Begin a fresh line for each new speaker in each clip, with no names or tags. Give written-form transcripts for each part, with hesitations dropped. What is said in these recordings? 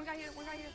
one guy here, one guy here.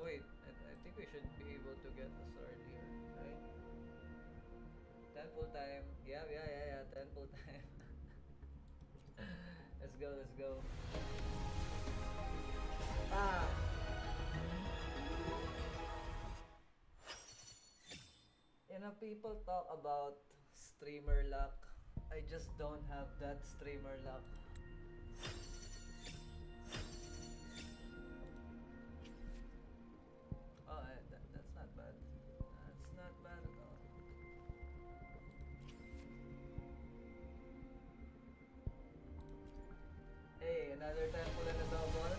wait, I think we should be able to get a sword here, right? 10 full time. Yeah, 10 full time. Let's go, let's go. Ah! You know, people talk about streamer luck. I just don't have that streamer luck. Oh, that's not bad. That's not bad at all. Hey, another temple and a double.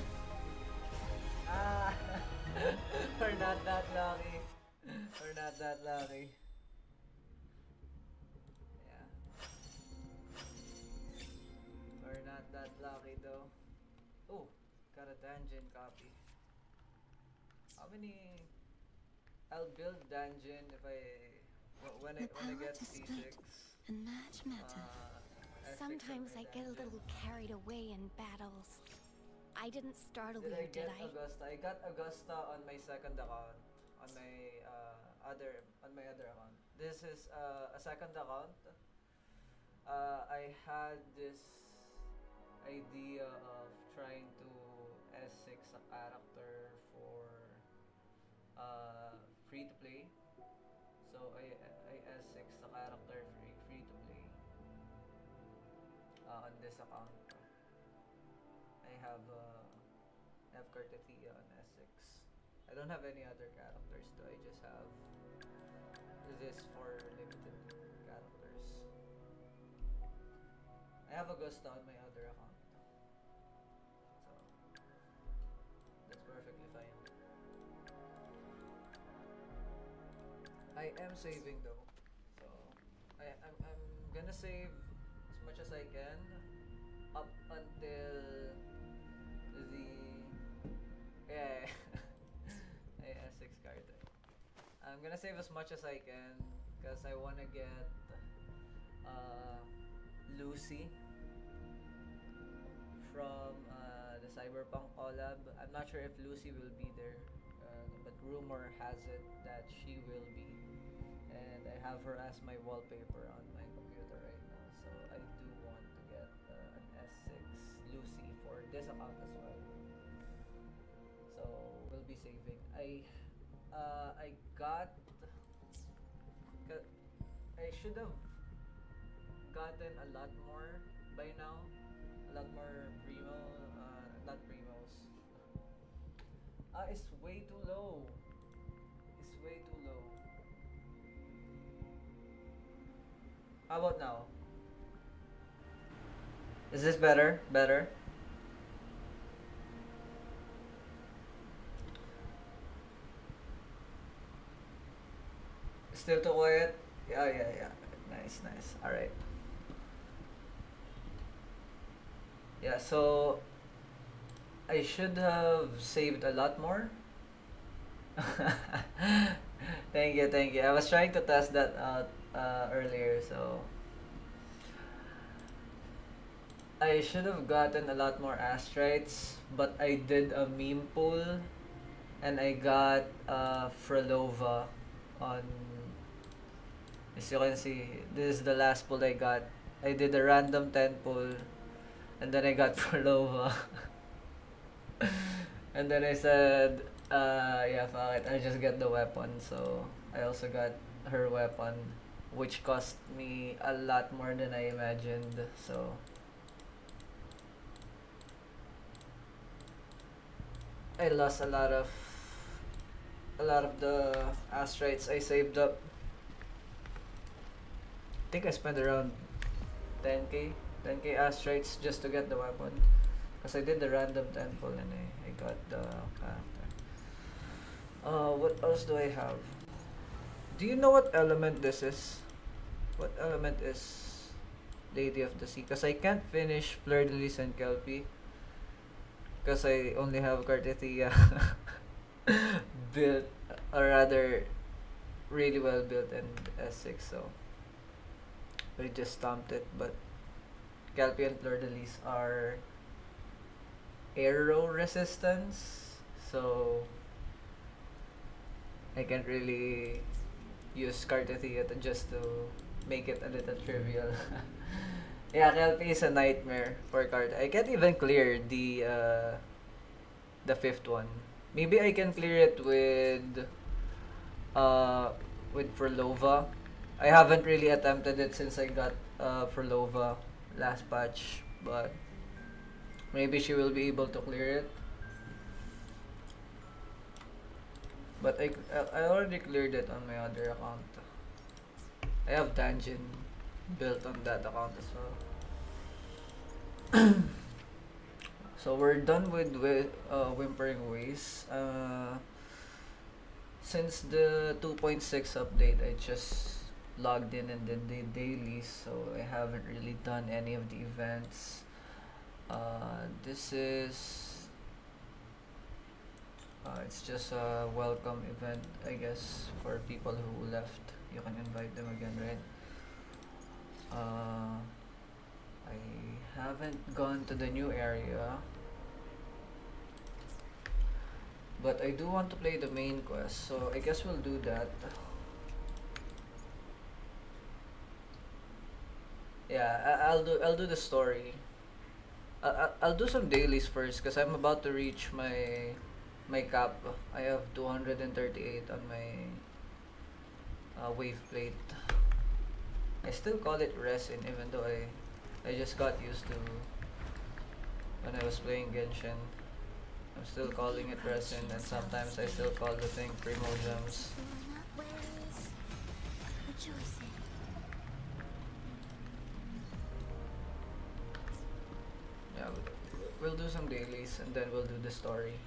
Ah! We're not that lucky. We're not that lucky. Yeah. We're not that lucky though. Oh, got a dungeon copy. How many? I'll build dungeon if I when I
power
get
to
C6.
split and match matter.
S6 on
Sometimes
my
I get a
dungeon.
little carried away in battles. I didn't startle
Did I
you, did
get
I?
Augusta? I got Augusta on my second account. On my other account. This is a second account. I had this idea of trying to S6 a character for free to play. So I S6 a character free to play on this account. I have Cartetia on S6. I don't have any other characters though. I just have this for limited characters. I have Augusta on my other account. So that's perfectly fine. I am saving though. So I'm gonna save as much as I can up until the yeah I S6 card. I'm gonna save as much as I can because I wanna get uh, Lucy from the Cyberpunk collab. I'm not sure if Lucy will be there, but rumor has it that she will be. And I have her as my wallpaper on my computer right now. So I do want to get an S6 Lucy for this account as well. So we'll be saving. I got I should have gotten a lot more by now. A lot more not primos. It's way too low. It's way too low. How about now? Is this better? Better? Still too quiet? Yeah, yeah, yeah. Nice, nice. Alright. Yeah, so I should have saved a lot more. Thank you, thank you. I was trying to test that out earlier, so I should have gotten a lot more astrites, but I did a meme pool and I got Frolova on. As you can see, this is the last pull I got. I did a random 10 pull and then I got Frolova. And then I said, yeah, fuck it, I'll just get the weapon. So I also got her weapon, which cost me a lot more than I imagined. So I lost a lot of the astrites I saved up. I think I spent around 10k 10k astrites just to get the weapon. Because I did the random temple and I got the character. What else do I have? Do you know what element this is? What element is Lady of the Sea? Because I can't finish Fleur de Lis and Kelpie. Because I only have Cartetia built, or rather, really well built in S6. So I just stomped it. But Kelpie and Fleur de Lis are arrow resistance, so I can't really use Cartetia just to make it a little trivial. Yeah, Kelpie is a nightmare for card. I can't even clear the fifth one. Maybe I can clear it uh with Frolova. I haven't really attempted it since I got Frolova last patch, but maybe she will be able to clear it. But I already cleared it on my other account. I have dungeon built on that account as well. So we're done with Whimpering Ways. since the 2.6 update, I just logged in and did the dailies, so I haven't really done any of the events. This is it's just a welcome event, I guess, for people who left. You can invite them again, right? I haven't gone to the new area, but I do want to play the main quest, so I guess we'll do that. Yeah, I'll do the story. I'll do some dailies first, cause I'm about to reach my cap. I have 238 on my wave plate. I still call it resin, even though I just got used to when I was playing Genshin. I'm still calling it resin, and sometimes I still call the thing Primogems. Yeah, we'll do some dailies and then we'll do the story.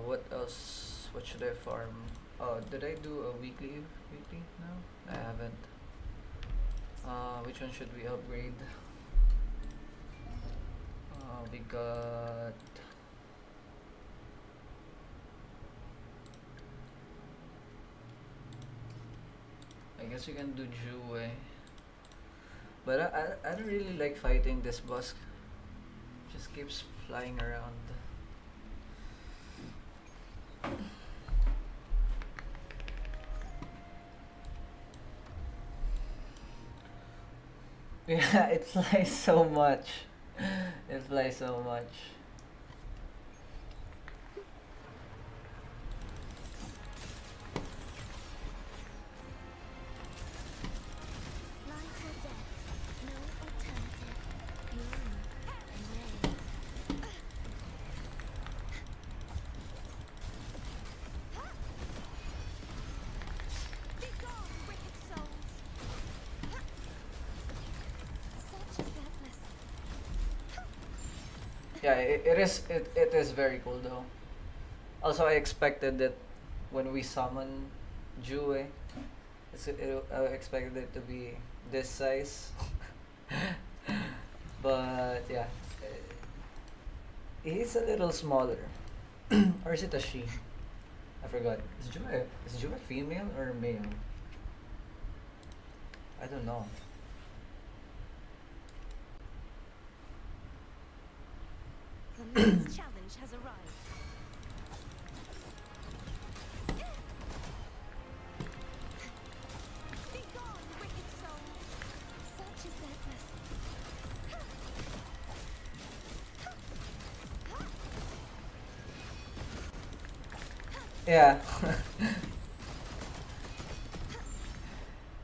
What else? What should I farm? Oh, did I do a weekly? Weekly? No, I haven't. Which one should we upgrade? We got. I guess we can do Jue. But I don't really like fighting this boss. Just keeps flying around. Yeah, it flies so much. It flies so much.
Life or death, no alternative. You and me. Be gone, wicked souls! Such is their blessing.
Yeah, it is very cool though. Also, I expected that when we summon Jue, I expected it to be this size. But yeah, he's a little smaller. Or is it a she? I forgot. Is Jue female or male? I don't know.
The next challenge has arrived. Be gone, wicked souls! Such is their blessing.
Yeah.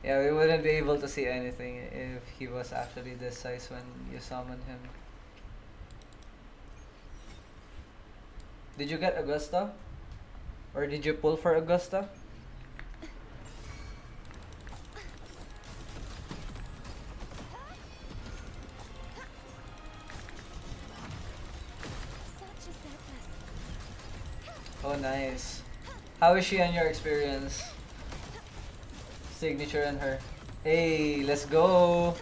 Yeah, we wouldn't be able to see anything if he was actually this size when you summon him. Did you get Augusta? Or did you pull for Augusta?
Such is their blessing.
Oh, nice. How is she on your experience? Signature on her. Hey, let's go!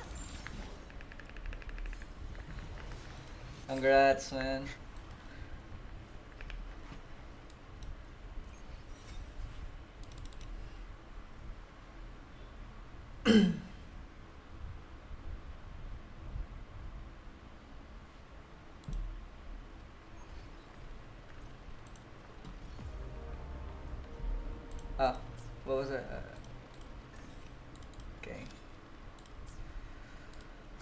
Congrats, man. Ah, what was it? Okay.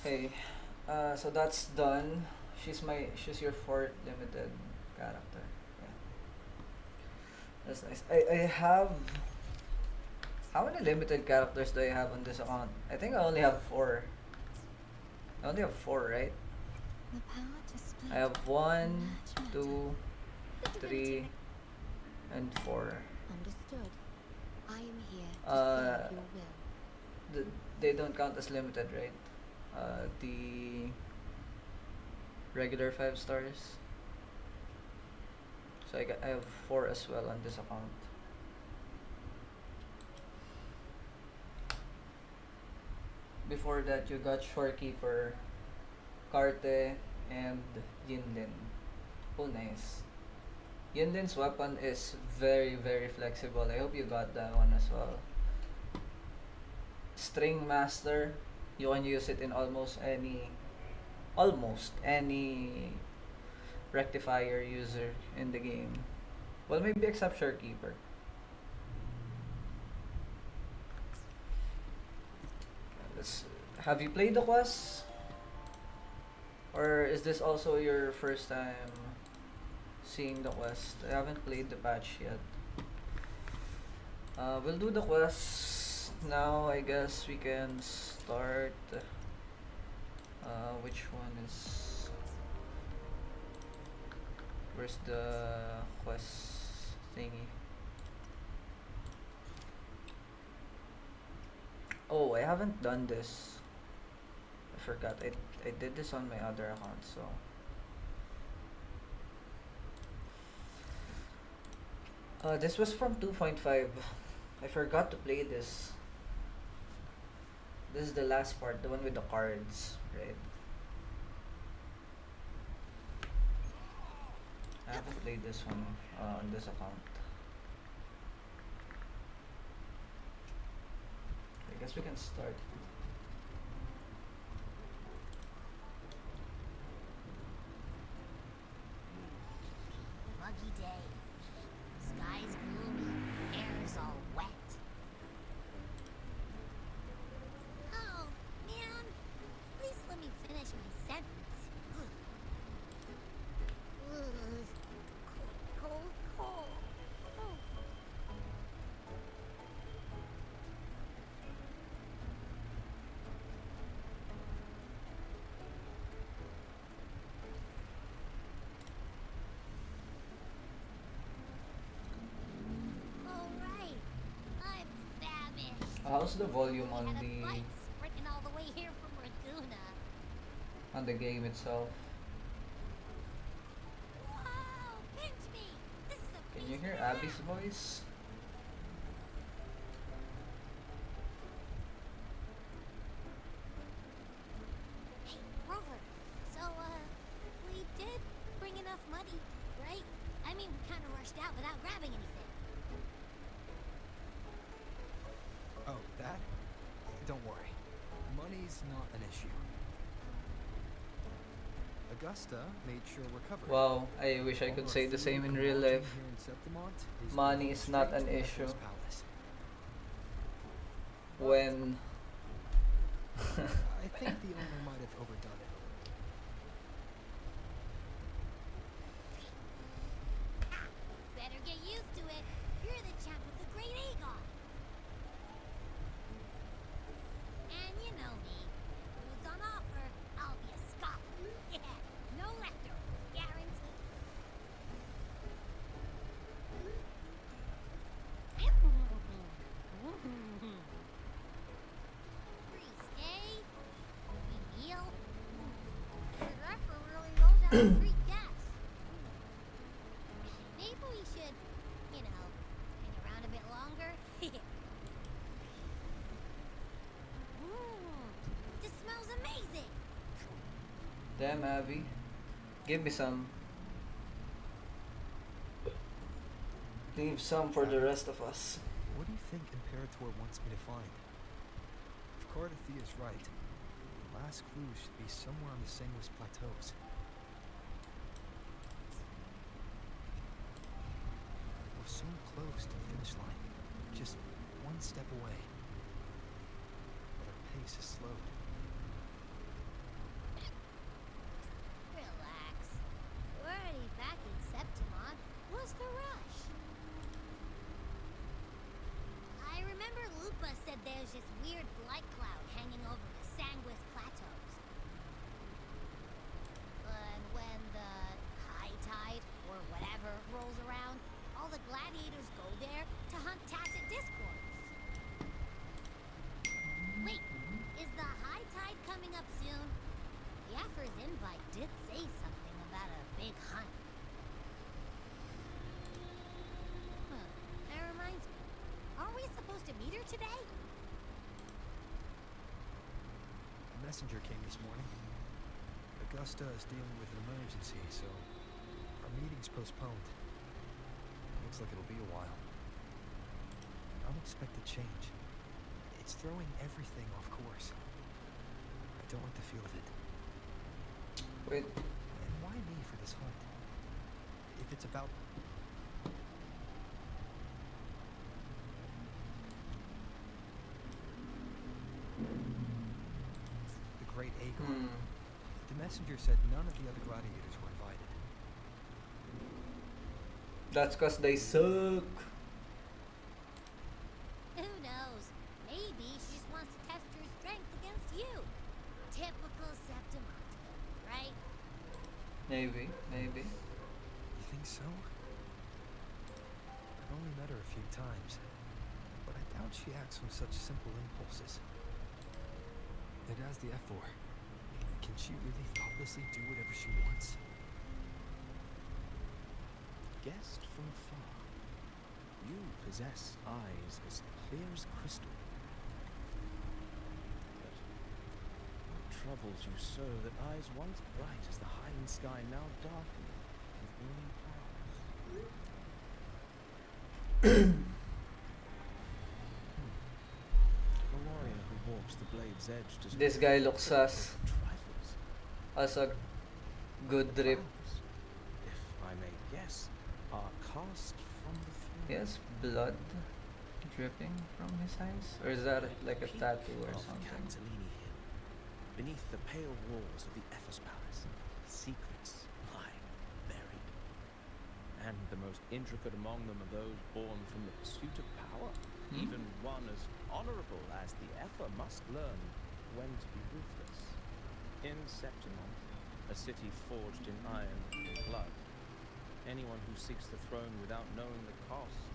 Hey, so that's done. She's your fourth limited character. Yeah, that's nice. I have. How many limited characters do I have on this account? I think I only have 4. I only have 4, right?
The power to split
I have 1,
match
2,
matter.
3, and 4.
Understood. I am here to
Uh,
serve your will.
They don't count as limited, right? The regular 5 stars. So I have 4 as well on this account. Before that, you got Shorekeeper, Carte, and Yinlin. Oh, nice. Yinlin's weapon is very, very flexible. I hope you got that one as well. String Master, you can use it in almost any rectifier user in the game. Well, maybe except Shorekeeper. Have you played the quest? Or is this also your first time seeing the quest? I haven't played the patch yet. We'll do the quest now. I guess we can start. Which one is? Where's the quest thingy? Oh, I haven't done this. I forgot. I did this on my other account, so. This was from 2.5. I forgot to play this. This is the last part, the one with the cards, right? I haven't played this one on this account. I guess we can start.
Muggy day. Sky's gloomy. Air's all wet. Oh, man. Please let me finish my sentence. Ugh. Cold, cold. Oh. All right. I'm famished.
How's the volume
We
on
had a
the
flight sprinting all the way here from Laguna.
game itself?
Whoa! Pinch me! This is a
Can you
beast
hear
of
Abby's
air.
voice?
Hey, Rover. So, we did bring enough money, right? I mean, we kind of rushed out without grabbing anything.
Oh, that? Don't worry. Money's not an issue. Augusta made sure we're covered.
Wow, I wish I
All
could
our
say the
food
same in
and
real
lodging
life.
here in Septimont is
Money
going
is not
straight
an
to
issue.
Echo's palace.
When
I think the owner might have overdone it.
Better get used to it. You're the champ of the Great Aegon. And you know me. Food's on offer. I'll be a scholar. Yeah, no leftovers. Guaranteed. Free stay. Free meal. The Zephyr really knows how to treat guests. Maybe we should, you know, hang around a bit longer. This smells amazing.
damn Abby, give me some. Leave some for the rest of us.
What do you think Imperator wants me to find? If Cardathia is right, the last clue should be somewhere on the Sanguis Plateaus. We're so close to the finish line, just one step away. But our pace is slowed.
Relax. We're already back in Septimont. What's the rush? I remember Lupa said there's this weird blight cloud hanging over the Sanguis Plateaus. And when the high tide, or whatever, rolls around, all the gladiators go there to hunt tacit discords. Wait, is the high tide coming up soon? The Affer's invite did say something about a big hunt.
messenger came this morning. Augusta is dealing with an emergency, so our meeting's postponed. Looks like it'll be a while. An unexpected change. It's throwing everything off course. I don't like the feel of it.
Wait,
And why me for this hunt? If it's about... the Great Aegon. The messenger said none of the other gladiators were invited.
that's cause they suck.
Who knows? Maybe she just wants to test her strength against you. Typical Septimante, right?
Maybe, maybe.
You think so? I've only met her a few times, but I doubt she acts on such simple impulses. And as the F4, can she really thoughtlessly do whatever she wants?
Guessed from afar, you possess eyes as clear as crystal. But what troubles you so that eyes once bright as the Highland sky now darken with waning clouds? A warrior who walks the blade's edge does
This
not
guy looks
trifles.
as a good drip.
Eyes, if I may guess, are cast from the throne.
Yes, blood dripping from his eyes? Or is that like a
Peak
tattoo or
of
something?
Cantilini Hill, beneath the pale walls of the Ephes Palace, secrets lie buried. And the most intricate among them are those born from the pursuit of power. Even one as honorable as the Epher must learn when to be ruthless. In Septimont, a city forged in iron and blood, anyone who seeks the throne without knowing the cost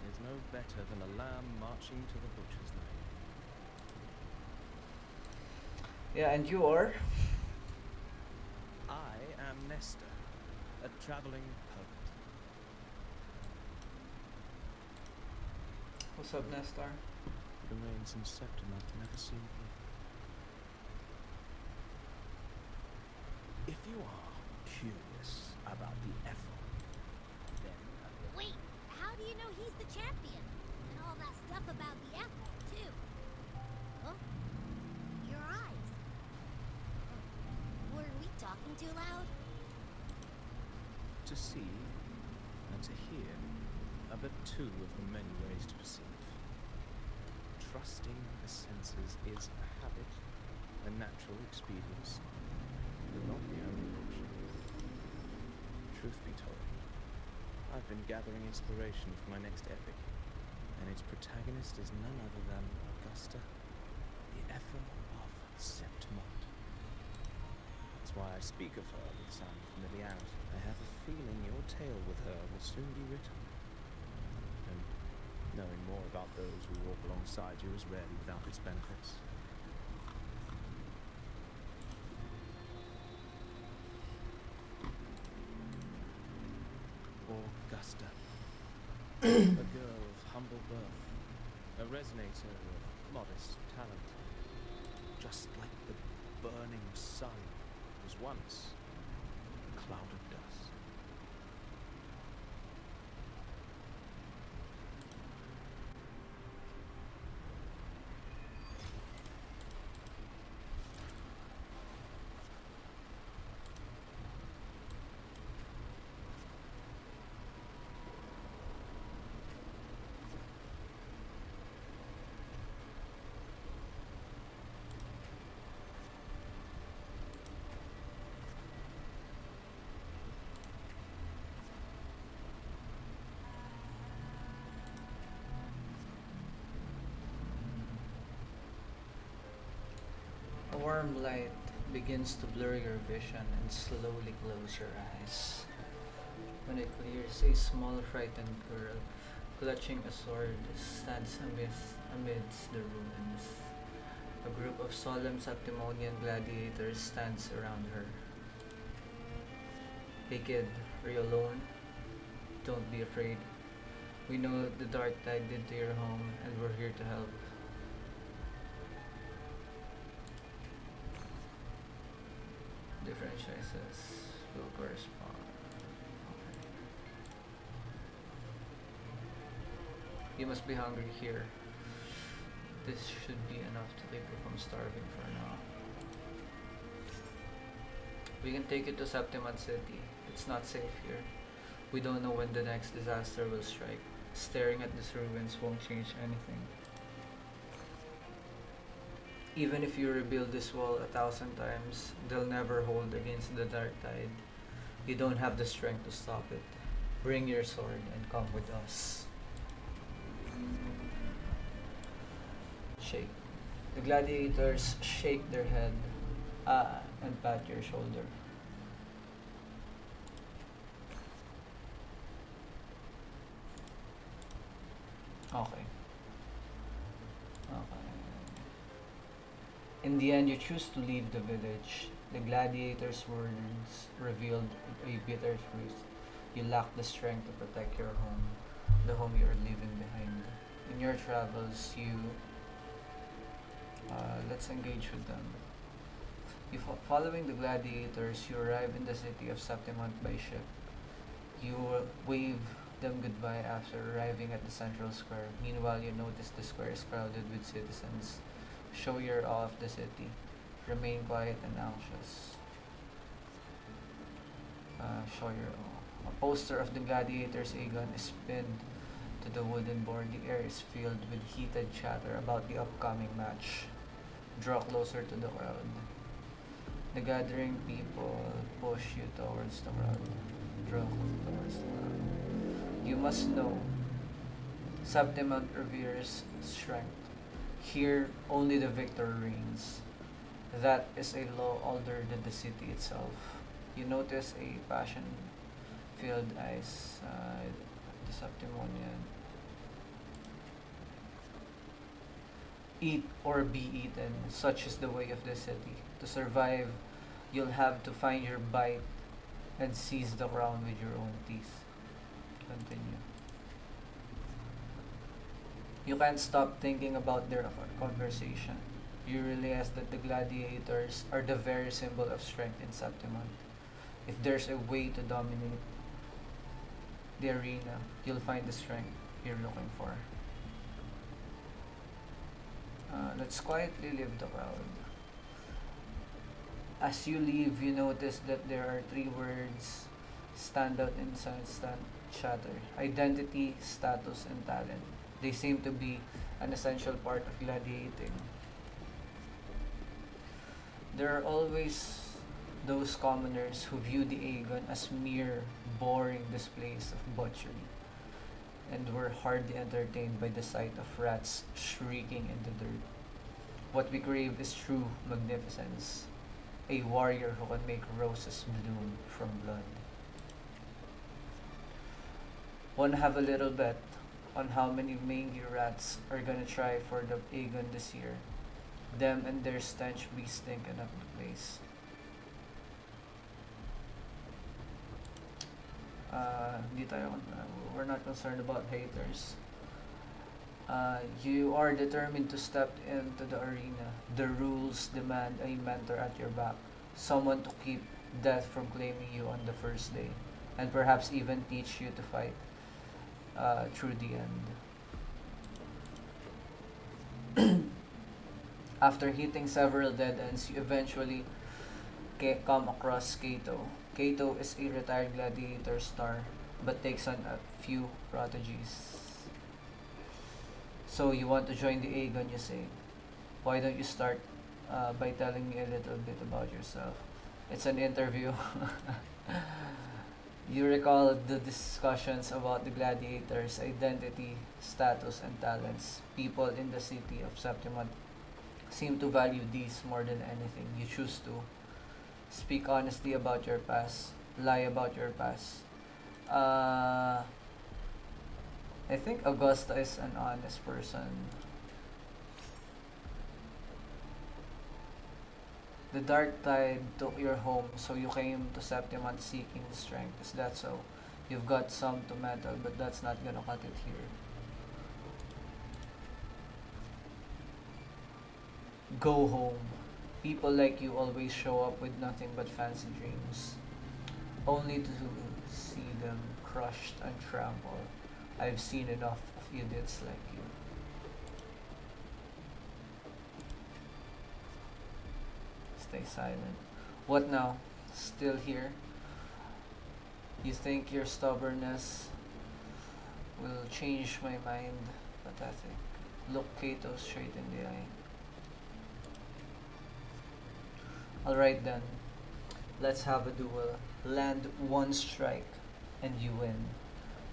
is no better than a lamb marching to the butcher's knife.
Yeah, and you are?
I am Nestor, a traveling poet.
What's up, Nestar?
The rains in Septimont never seem blue. If you are curious about the Epher, then
Wait, how do you know he's the champion? And all that stuff about the apple, too. Oh, your eyes. Were we talking too loud?
to see and to hear are but two of the many ways to perceive. Trusting the senses is a habit, a natural expedience, but not the only option. Truth be told, I've been gathering inspiration for my next epic, and its protagonist is none other than Augusta, the Epher of Septimont. That's why I speak of her with some familiarity. I have a feeling your tale with her will soon be written. And knowing more about those who walk alongside you is rarely without its benefits. Augusta, a girl of humble birth, a resonator of modest talent, just like the burning sun was once a cloud of dust.
A warm light begins to blur your vision and slowly close your eyes. When it clears, a small frightened girl, clutching a sword, stands amidst the ruins. A group of solemn Septimonian gladiators stands around her. Hey kid, are you alone? Don't be afraid. We know the dark tide did to your home, and we're here to help. Different choices will correspond. Okay. You must be hungry here. This should be enough to keep you from starving for now. We can take you to Septiman City. It's not safe here. We don't know when the next disaster will strike. Staring at these ruins won't change anything. Even if you rebuild this wall 1,000 times, they'll never hold against the dark tide. You don't have the strength to stop it. Bring your sword and come with us. Shake. The gladiators shake their head and pat your shoulder. Okay. Okay. In the end, you choose to leave the village. The gladiators' words revealed a bitter truth. You lack the strength to protect your home, the home you are leaving behind. In your travels, let's engage with them. Following the gladiators, you arrive in the city of Septimont by ship. You wave them goodbye after arriving at the central square. Meanwhile, you notice the square is crowded with citizens. Show your awe of the city. Remain quiet and anxious. Show your awe. A poster of the gladiators Aegon is pinned to the wooden board. The air is filled with heated chatter about the upcoming match. Draw closer to the crowd. The gathering people push you towards the crowd. Draw towards the crowd. You must know, Septimont reveres strength. Here, only the victor reigns. That is a law older than the city itself. You notice a passion-filled eyes, the Septimonian. Eat or be eaten, such is the way of the city. To survive, you'll have to find your bite and seize the crown with your own teeth. Continue. You can't stop thinking about their conversation. You realize that the gladiators are the very symbol of strength in Septimont. If there's a way to dominate the arena, you'll find the strength you're looking for. Let's quietly leave the crowd. As you leave, you notice that there are 3 words stand out in constant chatter: identity, status, and talent. They seem to be an essential part of gladiating. There are always those commoners who view the Aegon as mere boring displays of butchery, and were hardly entertained by the sight of rats shrieking in the dirt. What we crave is true magnificence, a warrior who can make roses bloom from blood. Wanna have a little bet on how many mangy rats are gonna try for the Aegon this year? Them and their stench be stinking up the place. We're not concerned about haters. You are determined to step into the arena. The rules demand a mentor at your back, someone to keep death from claiming you on the first day, and perhaps even teach you to fight through the end. After hitting several dead ends, you eventually come across Kato. Kato is a retired gladiator star, but takes on a few prodigies. So you want to join the Aegon, you say. Why don't you start by telling me a little bit about yourself? It's an interview. You recall the discussions about the gladiators' identity, status, and talents. People in the city of Septimont seem to value these more than anything. You choose to speak honestly about your past, lie about your past. I think Augusta is an honest person. The dark tide took your home, so you came to Septimont seeking strength. Is that so? You've got some to metal, but that's not gonna cut it here. Go home. People like you always show up with nothing but fancy dreams, only to see them crushed and trampled. I've seen enough of idiots like you. Stay silent. What now? Still here? You think your stubbornness will change my mind? Pathetic. Look Kato straight in the eye. Alright then. Let's have a duel. Land one strike and you win.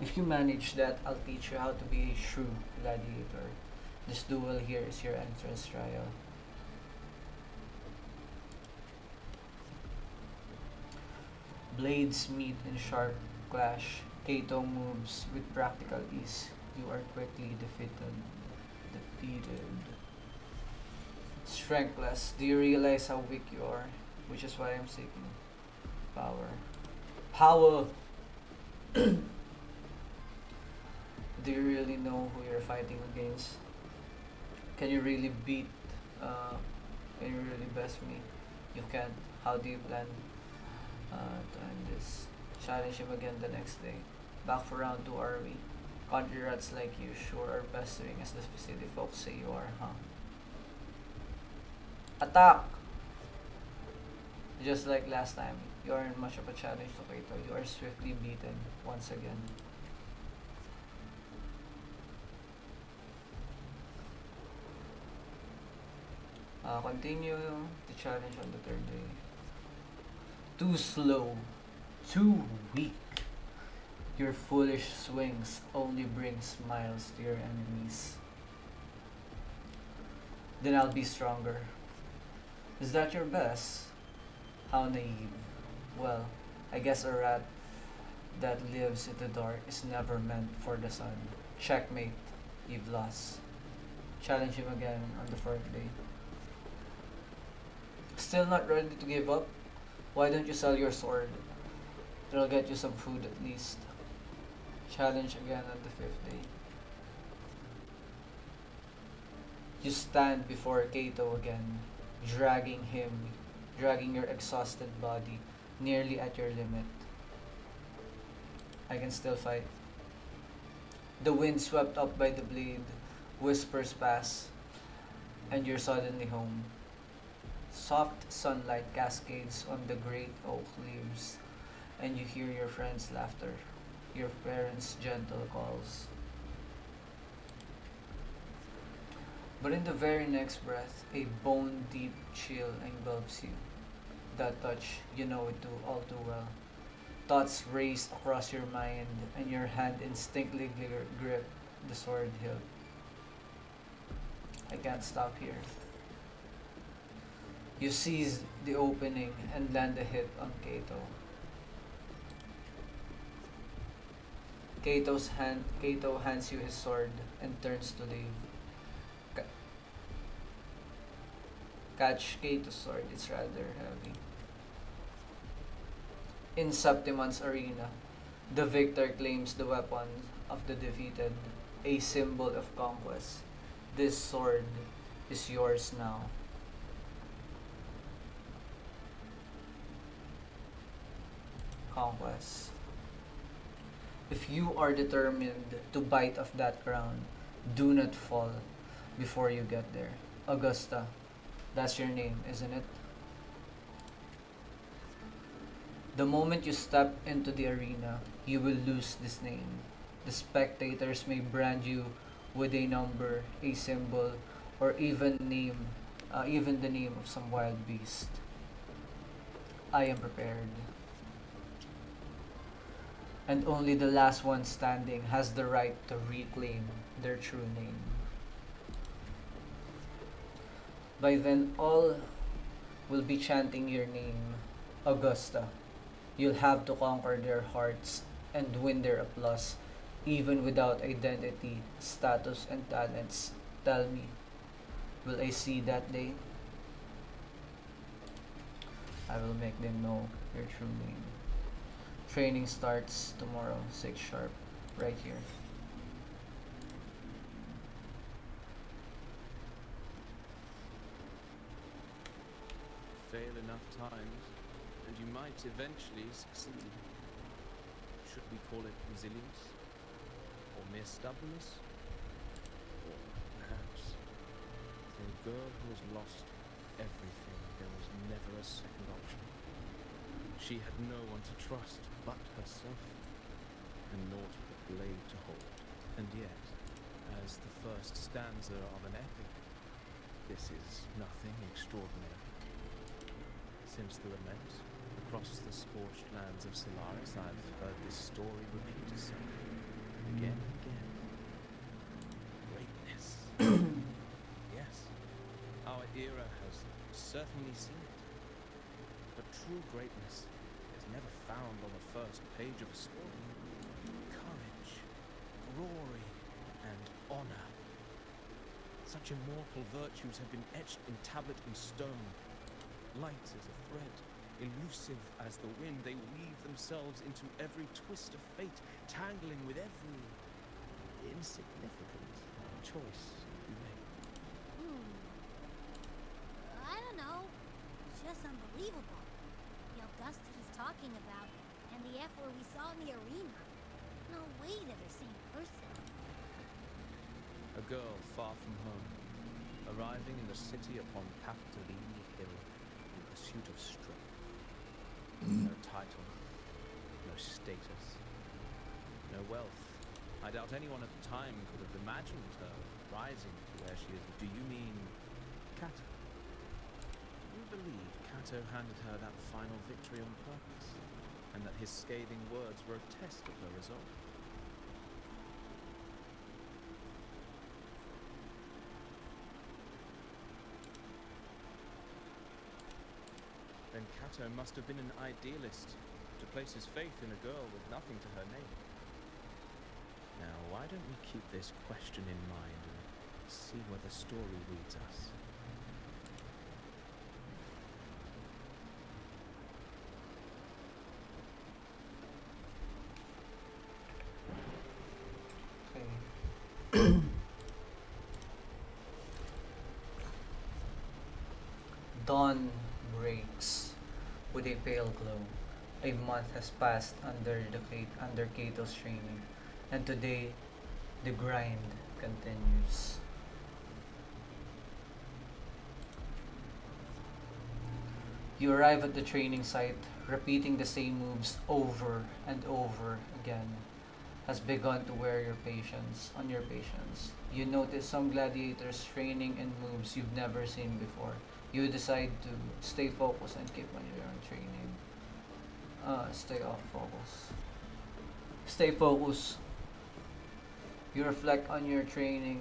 If you manage that, I'll teach you how to be a true gladiator. This duel here is your entrance trial. Blades meet in sharp clash. Kato moves with practical ease. You are quickly defeated. Strengthless. Do you realize how weak you are? Which is why I'm seeking power. Power! Do you really know who you're fighting against? Can you really beat, can you really best me? You can't. How do you plan to end this? Challenge him again the next day. Back for round 2 are we? Country rats like you sure are pestering as the city folks say you are, huh? Attack! Just like last time, you aren't much of a challenge to Kato. You are swiftly beaten once again. Continue the challenge on the 3rd day. Too slow. Too weak. Your foolish swings only bring smiles to your enemies. Then I'll be stronger. Is that your best? How naive. Well, I guess a rat that lives in the dark is never meant for the sun. Checkmate. You've lost. Challenge him again on the 4th day. Still not ready to give up? Why don't you sell your sword? It'll get you some food at least. Challenge again on the 5th day. You stand before Kato again, dragging your exhausted body nearly at your limit. I can still fight. The wind swept up by the blade, whispers pass, and you're suddenly home. Soft sunlight cascades on the great oak leaves, and you hear your friends' laughter, your parents' gentle calls. But in the very next breath, a bone-deep chill engulfs you. That touch, you know it all too well. Thoughts race across your mind, and your hand instinctively grip the sword hilt. I can't stop here. You seize the opening and land a hit on Kato. Kato hands you his sword and turns to leave. Catch Kato's sword, it's rather heavy. In Septimon's arena, the victor claims the weapon of the defeated, a symbol of conquest. This sword is yours now. Conquest. If you are determined to bite off that crown, do not fall before you get there. Augusta, that's your name, isn't it? The moment you step into the arena, you will lose this name. The spectators may brand you with a number, a symbol, or even the name of some wild beast. I am prepared. And only the last one standing has the right to reclaim their true name. By then, all will be chanting your name, Augusta. You'll have to conquer their hearts and win their applause, even without identity, status, and talents. Tell me, will I see that day? I will make them know your true name. Training starts tomorrow, 6 sharp, right here.
enough times, and you might eventually succeed. Should we call it resilience? Or mere stubbornness? Or perhaps, for a girl who has lost everything, there was never a second option. She had no one to trust but herself, and naught but blade to hold. And yet, as the first stanza of an epic, this is nothing extraordinary. Since the lament, across the scorched lands of Solaris, I've heard this story repeat itself again and again. Greatness. Yes, our era has certainly seen it. But true greatness is never found on the first page of a story. Courage, glory, and honor. Such immortal virtues have been etched in tablet and stone. Light as a thread, elusive as the wind, they weave themselves into every twist of fate, tangling with every insignificant choice you make.
I don't know. It's just unbelievable. The Augusta he's talking about, and the F where we saw in the arena. No way they're the same person.
A girl far from home, arriving in the city upon Capitolini Hill in pursuit of strength. No title, no status, no wealth. I doubt anyone at the time could have imagined her rising to where she is. Do you mean Cato? You believe Cato handed her that final victory on purpose, and that his scathing words were a test of her resolve? Then Cato must have been an idealist, to place his faith in a girl with nothing to her name. Now, why don't we keep this question in mind and see where the story leads us?
Okay. Dawn breaks with a pale glow. A month has passed under Cato's training, and today the grind continues. You arrive at the training site, repeating the same moves over and over again has begun to wear on your patience. You notice some gladiators training in moves you've never seen before. You decide to stay focused and keep on your training. Stay off focus. Stay focused. You reflect on your training.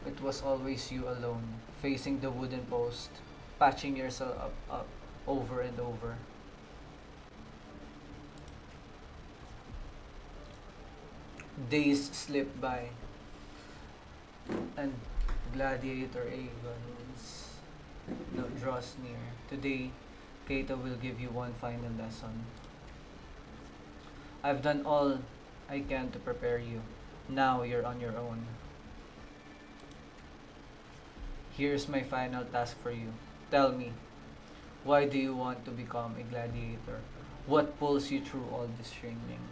It was always you alone, facing the wooden post, patching yourself up over and over. Days slip by, and Gladiator draws near. Today, Cato will give you one final lesson. I've done all I can to prepare you. Now you're on your own. Here's my final task for you. Tell me, why do you want to become a gladiator? What pulls you through all this training?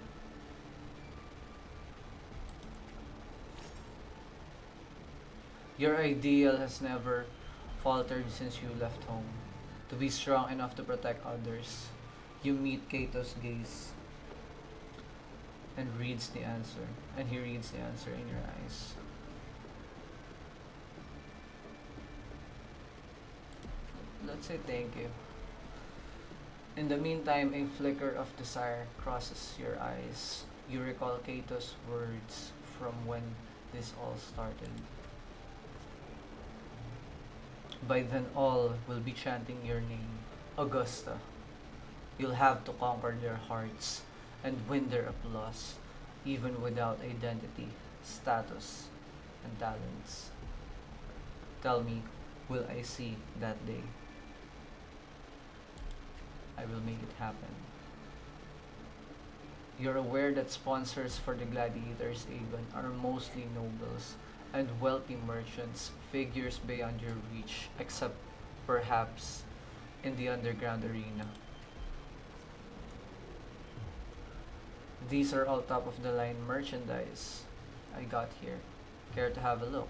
Your ideal has never faltered since you left home. To be strong enough to protect others. You meet Cato's gaze and reads the answer. And he reads the answer in your eyes. Let's say thank you. In the meantime, a flicker of desire crosses your eyes. You recall Cato's words from when this all started. By then all will be chanting your name, Augusta. You'll have to conquer their hearts and win their applause, even without identity, status, and talents. Tell me, will I see that day? I will make it happen. You're aware that sponsors for the Gladiators Avon are mostly nobles and wealthy merchants, figures beyond your reach, except perhaps in the underground arena. These are all top of the line merchandise I got here. Care to have a look?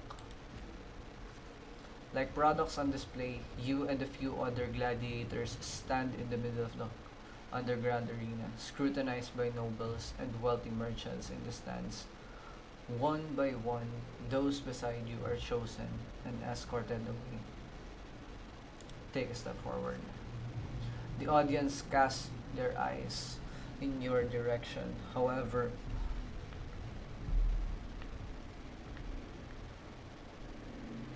Like products on display, you and a few other gladiators stand in the middle of the underground arena, scrutinized by nobles and wealthy merchants in the stands. One by one, those beside you are chosen and escorted away. Take a step forward. The audience casts their eyes in your direction. However,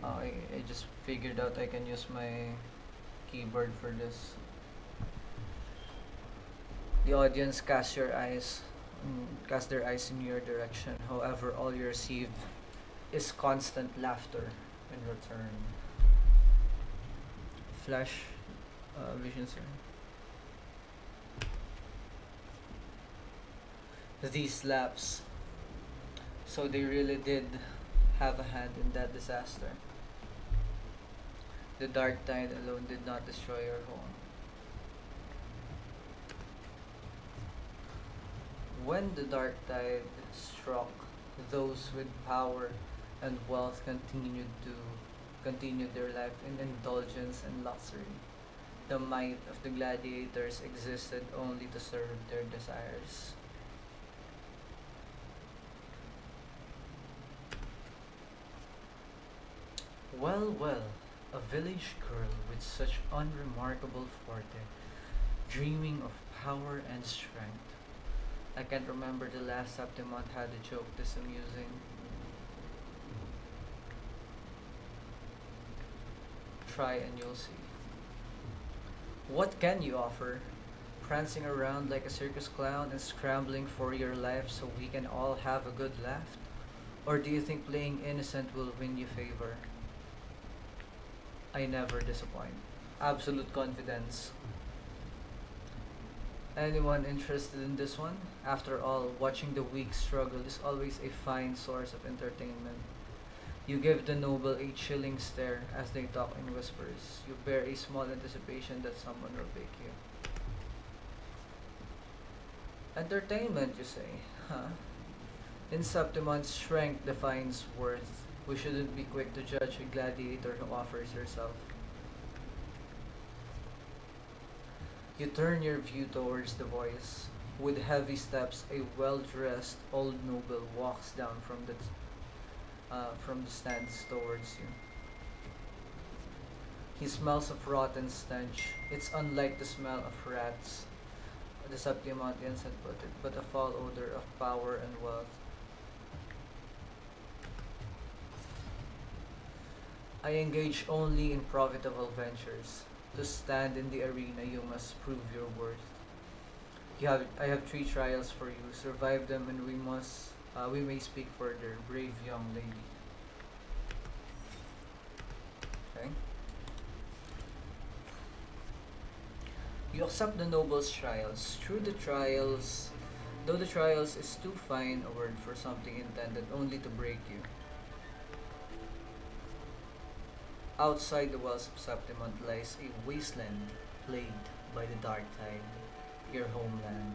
I just figured out I can use my keyboard for this. The audience cast their eyes in your direction. However, all you receive is constant laughter in return. Flash vision, sir. These laps. So they really did have a hand in that disaster. The dark tide alone did not destroy your home. When the dark tide struck, those with power and wealth continued their life in indulgence and luxury. The might of the gladiators existed only to serve their desires. Well, well, a village girl with such unremarkable forte, dreaming of power and strength. I can't remember the last Septimont had a joke this amusing. Try and you'll see. What can you offer? Prancing around like a circus clown and scrambling for your life so we can all have a good laugh? Or do you think playing innocent will win you favor? I never disappoint. Absolute confidence. Anyone interested in this one? After all, watching the weak struggle is always a fine source of entertainment. You give the noble a chilling stare as they talk in whispers. You bear a small anticipation that someone will pick you. Entertainment, you say? Huh? In Septimont, strength defines worth. We shouldn't be quick to judge a gladiator who offers herself. You turn your view towards the voice. With heavy steps, a well-dressed old noble walks down from the stands towards you. He smells of rotten stench. It's unlike the smell of rats, the Septimontians had put it, but a foul odor of power and wealth. I engage only in profitable ventures. To stand in the arena, you must prove your worth. I have 3 trials for you. Survive them, and we may speak further, brave young lady. Okay. You accept the noble's trials. Though the trials is too fine a word for something intended only to break you. Outside the walls of Septimont lies a wasteland plagued by the dark tide, your homeland.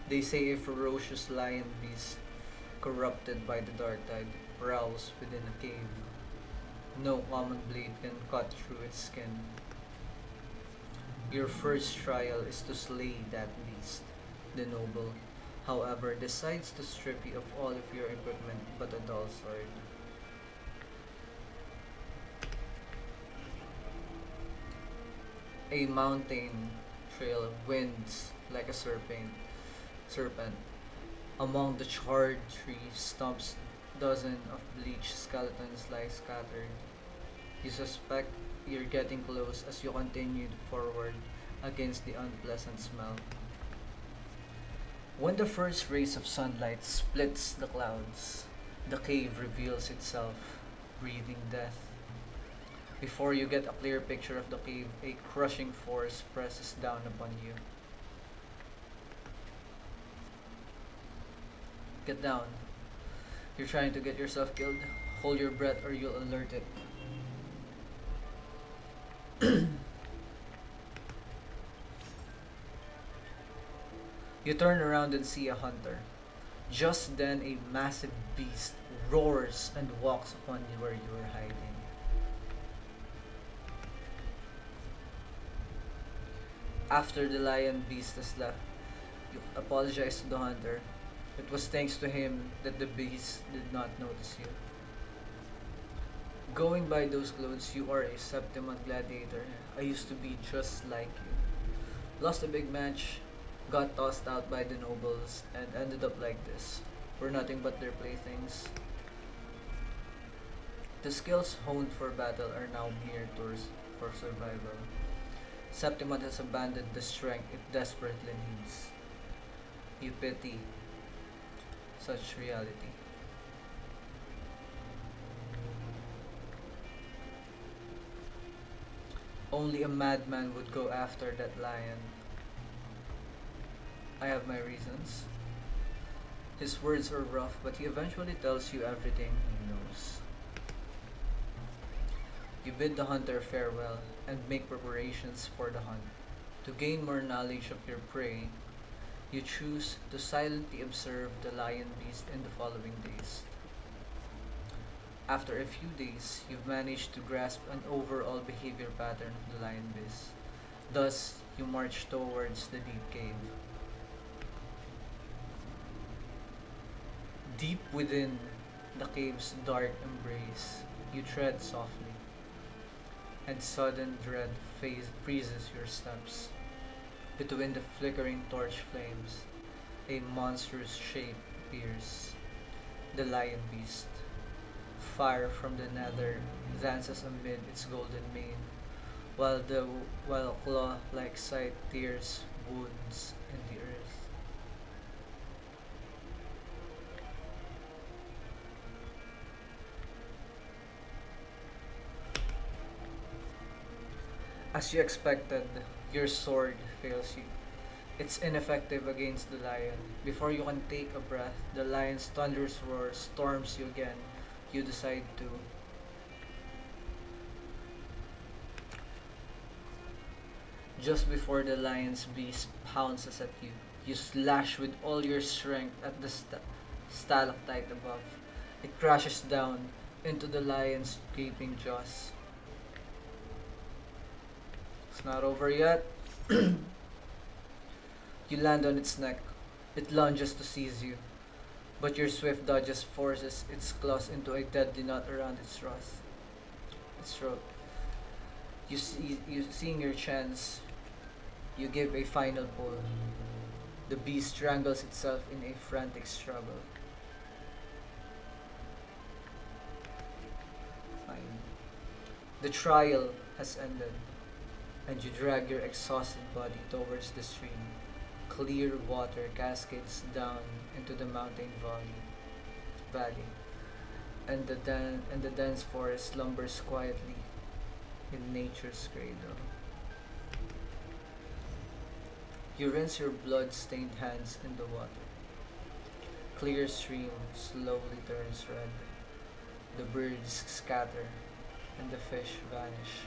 They say a ferocious lion beast, corrupted by the dark tide, prowls within a cave. No common blade can cut through its skin. Your first trial is to slay that beast. The noble, however, decides to strip you of all of your equipment but a dull sword. A mountain trail winds like a serpent. Among the charred trees, stumps dozen of bleached skeletons lie scattered. You suspect you're getting close as you continue forward against the unpleasant smell. When the first rays of sunlight splits the clouds, the cave reveals itself, breathing death. Before you get a clear picture of the cave, a crushing force presses down upon you. Get down. You're trying to get yourself killed? Hold your breath or you'll alert it. You turn around and see a hunter. Just then, a massive beast roars and walks upon you where you are hiding. After the lion beast has left, you apologize to the hunter. It was thanks to him that the beast did not notice you. Going by those clothes, you are a Septimont gladiator. I used to be just like you. Lost a big match, got tossed out by the nobles, and ended up like this. We're nothing but their playthings. The skills honed for battle are now mere tools for survival. Septimont has abandoned the strength it desperately needs. You pity such reality. Only a madman would go after that lion. I have my reasons. His words are rough, but he eventually tells you everything he knows. You bid the hunter farewell and make preparations for the hunt. To gain more knowledge of your prey, you choose to silently observe the lion beast in the following days. After a few days, you've managed to grasp an overall behavior pattern of the lion beast. Thus, you march towards the deep cave. Deep within the cave's dark embrace, you tread softly, and sudden dread freezes your steps. Between the flickering torch flames, a monstrous shape appears. The lion beast. Fire from the nether dances amid its golden mane, while a claw-like sight tears wounds in the earth. As you expected, your sword fails you. It's ineffective against the lion. Before you can take a breath, the lion's thunderous roar storms you again. You decide to just before the lion's beast pounces at you, you slash with all your strength at the stalactite above. It crashes down into the lion's gaping jaws. It's not over yet. You land on its neck. It lunges to seize you, but your swift dodges forces its claws into a deadly knot around its throat. You seeing your chance, you give a final pull. The beast strangles itself in a frantic struggle. Fine. The trial has ended, and you drag your exhausted body towards the stream. Clear water cascades down into the mountain valley, and the dense forest slumbers quietly in nature's cradle. You rinse your blood-stained hands in the water. Clear stream slowly turns red. The birds scatter, and the fish vanish.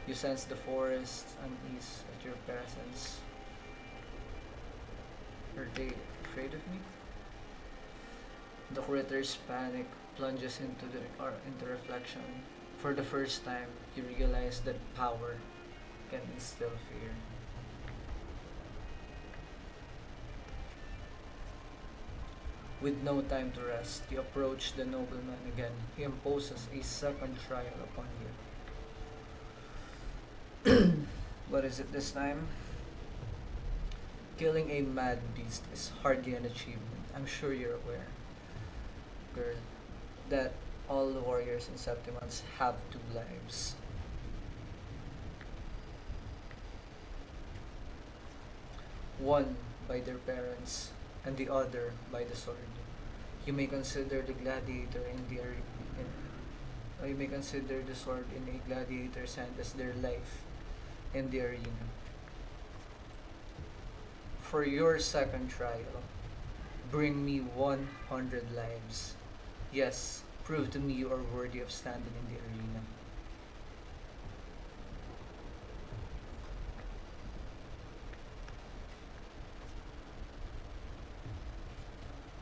You sense the forest's unease at your presence. Are they afraid of me? The critter's panic plunges into reflection. For the first time, you realize that power can instill fear. With no time to rest, you approach the nobleman again. He imposes a second trial upon you. What is it this time? Killing a mad beast is hardly an achievement. I'm sure you're aware, girl, that all the warriors in Septimons have 2 lives. One by their parents, and the other by the sword. You may consider the gladiator you may consider the sword in a gladiator's hand as their life in the arena. For your second trial, bring me 100 lives. Yes, prove to me you are worthy of standing in the arena.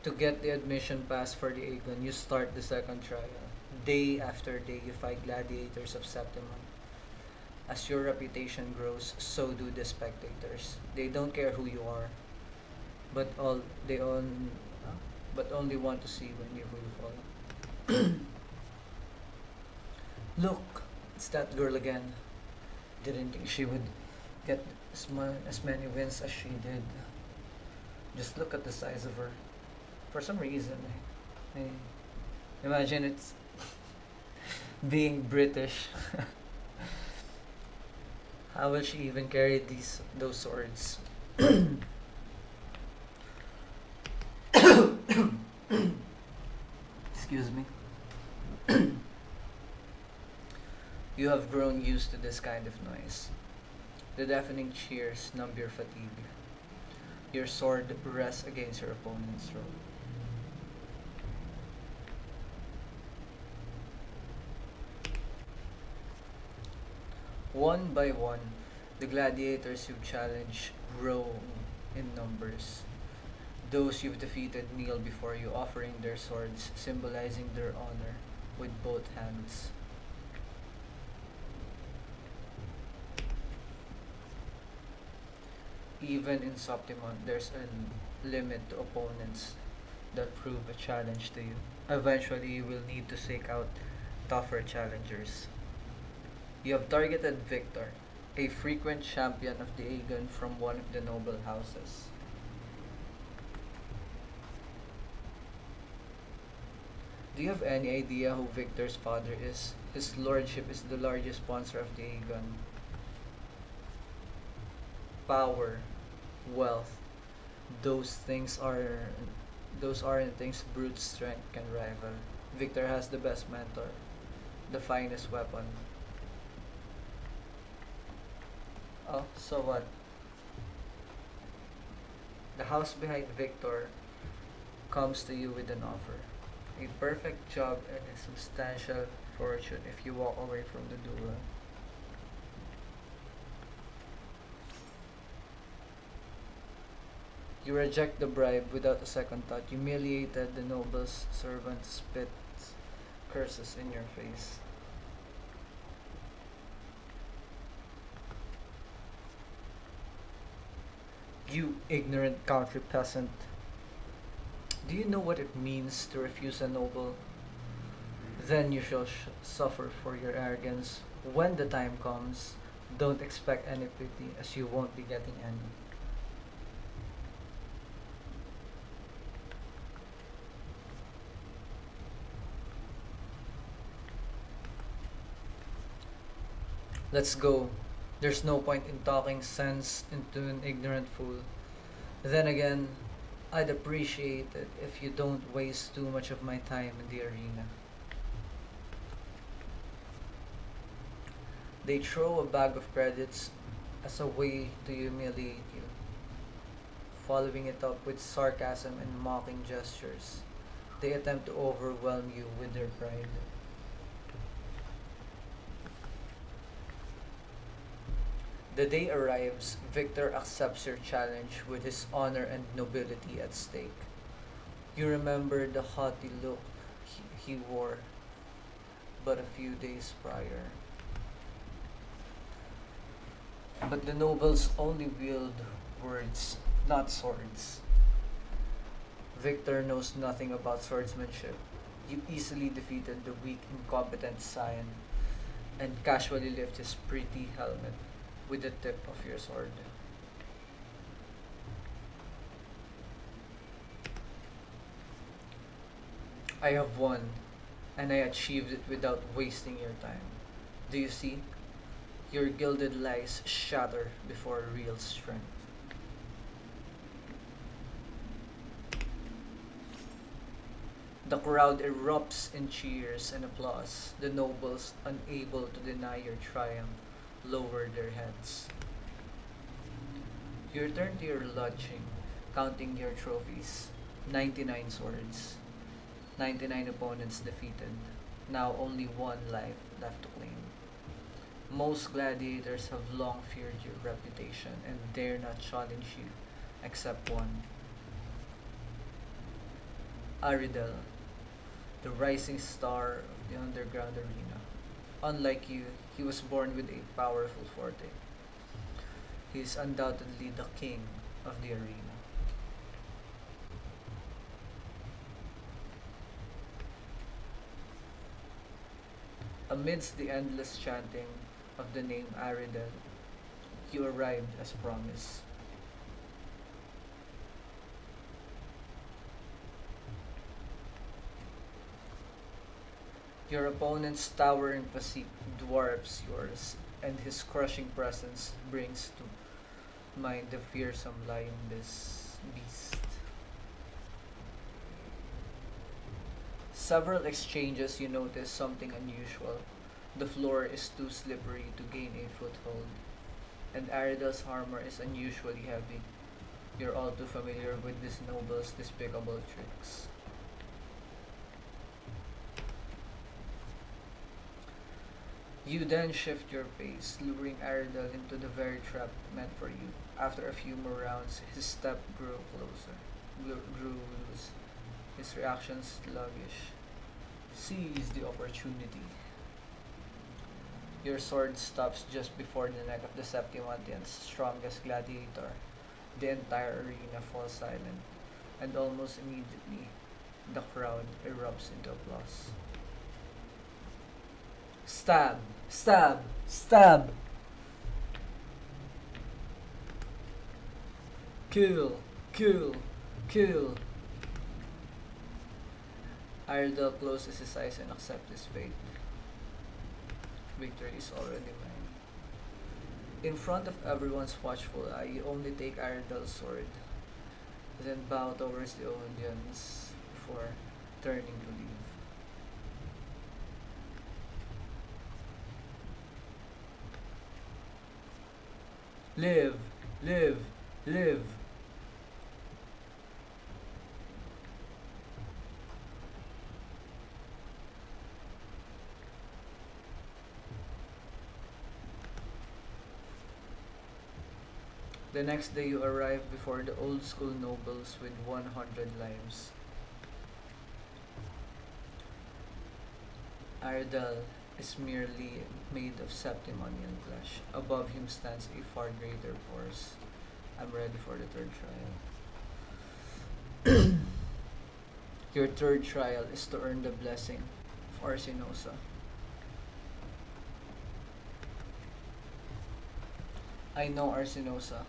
To get the admission pass for the Aegon, you start the second trial. Day after day, you fight gladiators of Septimon. As your reputation grows, so do the spectators. They don't care who you are, but all they on, but only want to see when you will fall. Look, it's that girl again. Didn't think she would get as many wins as she did. Just look at the size of her. For some reason, I imagine it's being British. How will she even carry those swords? Excuse me. You have grown used to this kind of noise. The deafening cheers numb your fatigue. Your sword rests against your opponent's throat. One by one, the gladiators you challenge grow in numbers. Those you've defeated kneel before you, offering their swords, symbolizing their honor with both hands. Even in Septimon, there's a limit to opponents that prove a challenge to you. Eventually, you will need to seek out tougher challengers. You have targeted Victor, a frequent champion of the Aegon from one of the noble houses. Do you have any idea who Victor's father is? His lordship is the largest sponsor of the Aegon. Power, wealth, those aren't things brute strength can rival. Victor has the best mentor, the finest weapon. Oh, so what? The house behind Victor comes to you with an offer. A perfect job and a substantial fortune if you walk away from the duel. You reject the bribe without a second thought. Humiliated, the noble's servant spits curses in your face. You ignorant country peasant. Do you know what it means to refuse a noble? Then you shall suffer for your arrogance. When the time comes, don't expect any pity, as you won't be getting any. Let's go. There's no point in talking sense into an ignorant fool. Then again, I'd appreciate it if you don't waste too much of my time in the arena. They throw a bag of credits as a way to humiliate you, following it up with sarcasm and mocking gestures. They attempt to overwhelm you with their pride. The day arrives, Victor accepts your challenge with his honor and nobility at stake. You remember the haughty look he wore but a few days prior. But the nobles only wield words, not swords. Victor knows nothing about swordsmanship. You easily defeated the weak, incompetent scion and casually lift his pretty helmet with the tip of your sword. I have won, and I achieved it without wasting your time. Do you see? Your gilded lies shatter before real strength. The crowd erupts in cheers and applause. The nobles, unable to deny your triumph, lower their heads. You return to your lodging, counting your trophies. 99 swords. 99 opponents defeated. Now only one life left to claim. Most gladiators have long feared your reputation and dare not challenge you, except one. Aridel, the rising star of the underground arena. Unlike you, he was born with a powerful forte. He is undoubtedly the king of the arena. Amidst the endless chanting of the name Aridel, you arrived as promised. Your opponent's towering physique dwarfs yours, and his crushing presence brings to mind the fearsome lion beast. Several exchanges you notice something unusual. The floor is too slippery to gain a foothold, and Aridel's armor is unusually heavy. You're all too familiar with this noble's despicable tricks. You then shift your pace, luring Aridel into the very trap meant for you. After a few more rounds, his step grew loose, his reactions sluggish. Seize the opportunity. Your sword stops just before the neck of the Septimontian's strongest gladiator. The entire arena falls silent, and almost immediately, the crowd erupts into applause. Stab! Stab! Stab! Kill! Kill! Kill! Aridel closes his eyes and accepts his fate. Victory is already mine. In front of everyone's watchful eye, you only take Aridel's sword, then bow towards the audience before turning to leave. Live! Live! Live! The next day you arrive before the old school nobles with 100 lives. Aridel is merely made of Septimonian flesh. Above him stands a far greater force. I'm ready for the third trial. Your third trial is to earn the blessing of Arsinosa. I know Arsinosa.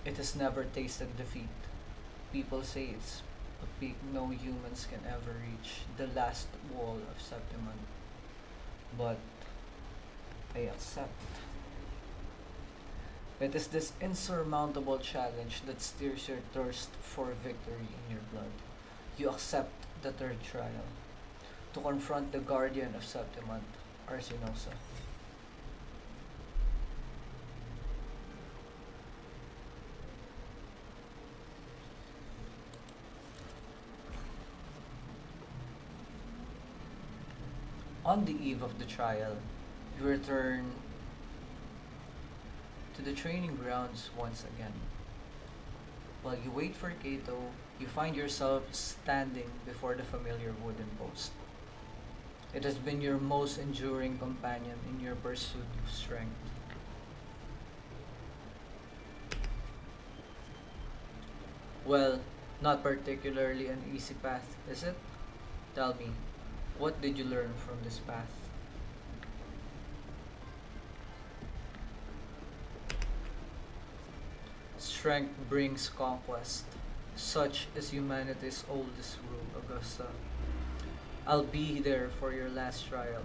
It has never tasted defeat. People say it's a peak no humans can ever reach, the last wall of Septimon. But I accept. It is this insurmountable challenge that steers your thirst for victory in your blood. You accept the third trial to confront the guardian of Septimon, Arsinosa. On the eve of the trial, you return to the training grounds once again. While you wait for Cato, you find yourself standing before the familiar wooden post. It has been your most enduring companion in your pursuit of strength. Well, not particularly an easy path, is it? Tell me, what did you learn from this path? Strength brings conquest. Such is humanity's oldest rule, Augusta. I'll be there for your last trial,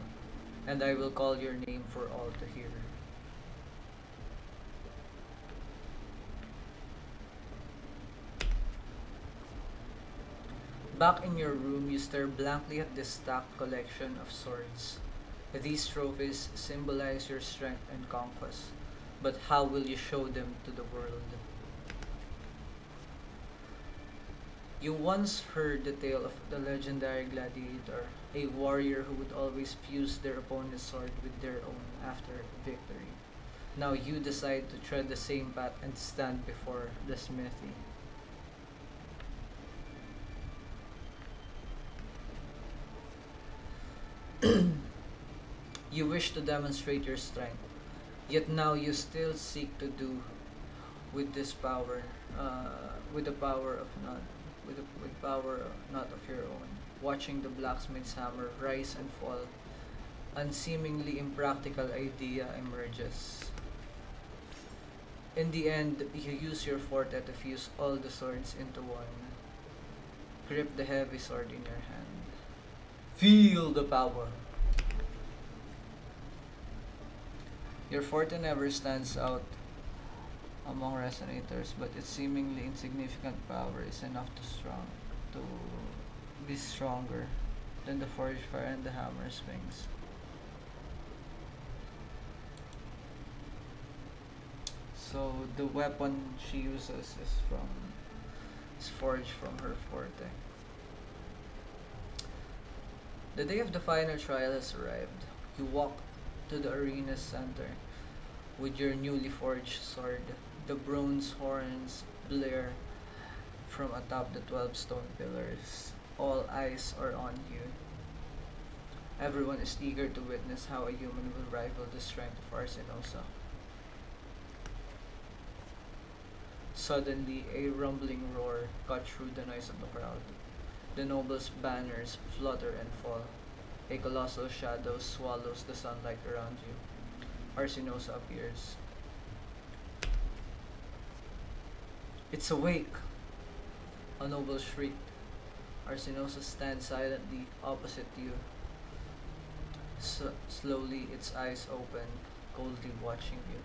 and I will call your name for all to hear. Back in your room, you stare blankly at this stacked collection of swords. These trophies symbolize your strength and conquest, but how will you show them to the world? You once heard the tale of the legendary gladiator, a warrior who would always fuse their opponent's sword with their own after victory. Now you decide to tread the same path and stand before the smithy. You wish to demonstrate your strength, yet now you still seek to do with this power, with the power of not, with power not of your own. Watching the blacksmith's hammer rise and fall, an seemingly impractical idea emerges. In the end, you use your forte to fuse all the swords into one. Grip the heavy sword in your hand. Feel the power. Your forte never stands out among resonators, but its seemingly insignificant power is enough to be stronger than the forge fire and the hammer swings. So the weapon she uses is forged from her forte. The day of the final trial has arrived. You walk to the arena's center with your newly forged sword. The bronze horns blare from atop the 12 stone pillars. All eyes are on you. Everyone is eager to witness how a human will rival the strength of Arsinosa. Suddenly, a rumbling roar cut through the noise of the crowd. The nobles' banners flutter and fall. A colossal shadow swallows the sunlight around you. Arsinosa appears. It's awake! A noble shrieked. Arsinosa stands silently opposite you. Slowly, its eyes open, coldly watching you.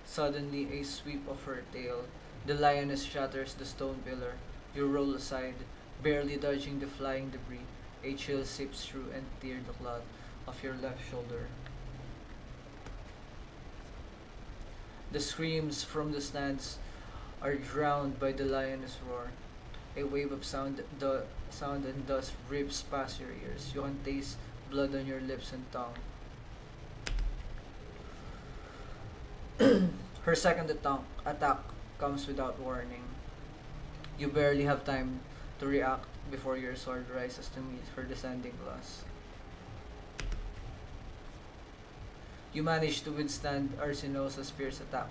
Suddenly, a sweep of her tail. The lioness shatters the stone pillar. You roll aside, barely dodging the flying debris. A chill seeps through and tears the cloth of your left shoulder. The screams from the stands are drowned by the lioness roar. A wave of sound and dust rips past your ears. You can taste blood on your lips and tongue. Her second attack comes without warning. You barely have time to react before your sword rises to meet her descending claws. You manage to withstand Arsinosa's fierce attack,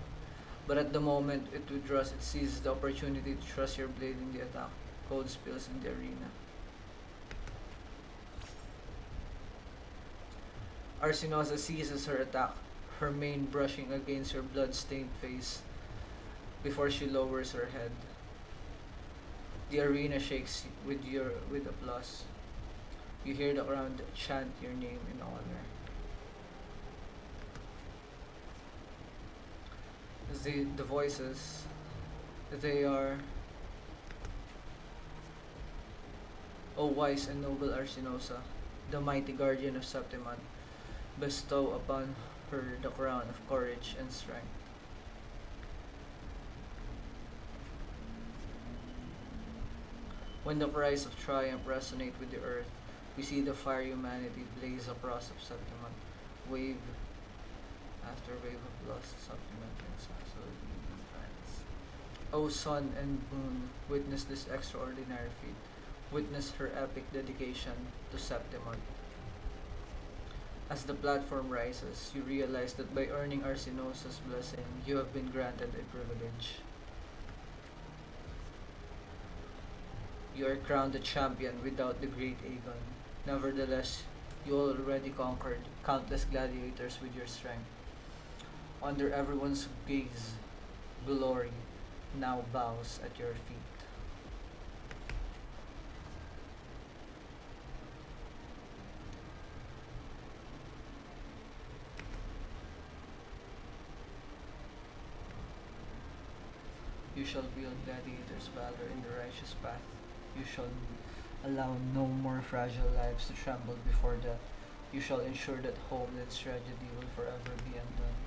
but at the moment it withdraws, it seizes the opportunity to thrust your blade in the attack. Cold spills in the arena. Arsinosa seizes her attack, her mane brushing against your blood-stained face before she lowers her head. The arena shakes with applause. You hear the crowd chant your name in honor. The voices, they are, O wise and noble Arsinosa, the mighty guardian of Septimon, bestow upon her the crown of courage and strength. When the cries of triumph resonate with the earth, we see the fire humanity blaze across of Septimon, wave after wave of lost Septimon and absolutely friends. O sun and moon, witness this extraordinary feat. Witness her epic dedication to Septimon. As the platform rises, you realize that by earning Arsinosa's blessing, you have been granted a privilege. You are crowned a champion without the great Aegon. Nevertheless, you already conquered countless gladiators with your strength. Under everyone's gaze, glory now bows at your feet. You shall wield gladiators' valor in the righteous path. You shall allow no more fragile lives to tremble before death. You shall ensure that Homeland's tragedy will forever be undone.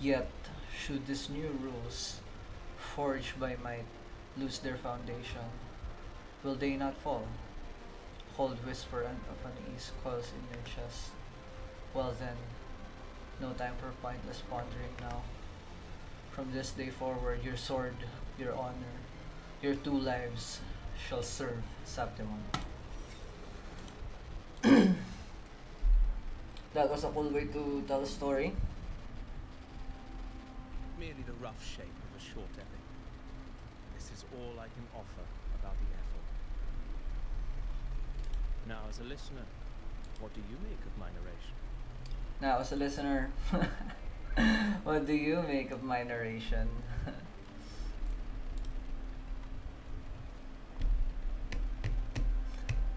Yet, Should these new rules, forged by might, lose their foundation, will they not fall? Cold whisper of unease coils in your chest. Well then, no time for pointless pondering now. From this day forward, your sword, your honor, your 2 lives shall serve Septimon. That was a cool way to tell a story.
Merely the rough shape of a short epic. This is all I can offer about the effort. Now, as a listener, what do you make of my narration?
Now, as a listener, what do you make of my narration?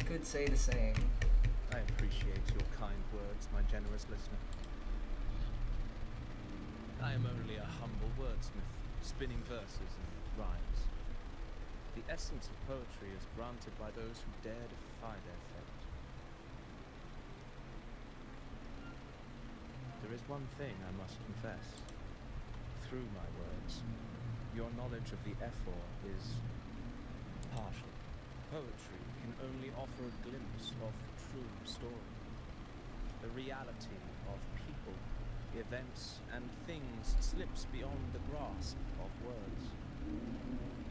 Could say the same.
I appreciate your kind words, my generous listener. I am only a humble wordsmith, spinning verses and rhymes. The essence of poetry is granted by those who dare defy their fate. There is one thing I must confess. Through my words, your knowledge of the Ephor is partial. Poetry can only offer a glimpse of the true story. The reality of people, events, and things slips beyond the grasp of words.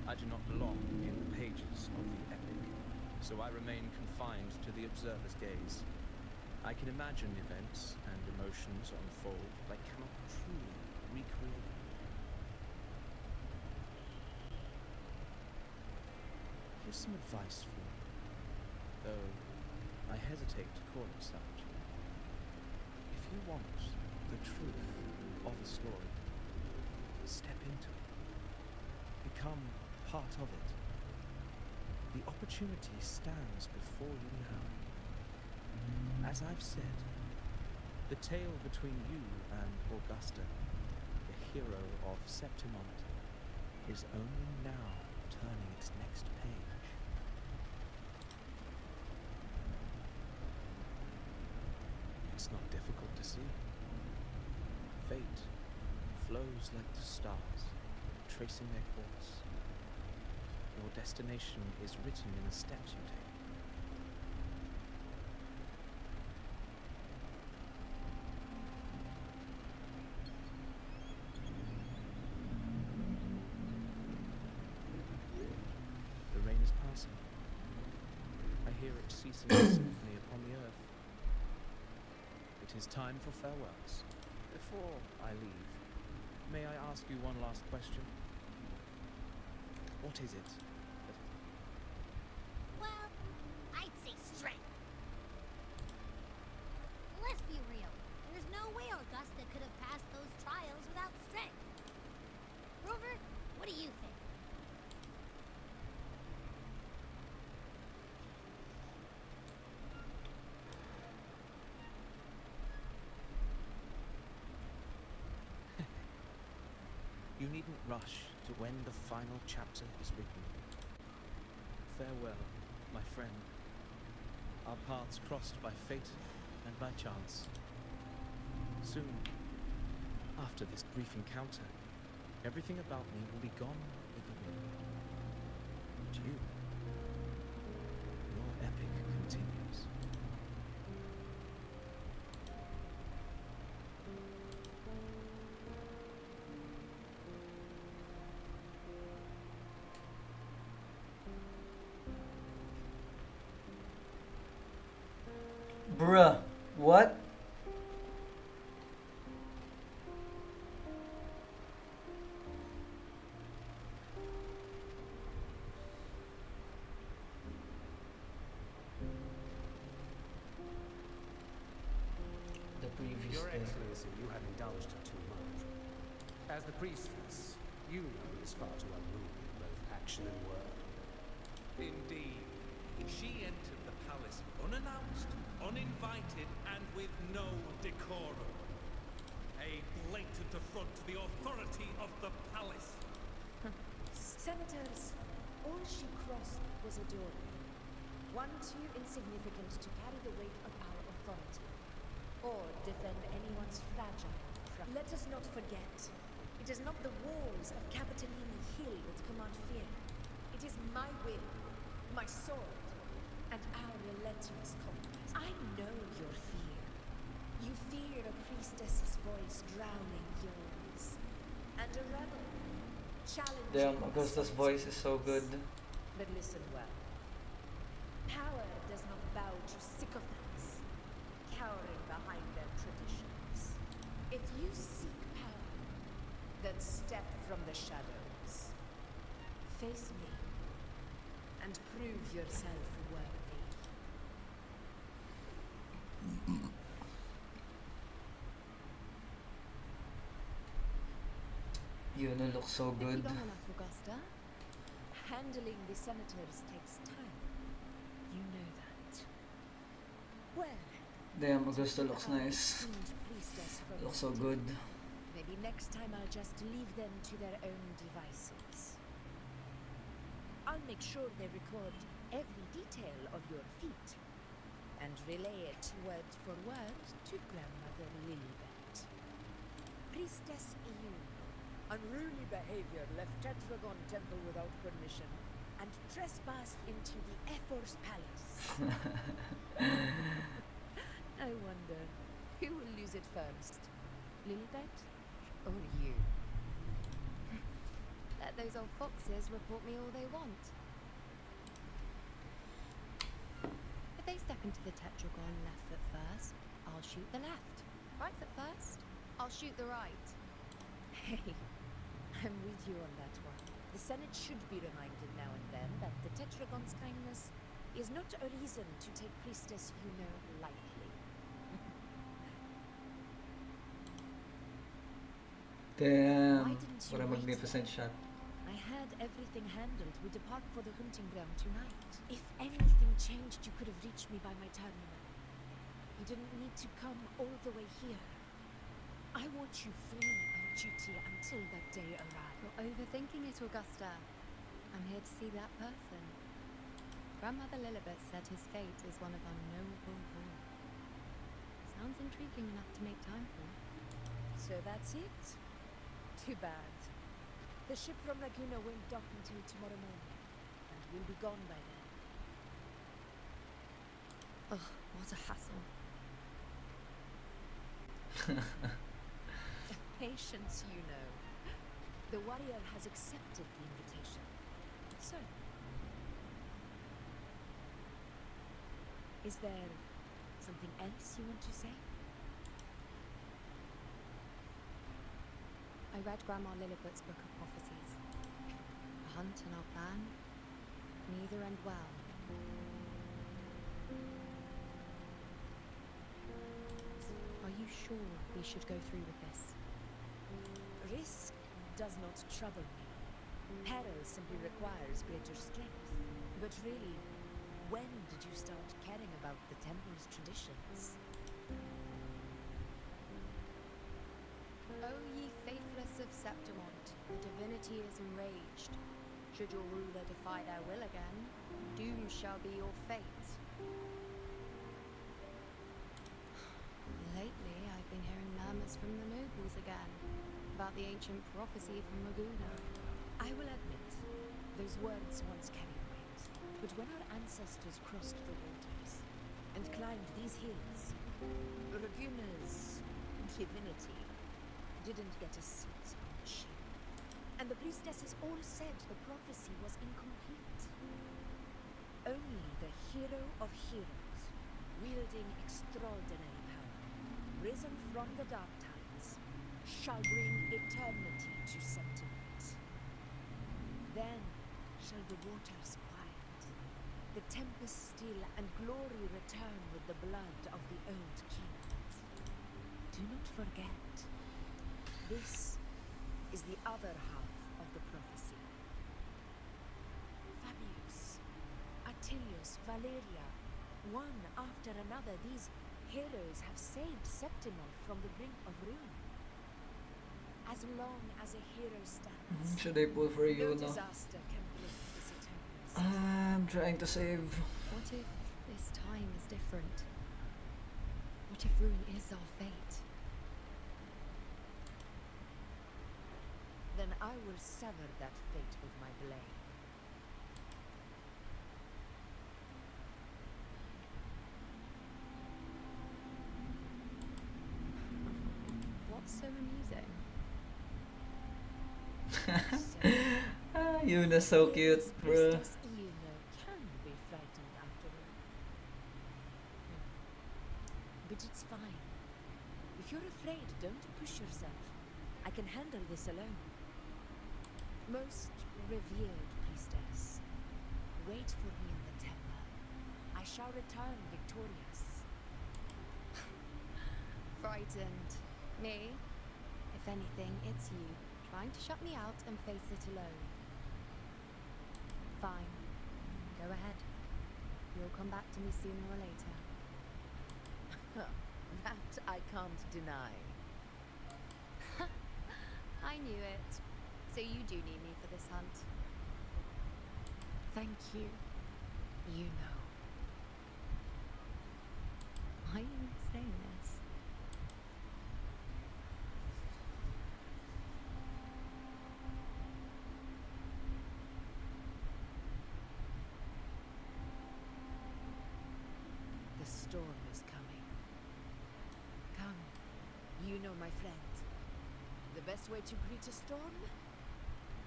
I do not belong in the pages of the epic, so I remain confined to the observer's gaze. I can imagine events and emotions unfold, but I cannot truly recreate them. Here's some advice for you, though I hesitate to call it such. If you want the truth of a story, step into it. Become part of it. The opportunity stands before you now. As I've said, the tale between you and Augusta, the hero of Septimont, is only now turning its next page. It's not difficult to see. Fate flows like the stars, tracing their course. Your destination is written in the steps you take. The rain is passing. I hear it ceasing its symphony upon the earth. It is time for farewells. Before I leave, may I ask you one last question? What is it?
Well, I'd say strength. Let's be real. There's no way Augusta could have passed those trials without strength. Rover, what do you think?
You needn't rush to when the final chapter is written. Farewell, my friend. Our paths crossed by fate and by chance. Soon, after this brief encounter, everything about me will be gone with the wind. But you, your epic continues.
Bruh, what? The previous
Your
day.
Excellency, you have indulged her too much. As the priestess, you know is far too unruly in both action and word.
Indeed. She entered the palace unannounced, uninvited, and with no decorum. A blatant affront to the authority of the palace.
Senators, all she crossed was a doorway. One too insignificant to carry the weight of our authority, or defend anyone's fragile. Let us not forget, It is not the walls of Capitolini Hill that command fear. It is my will, my sword, and our relentless conquest. I know your fear. You fear a priestess's voice drowning yours, and a rebel challenging.
Damn, Augusta's voice is so good.
But listen well. Power does not bow to sycophants, cowering behind their traditions. If you seek power, then step from the shadows. Face me, and prove yourself worthy.
Yuna looks so
Have you
good.
done enough, Augusta?
Handling the senators takes time. You know that. Well,
Damn, Augusta looks
our
nice.
esteemed priestess from
Looks so
Wuthering.
good.
Maybe next time I'll just leave them to their own devices. I'll make sure they record every detail of your feat and relay it word for word to Grandmother Lilibet. Priestess Iun, unruly behavior, left Tetragon Temple without permission and trespassed into the Ephor's palace. I wonder, who will lose it first? Lilibet or you?
Let those old foxes report me all they want. If they step into the tetragon left foot first, I'll shoot the left. Right foot first, I'll shoot the right.
Hey, I'm with you on that one. The Senate should be reminded now and then that the Tetragon's kindness is not a reason to take Priestess Yuno lightly.
Damn,
Why didn't you
what a
wait?
magnificent shot.
I had everything handled. We depart for the hunting ground tonight. If anything changed, you could have reached me by my terminal. You didn't need to come all the way here. I want you free of duty until that day arrives.
You're overthinking it, Augusta. I'm here to see that person. Grandmother Lilibet said his fate is one of unknowable war. Sounds intriguing enough to make time for.
So that's it. Too bad. The ship from Laguna won't dock until tomorrow morning, and we'll be gone by then.
Ugh, what a hassle.
Patience, you know. The warrior has accepted the invitation. So, is there something else you want to say?
I read Grandma Lilibet's book of prophecies. The hunt and our plan, neither end well. Are you sure we should go through with this?
Risk does not trouble me. Peril simply requires greater strength. But really, when did you start caring about the temple's traditions?
O ye faithless of Septimont, the divinity is enraged. Should your ruler defy their will again, doom shall be your fate. Lately, I've been hearing murmurs from the nobles again, about the ancient prophecy from Laguna.
I will admit, those words once carried weight. But when our ancestors crossed the waters and climbed these hills, Laguna's divinity didn't get a seat on the ship. And the priestesses all said the prophecy was incomplete. Only the hero of heroes, wielding extraordinary power, risen from the dark times, shall bring eternity to Septimont. Then shall the waters quiet, the tempest still, and glory return with the blood of the old king. Do not forget, this is the other half of the prophecy. Fabius, Attilius, Valeria, one after another, these heroes have saved Septimont from the brink of ruin. As long as a hero stands,
Should I pull for
no
you, no?
disaster can break this eternal city.
I'm trying to save.
What if this time is different? What if ruin is our fate?
I will sever that fate with my blade.
What's so amusing?
Yuna's so cute,
This
bro.
priestess Yuna can be frightened after all. But it's fine. If you're afraid, don't push yourself. I can handle this alone. Most revered priestess, wait for me in the temple. I shall return victorious.
Frightened. Me? If anything, it's you, trying to shut me out and face it alone. Fine. Go ahead. You'll come back to me sooner or later.
That I can't deny.
I knew it. So you do need me for this hunt.
Thank you. You know.
Why are you saying this?
The storm is coming. Come, you know my friend. The best way to greet a storm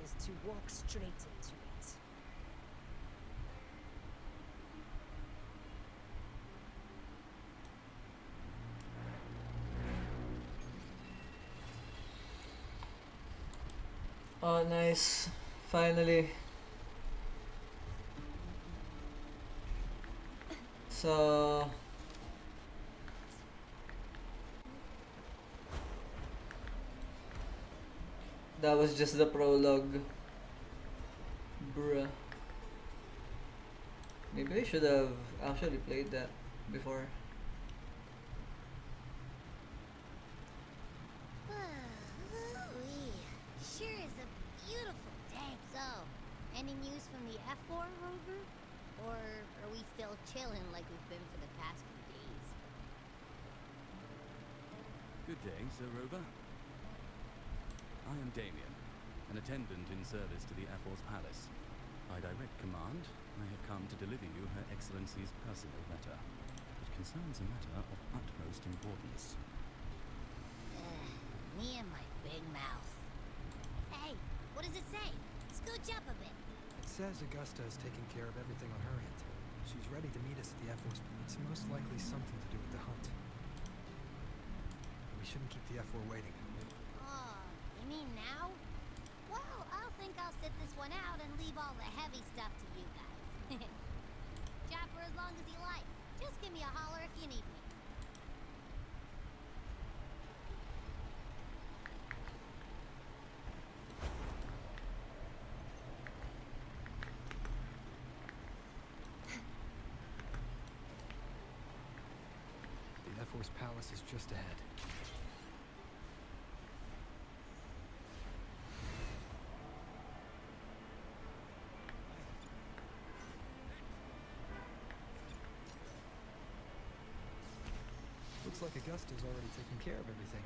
is to walk straight into it.
Oh, nice. Finally. So that was just the prologue. Bruh. Maybe I should have actually played that before.
Ooh-wee. Sure is a beautiful day. So, any news from the F4 rover? Or are we still chilling like we've been for the past few days?
Good day, Sir Rover. I am Damien, an attendant in service to the Afor's Palace. By direct command, I have come to deliver you Her Excellency's personal letter. It concerns a matter of utmost importance.
Me and my big mouth. Hey, what does it say? Scooch up a bit.
It says Augusta is taking care of everything on her end. She's ready to meet us at the F4's. It's most likely something to do with the hunt. We shouldn't keep the F4 waiting.
Oh, you mean now? Well, I'll sit this one out and leave all the heavy stuff to you guys. Chat for as long as you like. Just give me a holler if you need me.
The F4's palace is just ahead. Looks like Augusta's already taken care of everything.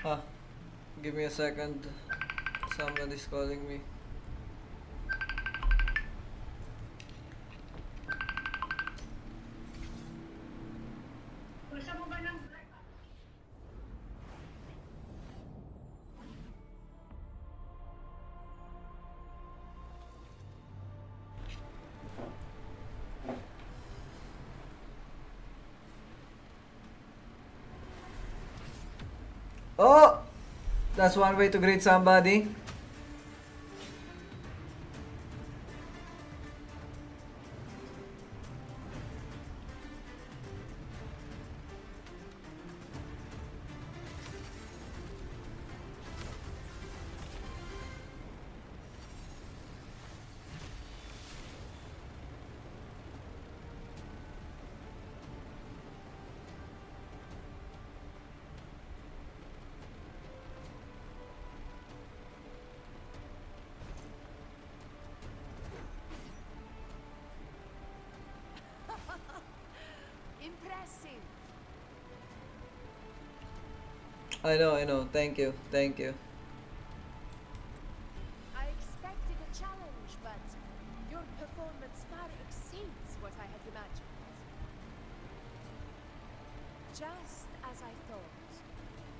Ah, give me a second. Someone is calling me. Oh! That's one way to greet somebody. I know. Thank you.
I expected a challenge, but your performance far exceeds what I had imagined. Just as I thought,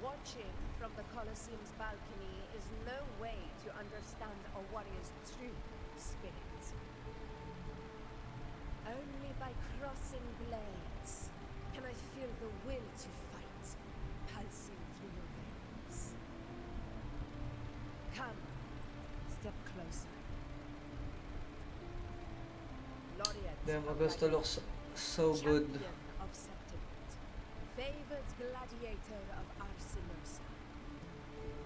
watching from the Colosseum's balcony is no way to understand a warrior's true spirit. Only by crossing blades can I feel the will to fight pulsing through your veins. Come, step closer. Laureate
Damn,
of
Augusta
Valor,
looks so good.
champion of Septimate, favored gladiator of Arsinosa.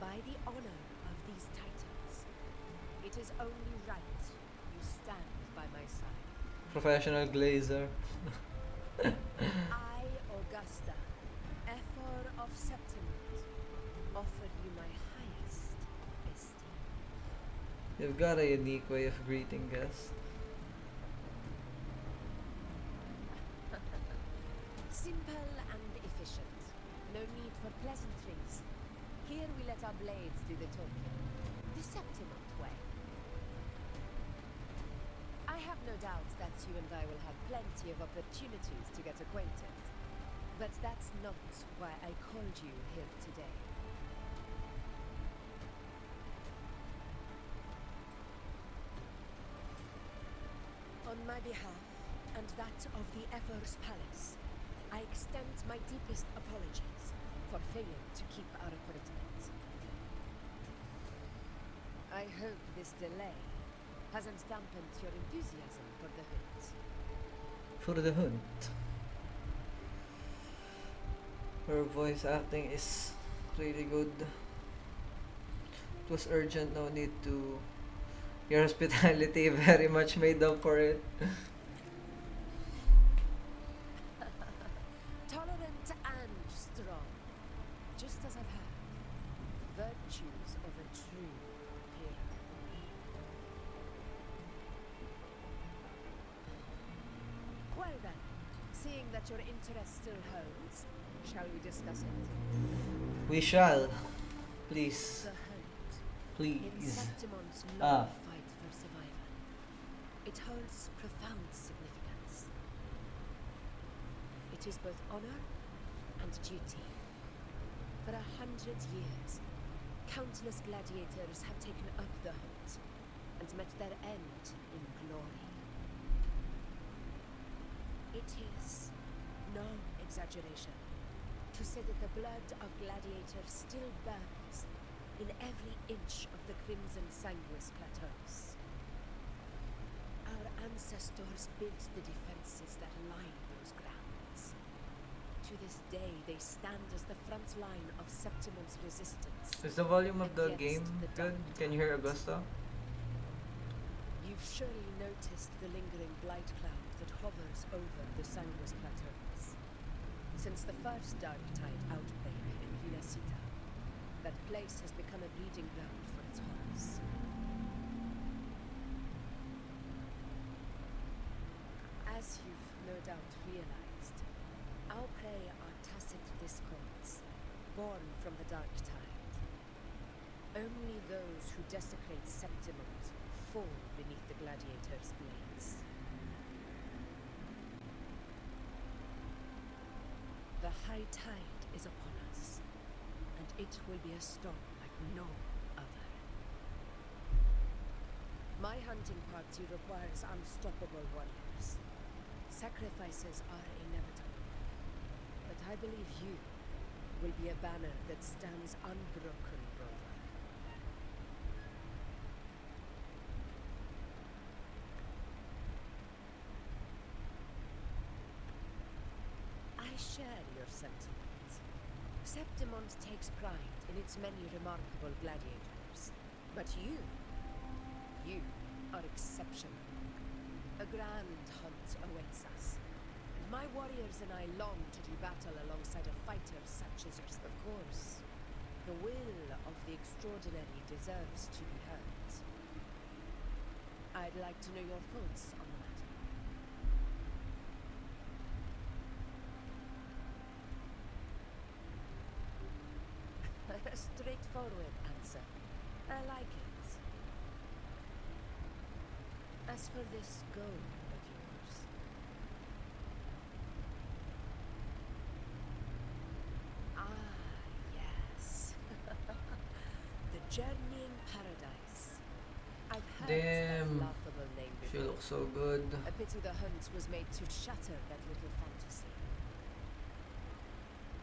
By the honor of these titans, it is only right you stand by my side.
Professional glazer.
I, Augusta, Ephor of Septimate, offer you my highest esteem.
You've got a unique way of greeting guests.
Simple and efficient. No need for pleasantries. Here we let our blades do the talking. The Septimate way. I have no doubt that you and I will have plenty of opportunities to get acquainted. But that's not why I called you here today. On my behalf, and that of the Ephor's Palace, I extend my deepest apologies for failing to keep our appointment. I hope this delay hasn't dampened your enthusiasm for the hunt.
For the hunt. Her voice acting is really good. It was urgent, no need to. Your hospitality very much made up for it.
Tolerant and strong, just as I've heard. Virtues of a true hero. Well then, seeing that your interest still holds, shall we discuss it?
We shall. Please.
The hunt. In
Please.
Septimon's long fight for survival, it holds profound significance. It is both honor and duty. For 100 years, countless gladiators have taken up the hunt and met their end in glory. It is no exaggeration to say that the blood of gladiators still burns in every inch of the Crimson Sanguis plateaus. Our ancestors built the defenses that line those grounds. To this day, they stand as the front line of Septimon's resistance.
Is the volume of the
against
game
the
good?
Dark
Can you hear
Tides.
Augusta?
You've surely noticed the lingering blight cloud that hovers over the Sanguis plateaus. Since the first Dark Tide outbreak in Vinacita, that place has become a breeding ground for its horrors. As you've no doubt realized, our prey are tacit discords, born from the Dark Tide. Only those who desecrate Septimont fall beneath the gladiators' blades. The high tide is upon us, and it will be a storm like no other. My hunting party requires unstoppable warriors. Sacrifices are inevitable, but I believe you will be a banner that stands unbroken, Rover. I share your sentiments. Septimont takes pride in its many remarkable gladiators, but you are exceptional. A grand hunt awaits us. And my warriors and I long to do battle alongside a fighter such as yours. Of course, the will of the extraordinary deserves to be heard. I'd like to know your thoughts on the matter. A straightforward answer. I like it. As for this goal of yours, yes. The Journeying Paradise. I've heard that
Damn.
laughable name
She
before.
looks so good.
A pity the hunt was made to shatter that little fantasy.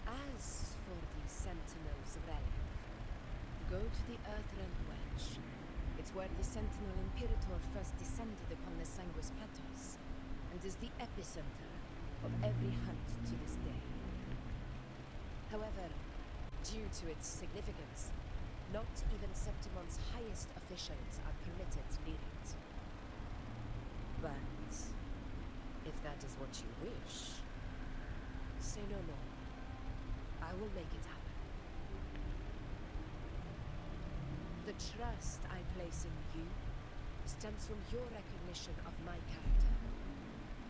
As for the Sentinel's relic, go to the Earthrend Wedge. It's where the Sentinel Imperator first descended upon the Sanguis Plateaus, and is the epicenter of every hunt to this day. However, due to its significance, not even Septimon's highest officials are permitted near it. But if that is what you wish, say no more. I will make it happen. The trust I place in you stems from your recognition of my character.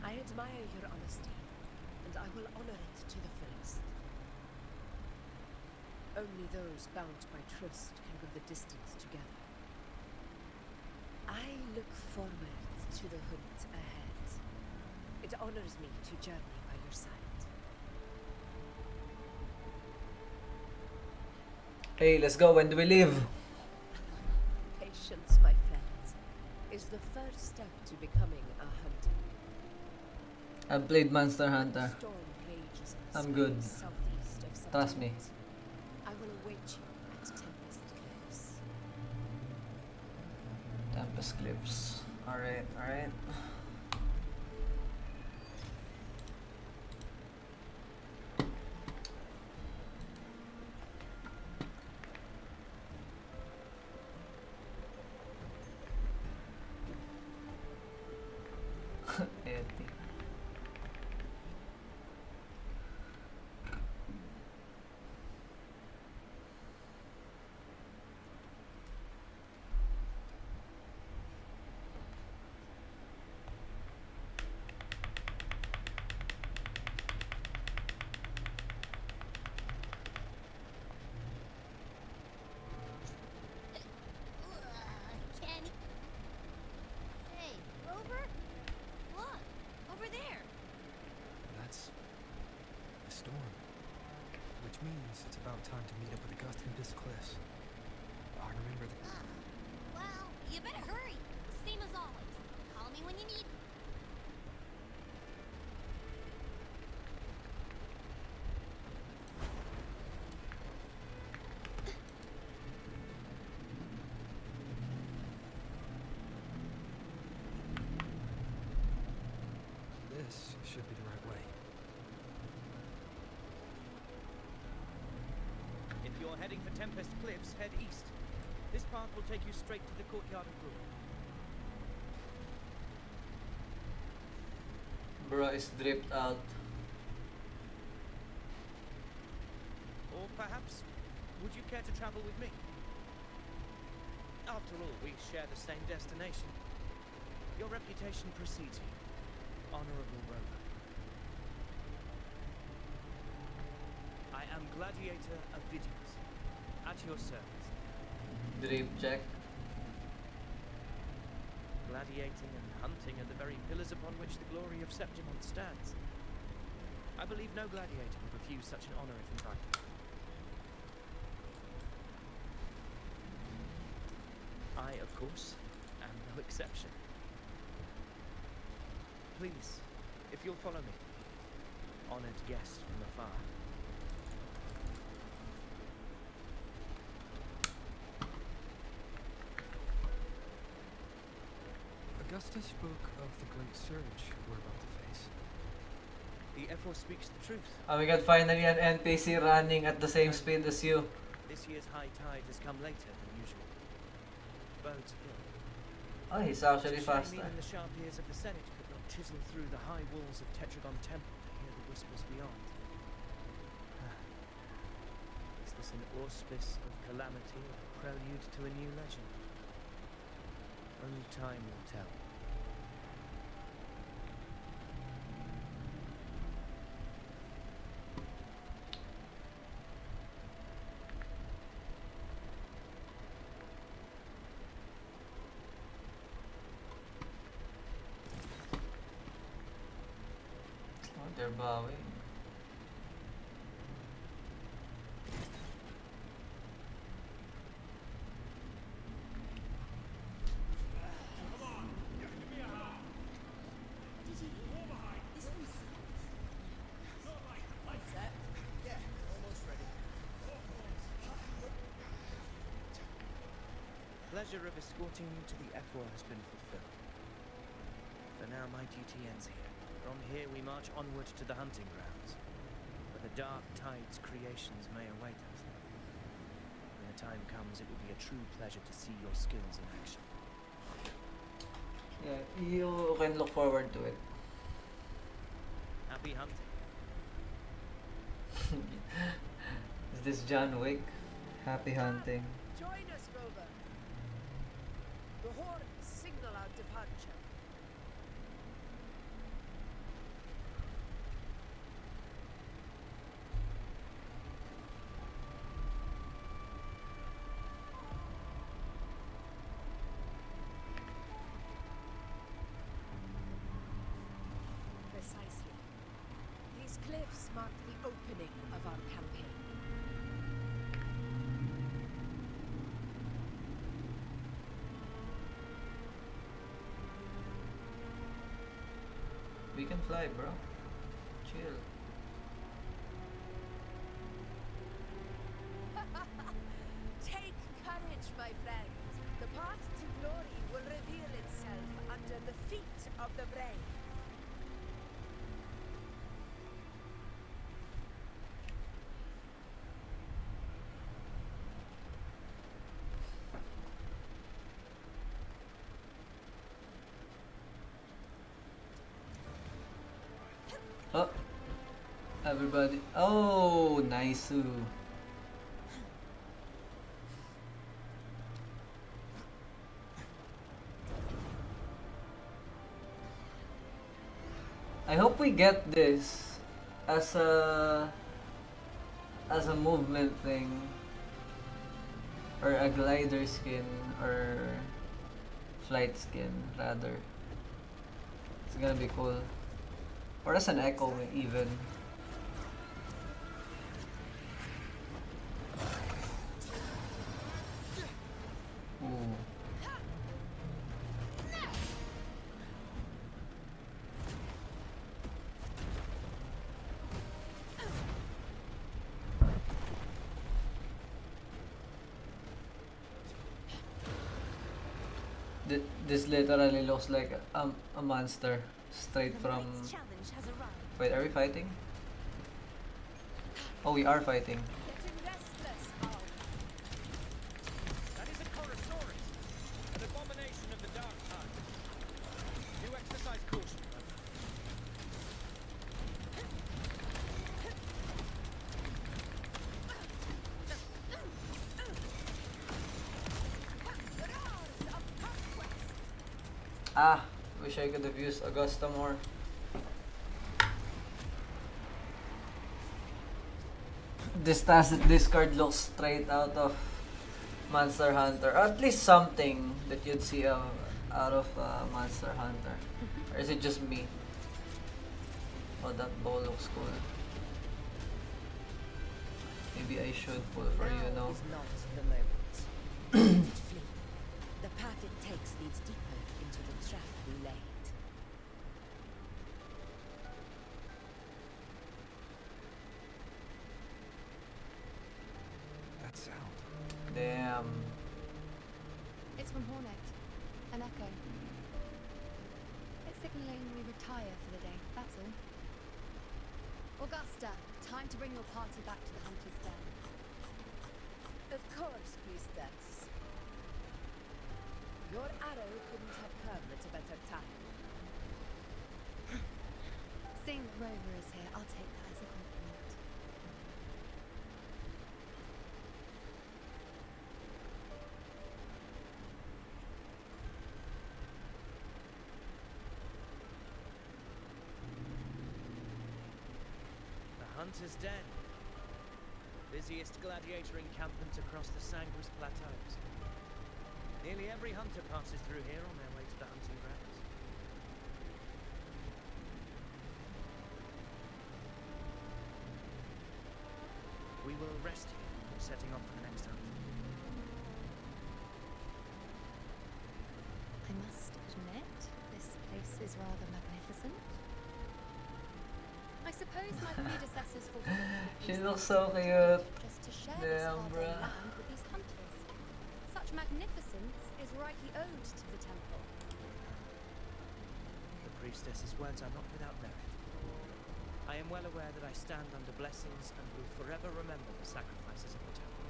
I admire your honesty, and I will honor it to the fullest. Only those bound by trust can go the distance together. I look forward to the hunt ahead. It honors me to journey by your side.
Hey, let's go. When do we leave?
Patience, my friends, is the first step to becoming a hunter.
I've played Monster
When the
Hunter.
storm rages in the
I'm good.
skies southeast of
Trust me.
Septimus, I will await you at Tempest Cliffs.
Tempest Cliffs. Alright, alright. Eddie.
Kenny. Hey, Rover? Look, over there.
That's a storm. Which means it's about time to meet up with Augusta and Tempest Cliffs. I remember the...
Well, you better hurry. Same as always. Call me when you need me.
This should be the right way.
If you're heading for Tempest Cliffs, head east. This path will take you straight to the courtyard of Brew.
Bro is dripped out.
Or perhaps, would you care to travel with me? After all, we share the same destination. Your reputation precedes you, Honorable Rover. I am Gladiator of Vidius, at your service.
Drip check.
Gladiating and hunting are the very pillars upon which the glory of Septimon stands. I believe no gladiator would refuse such an honor if invited. I, of course, am no exception. Please, if you'll follow me, honored guest from afar.
Augusta spoke of the great surge we're about to face.
The F4 speaks the truth.
We got finally an NPC running at the same speed as you.
This year's high tide has come later than usual. Bodes ill.
Oh, he's actually
It's a shame
faster.
even the sharp ears of the Senate could not chisel through the high walls of Tetragon Temple to hear the whispers beyond. Is this an auspice of calamity or a prelude to a new legend? Only time will tell.
Gerbawi.
Pleasure of escorting you to the F4 has been fulfilled. For now, my duty ends here. From here, we march onward to the hunting grounds, where the Dark Tide's creations may await us. When the time comes, it will be a true pleasure to see your skills in action.
Yeah, you can look forward to it.
Happy hunting.
Is this John Wick? Happy hunting.
Join us, Rover. The horns signal our departure. Precisely. These cliffs mark the opening of our campaign.
We can fly, bro. Chill.
Take courage, my friends. The path to glory will reveal itself under the feet of the brave.
Oh, everybody. Oh, nice. I hope we get this as a movement thing, or a glider skin, or flight skin rather. It's gonna be cool. Or as an echo even. Ooh. This literally looks like a monster straight from... Wait, are we fighting? Oh, we are fighting.
Getting restless, Owl.
That is a Chorosaurus, an abomination of the Dark Tide. Do exercise caution.
Ah, wish I could have used Augusta more. This tacit discard looks straight out of Monster Hunter. Or at least something that you'd see out of Monster Hunter. Or is it just me? Oh, that bow looks cool. Maybe I should pull for
Now
you, no?
is not the moment. Flee. The path it takes leads deeper into the trap we laid.
That sound.
Damn.
It's from Hornet. An echo. It's signaling we retire for the day, that's all. Augusta, time to bring your party back to the Hunter's Den.
Of course, priestess. Your arrow couldn't have come at a better time.
Seeing that Rover is here, I'll take that as a compliment.
The Hunter's Den. Busiest gladiator encampment across the Sangris Plateaus. Nearly every hunter passes through here on their way to the hunting grounds.
rather magnificent. I suppose my predecessors fulfilled
She
these
looks
things
so cute.
just to share this
Damn,
hard-earned
bruh.
land with these hunters. Such magnificence is rightly owed to the temple.
The priestess's words are not without merit. I am well aware that I stand under blessings and will forever remember the sacrifices of the temple.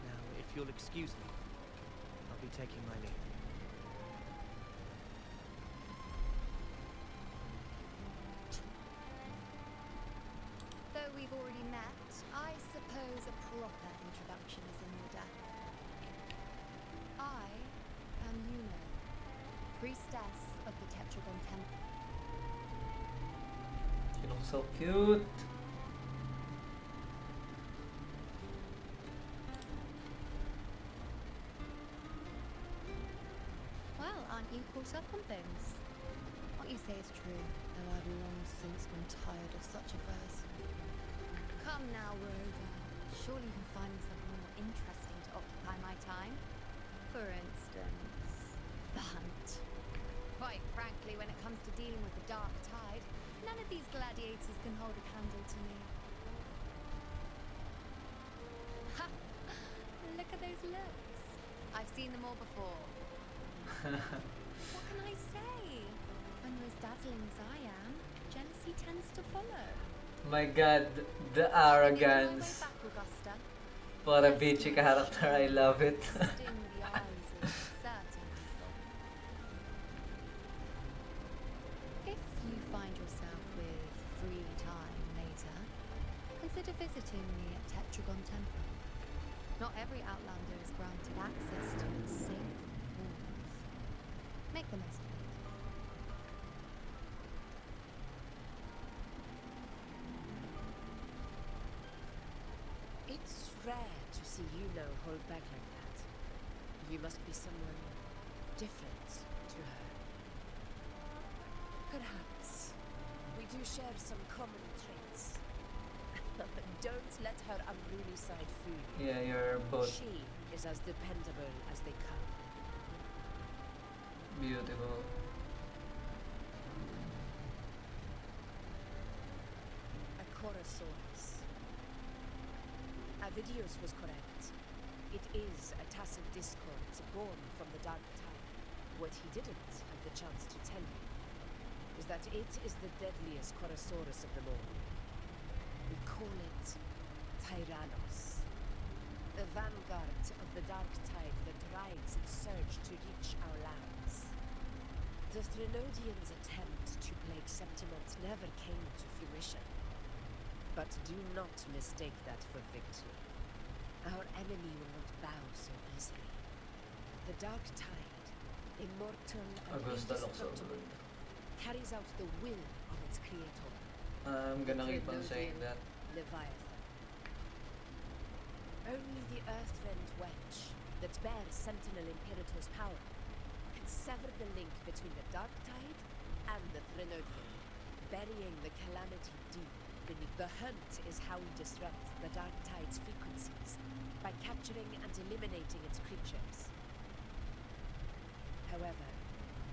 Now, if you'll excuse me, I'll be taking my leave.
Though we've already met, I suppose a proper introduction is in order. I am Yuno, priestess of the Tetragon Temple.
She looks so cute.
Well, aren't you caught up on things? What you say is true, though I've long since grown tired of such affairs. Come now, Rover. Surely you can find me something more interesting to occupy my time. For instance, the hunt. Quite frankly, when it comes to dealing with the dark tide, none of these gladiators can hold a candle to me. Ha! Look at those looks. I've seen them all before. What can I say? When you're as dazzling as I am, jealousy tends to follow.
My god, the
Making my way
arrogance.
back, Augusta.
For a bitchy character, I love it.
Sting the eyes of certain people. If you find yourself with free time later, consider visiting me at Tetragon Temple. Not every outlander is granted access to its sacred halls. Make the most of it.
It's rare to see Yuno hold back like that. You must be someone different to her. Perhaps we do share some common traits. Don't let her unruly side fool you.
Yeah, you're both
She is as dependable as they come.
beautiful.
A Chorosaurus. Avidius was correct. It is a tacit discord born from the dark tide. What he didn't have the chance to tell you is that it is the deadliest Chorosaurus of them all. We call it Tyrannos. The vanguard of the dark tide that rides its surge to reach our lands. The Threnodians' attempt to plague Septimont never came to fruition. But do not mistake that for victory. Our enemy will not bow so easily. The dark tide, immortal and
Augusta looks so
indestructible,
good.
carries out the will of its creator.
I'm gonna keep on saying that.
Leviathan. Only the Earthrend wedge that bears Sentinel Imperator's power can sever the link between the dark tide and the Threnodian, burying the calamity deep beneath. The hunt is how we disrupt the dark tide's frequencies, by capturing and eliminating its creatures. However,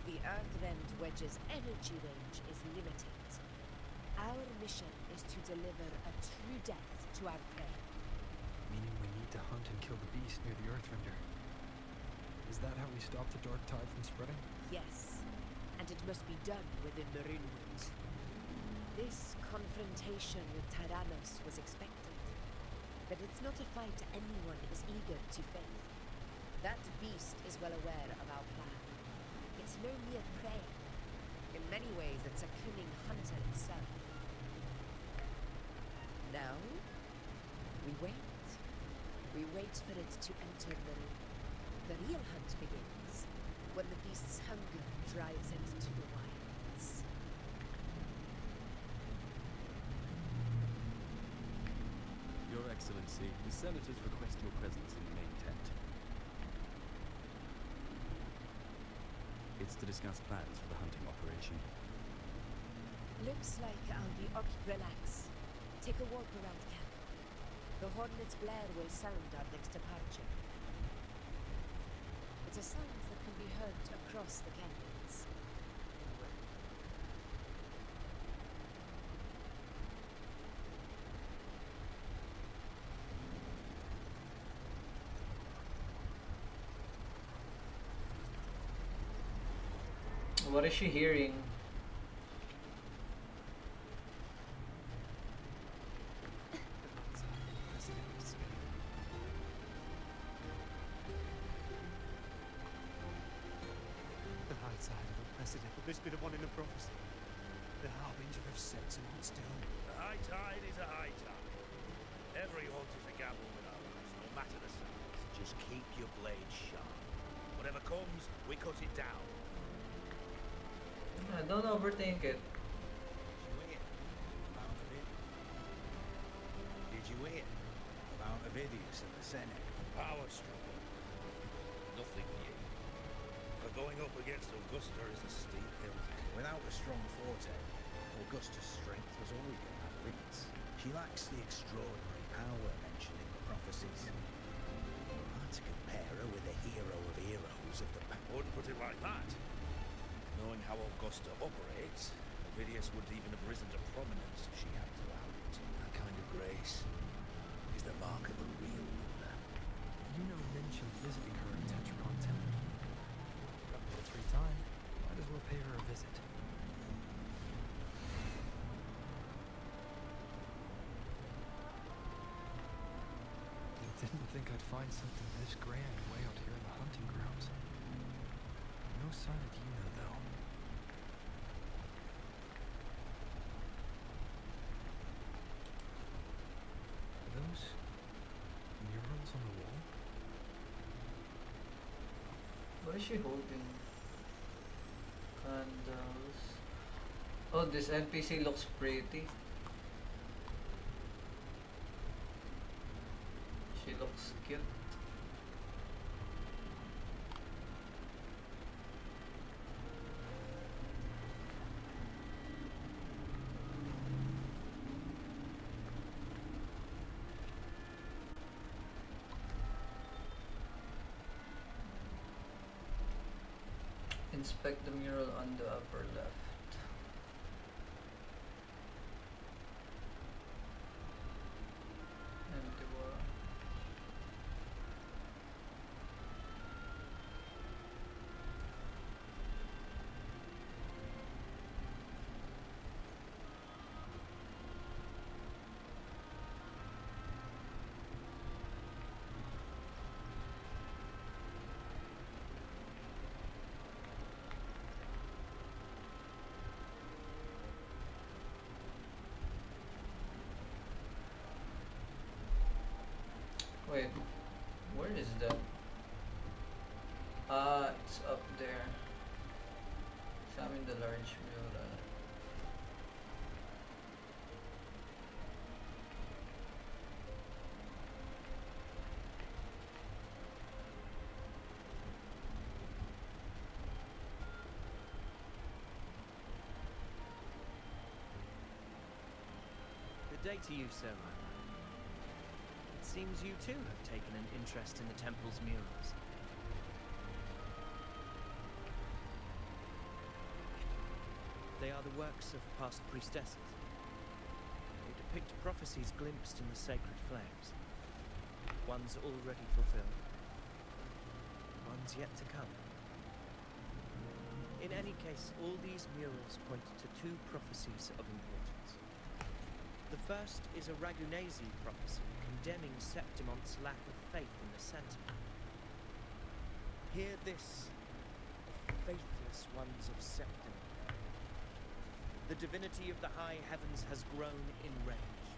the Earthrend wedge's energy range is limited. Our mission is to deliver a true death to our prey.
Meaning we need to hunt and kill the beast near the Earthrender. Is that how we stop the dark tide from spreading?
Yes, and it must be done within the Runewood. This confrontation with Tyrannos was expected, but it's not a fight anyone is eager to face. That beast is well aware of our plan. It's no mere prey. In many ways, it's a cunning hunter itself. Now, we wait. We wait for it to enter the room. The real hunt begins when the beast's hunger drives it to the wilds.
Your Excellency, the senators request your presence in the main tent. It's to discuss plans for the hunting operation.
Looks like I'll be relax. Take a walk around camp. The hornet's blare will sound our next departure. It's a sound that can be heard across the canyons.
What is she hearing?
The high tide of unprecedented. This bit of one in a prophecy. The harbinger of sets and still.
The high tide is a high tide. Every hunt is a gamble with our lives, no matter the size. Just keep your blade sharp. Whatever comes, we cut it down.
Don't overthink it.
Did you hear about Avidius of the Senate?
Power struggle. Nothing new. But going up against Augusta is a steep hill.
Without a strong forte, Augusta's strength was always going to have limits. She lacks the extraordinary power mentioned in the prophecies. Hard to compare her with the hero of heroes of the past.
Wouldn't put it like that. Knowing how Augusta operates, Avidius wouldn't even have risen to prominence if she hadn't allowed it. That kind of grace is the mark of a real ruler.
You know, mentioned visiting her in Tetracon Temple. Got a little free time. Might as well pay her a visit. Didn't think I'd find something this grand way out here in the hunting grounds. No sign of Yuna, though. Are those murals on the wall?
What is she holding? Candles. Oh, this NPC looks pretty. She looks cute. Inspect the mural on the upper left. Empty wall. Wait, where is that? Ah, it's up there. Examine the large mural.
Good day to you, sir. It seems you too have taken an interest in the temple's murals. They are the works of past priestesses. They depict prophecies glimpsed in the sacred flames. Ones already fulfilled. Ones yet to come. In any case, all these murals point to two prophecies of importance. The first is a Ragunesi prophecy condemning Septimon's lack of faith in the Sentinel. Hear this, the faithless ones of Septim. The divinity of the high heavens has grown in rage.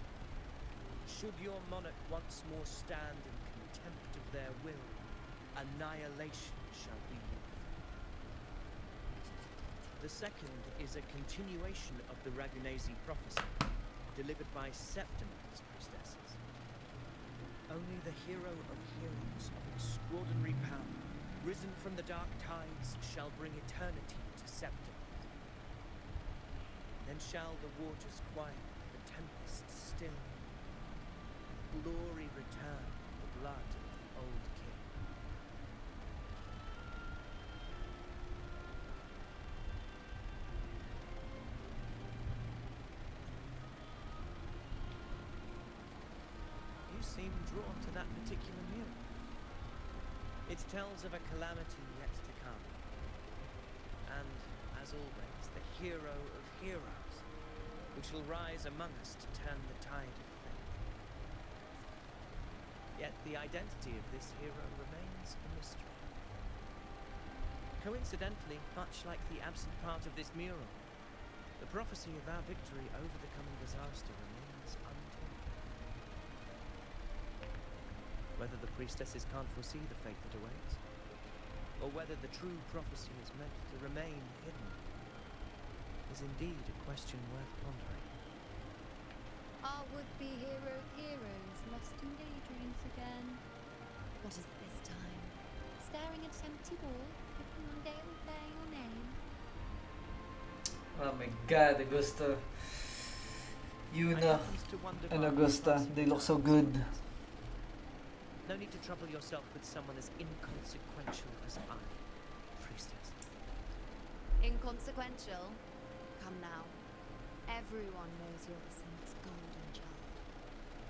Should your monarch once more stand in contempt of their will, annihilation shall be your fate. The second is a continuation of the Ragunesi prophecy, delivered by Septimon's priestesses. Only the hero of heroes of extraordinary power, risen from the dark tides, shall bring eternity to Septimon. Then shall the waters quiet, the tempest still, glory return, the blood of the old king. You seem drawn to that particular mural. It tells of a calamity yet to come. And, as hero of heroes, who shall rise among us to turn the tide of fate. Yet the identity of this hero remains a mystery. Coincidentally, much like the absent part of this mural, the prophecy of our victory over the coming disaster remains untold. Whether the priestesses can't foresee the fate that awaits, or whether the true prophecy is meant to remain hidden, is indeed a question worth pondering.
Our would-be hero of heroes lost in daydreams again. What is it this time? Staring at an empty wall, hoping one day it will bear your name.
Oh my god, Augusta. Yuna and Augusta, they look so good.
No need to trouble yourself with someone as inconsequential as I, priestess.
Inconsequential? Come now. Everyone knows you're the saint's golden child.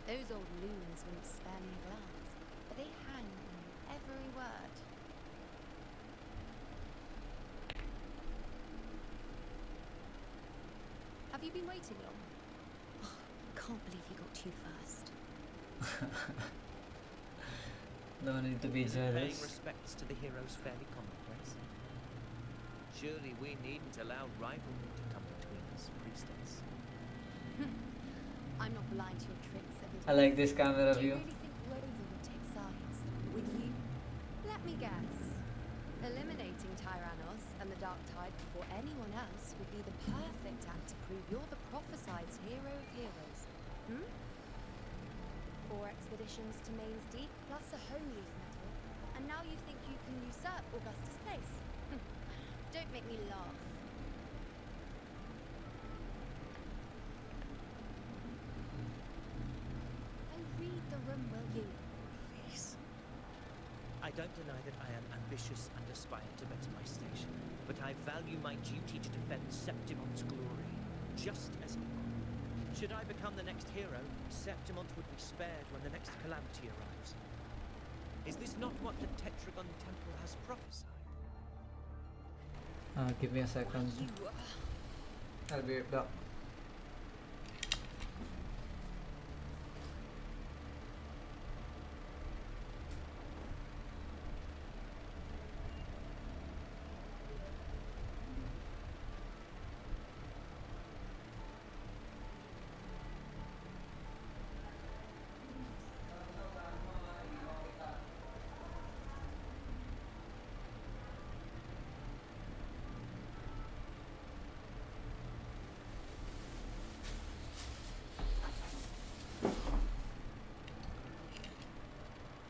Those old loons wouldn't spare me a glance, but they hang on every word. Have you been waiting long? Oh, can't believe you got to first.
No need to be
Paying
jealous.
respects to the heroes fairly commonplace. Surely we needn't allow rivalry to come between us, priestess.
I'm not blind to your tricks, evidence.
I like this camera
Do you
view.
really think Woven would take sides with you? Let me guess. Eliminating Tyrannos and the Dark Tide before anyone else would be the perfect act to prove you're the prophesied hero of heroes. 4 expeditions to Main's Deep, plus a home leaf medal, and now you think you can usurp Augustus' place? Don't make me laugh. Oh, read the room, will you?
Please. I don't deny that I am ambitious and aspire to better my station, but I value my duty to defend Septimon's glory, just as equal. Should I become the next hero, Septimont would be spared when the next calamity arrives. Is this not what the Tetragon Temple has prophesied?
Give me a second. I'll be right back.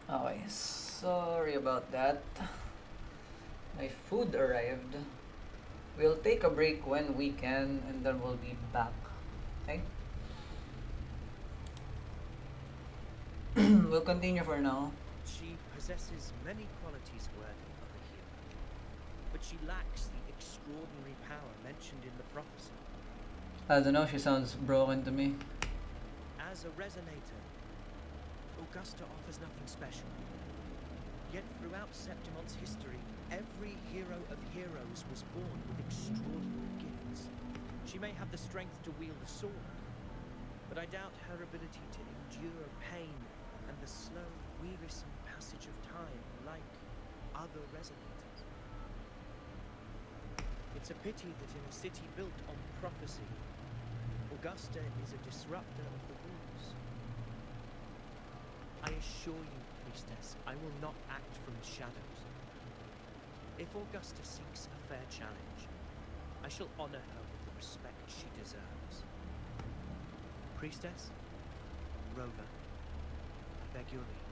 Okay, sorry about that. My food arrived. We'll take a break when we can, and then we'll be back. Okay? We'll continue for now.
She possesses many qualities worthy of a hero, but she lacks the extraordinary power mentioned in the prophecy.
I don't know, she sounds broken to me.
As a resonator, Augusta offers nothing special. Yet throughout Septimon's history, every hero of heroes was born with extraordinary gifts. She may have the strength to wield a sword, but I doubt her ability to endure pain and the slow, wearisome passage of time like other resonators. It's a pity that in a city built on prophecy, Augusta is a disruptor of the rules. I assure you, priestess, I will not act from the shadows. If Augusta seeks a fair challenge, I shall honor her with the respect she deserves. Priestess, Rover, I beg your leave.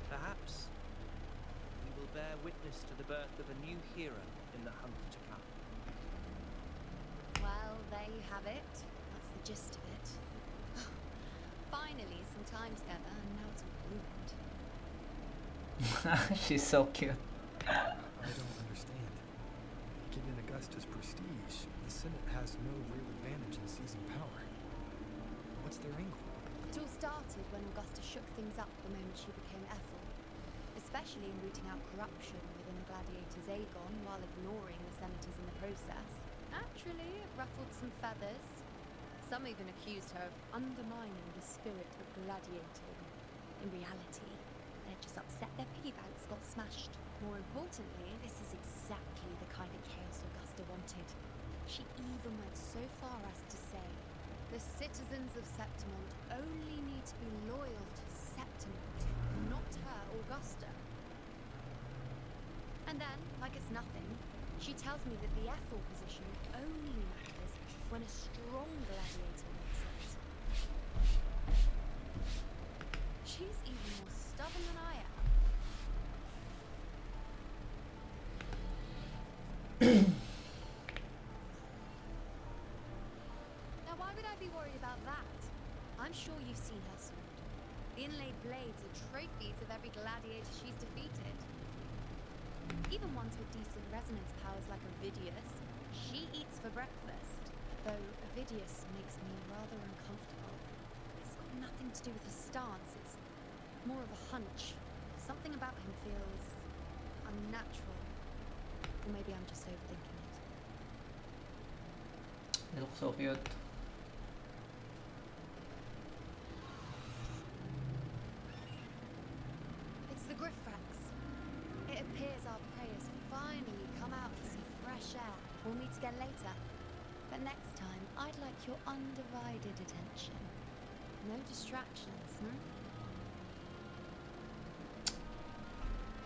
Perhaps we will bear witness to the birth of a new hero in the hunt to come.
Well, there you have it. That's the gist of it. Finally, some time together, and now it's all ruined.
She's so cute.
I don't understand. Given Augustus' prestige, the Senate has no real advantage in seizing power. What's their angle?
It all started when Augusta shook things up the moment she became Ethel, especially in rooting out corruption within the gladiators' Aegon while ignoring the senators in the process. Naturally, it ruffled some feathers. Some even accused her of undermining the spirit of gladiating. In reality, it just upset their piggy banks got smashed. More importantly, this is exactly the kind of chaos Augusta wanted. She even went so far as to say, the citizens of Septimont only need to be loyal to Septimont, not her, Augusta. And then, like it's nothing, she tells me that the Ethel position only matters when a strong gladiator wants it. She's even more stubborn than I am. Now why would I be worried about that? I'm sure you've seen her sword. The inlaid blades are trophies of every gladiator she's defeated. Even ones with decent resonance powers like Ovidius, she eats for breakfast. Though Ovidius makes me rather uncomfortable. It's got nothing to do with his stance, it's more of a hunch. Something about him feels unnatural. Or maybe I'm just overthinking it.
They look so cute.
It's the Griffrax. It appears our prey has finally come out for some fresh air. We'll meet again later. But next time, I'd like your undivided attention. No distractions,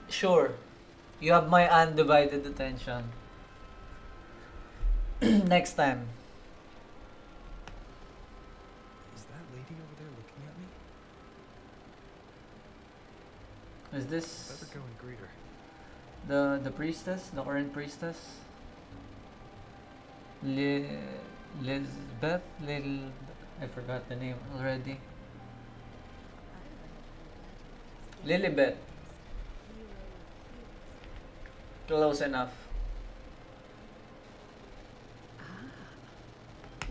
Sure. You have my undivided attention. Next time.
Is that lady over there looking at me?
Is this
Better go and greet her.
the priestess, the current priestess? Lisbeth? I forgot the name already. Lilibet. Close enough.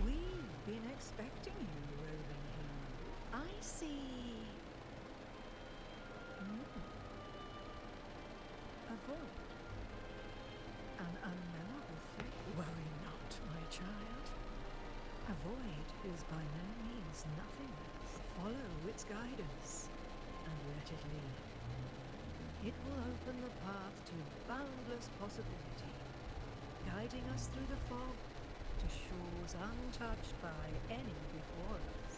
We've been expecting you, Roving Hill. I see. A void. An unknowable thing. Worry not, my child. A void is by no means nothingness. Follow its guidance and let it lead. It will open the path to boundless possibility, guiding us through the fog to shores untouched by any before us.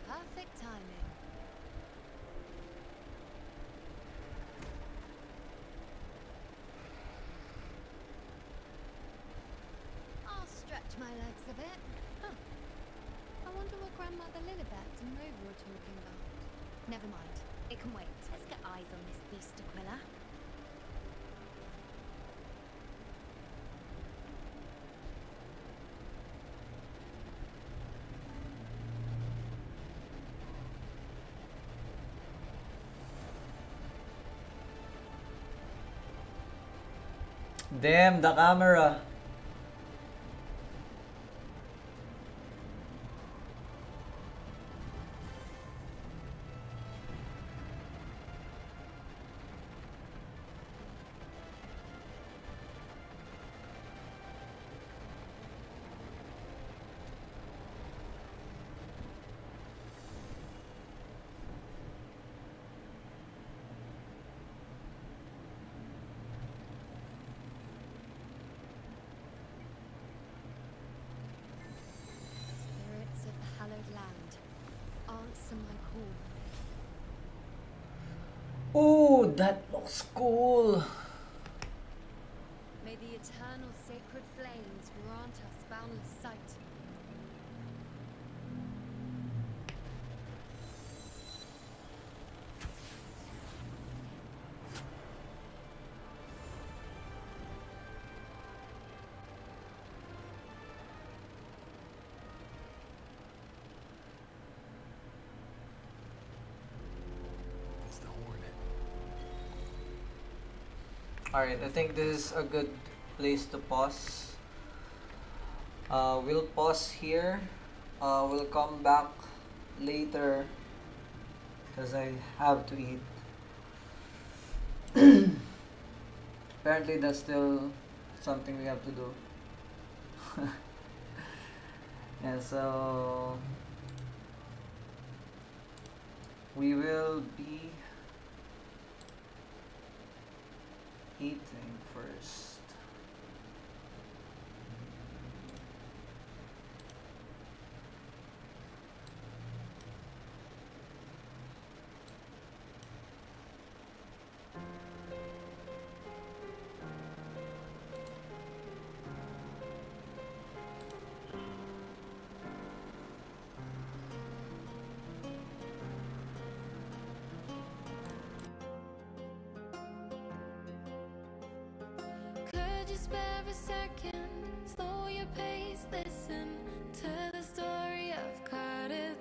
Perfect timing. I'll stretch my legs a bit. Huh. I wonder what Grandmother Lilibet and Rover were talking about. Never mind. It can wait. Let's get eyes on this beast, Aquila.
Damn, the camera.
Spirits of the hallowed land, answer my call.
Ooh, that looks cool.
May the eternal sacred flames grant us boundless sight.
It's the horn.
Alright, I think this is a good place to pause. We'll pause here. We'll come back later because I have to eat. Apparently that's still something we have to do. And so we will be eating first.
Could you spare a second? Slow your pace, listen to the story of Cardathia.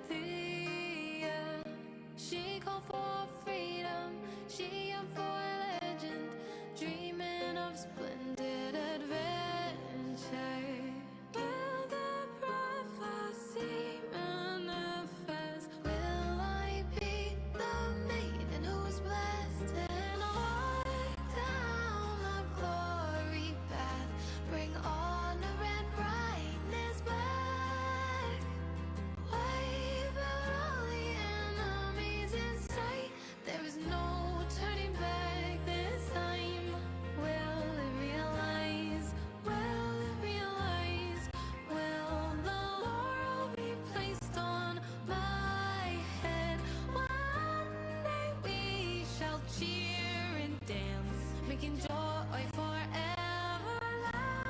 She called for freedom, she yearned for legend, dreaming of splendid adventure. Will the prophecy manifest? Will I be the maiden who's blessed and walk down the glory path? Bring honor and brightness back. Wipe out all the enemies in sight. There is no turning back this time. Will it realize? Will it realize? Will the laurel be placed on my head? One day we shall cheer and dance, making joy forever last.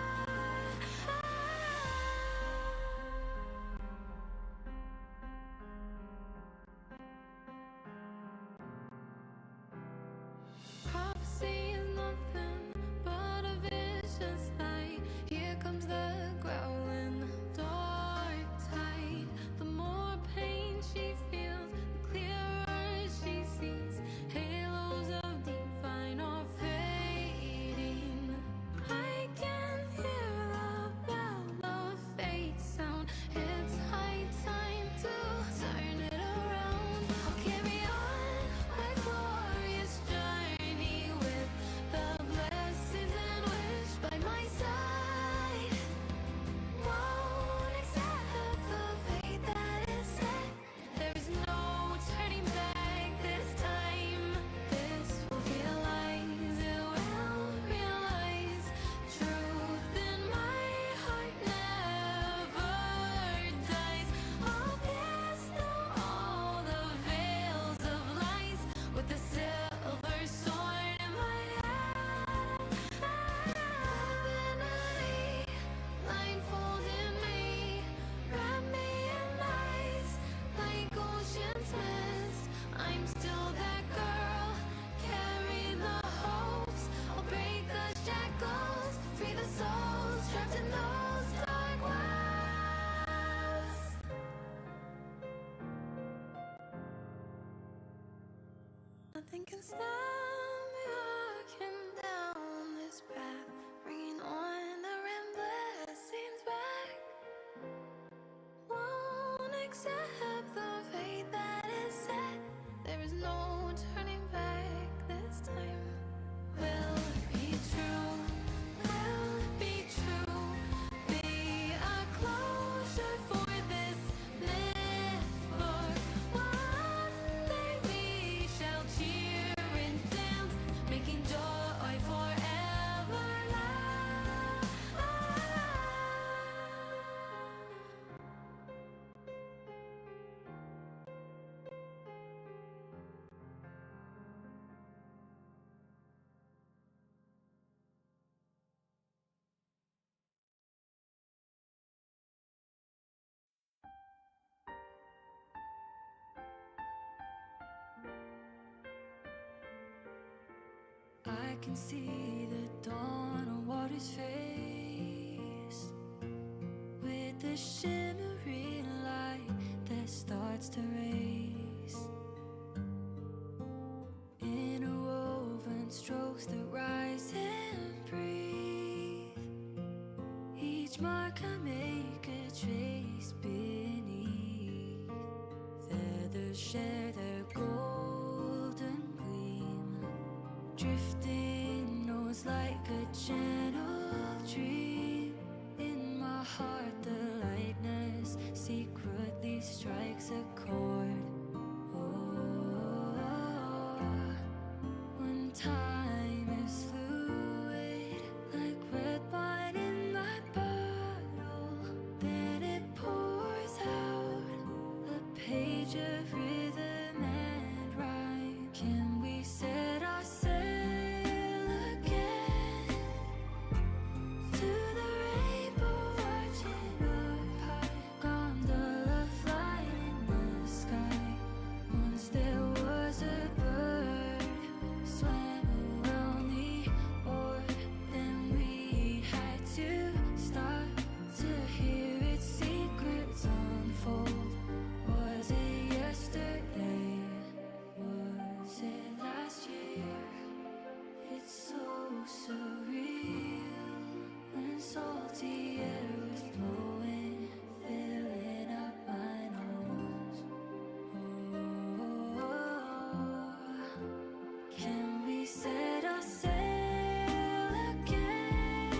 Prophecy is nothing but a vicious lie. Here comes the growling dark tide. The more pain she feels, the clearer she sees. Halos of divine are fading. I can hear the bell of fate sound. It's high time to turn it around. I'll carry on my glorious journey with the blessings and wish by my side. Won't accept the fate that is set. There is no turning back this time. This will realize, it will realize. Truth in my heart never dies. I'll pierce through all the veils of lies with the silver sword in my hand. Divinity, blindfolded me, wrap me in lies like ocean's mist. I'm still that girl, carry the hopes. I'll break the shackles, free the souls trapped in those dark wells. Nothing can stop me walking down this path, bringing honor and blessings back. Won't accept the fate that is set. There is no turning back this time. Will it be true? Will it be true? Be a closure for this myth, Lord. One day we shall cheer and dance, making joy forever last. I can see the dawn on water's face, with the shimmering light that starts to race. Interwoven strokes that rise each mark I make a trace beneath. Feathers share their golden gleam, drifting knows like a gentle dream. In my heart the lightness secretly strikes a chord. Oh, when time is fluid, like red wine in my bottle, then it pours out a page of rhythm and rhyme. Can we set our sail again to the rainbow arching up high? Gondola flying in the sky. Once there was a bird swam around the orb, then we had to stop to hear its secrets unfold. Was it yesterday? Was it last year? It's so surreal when salty air was blowing, filling up my nose. Oh, can we set our sail again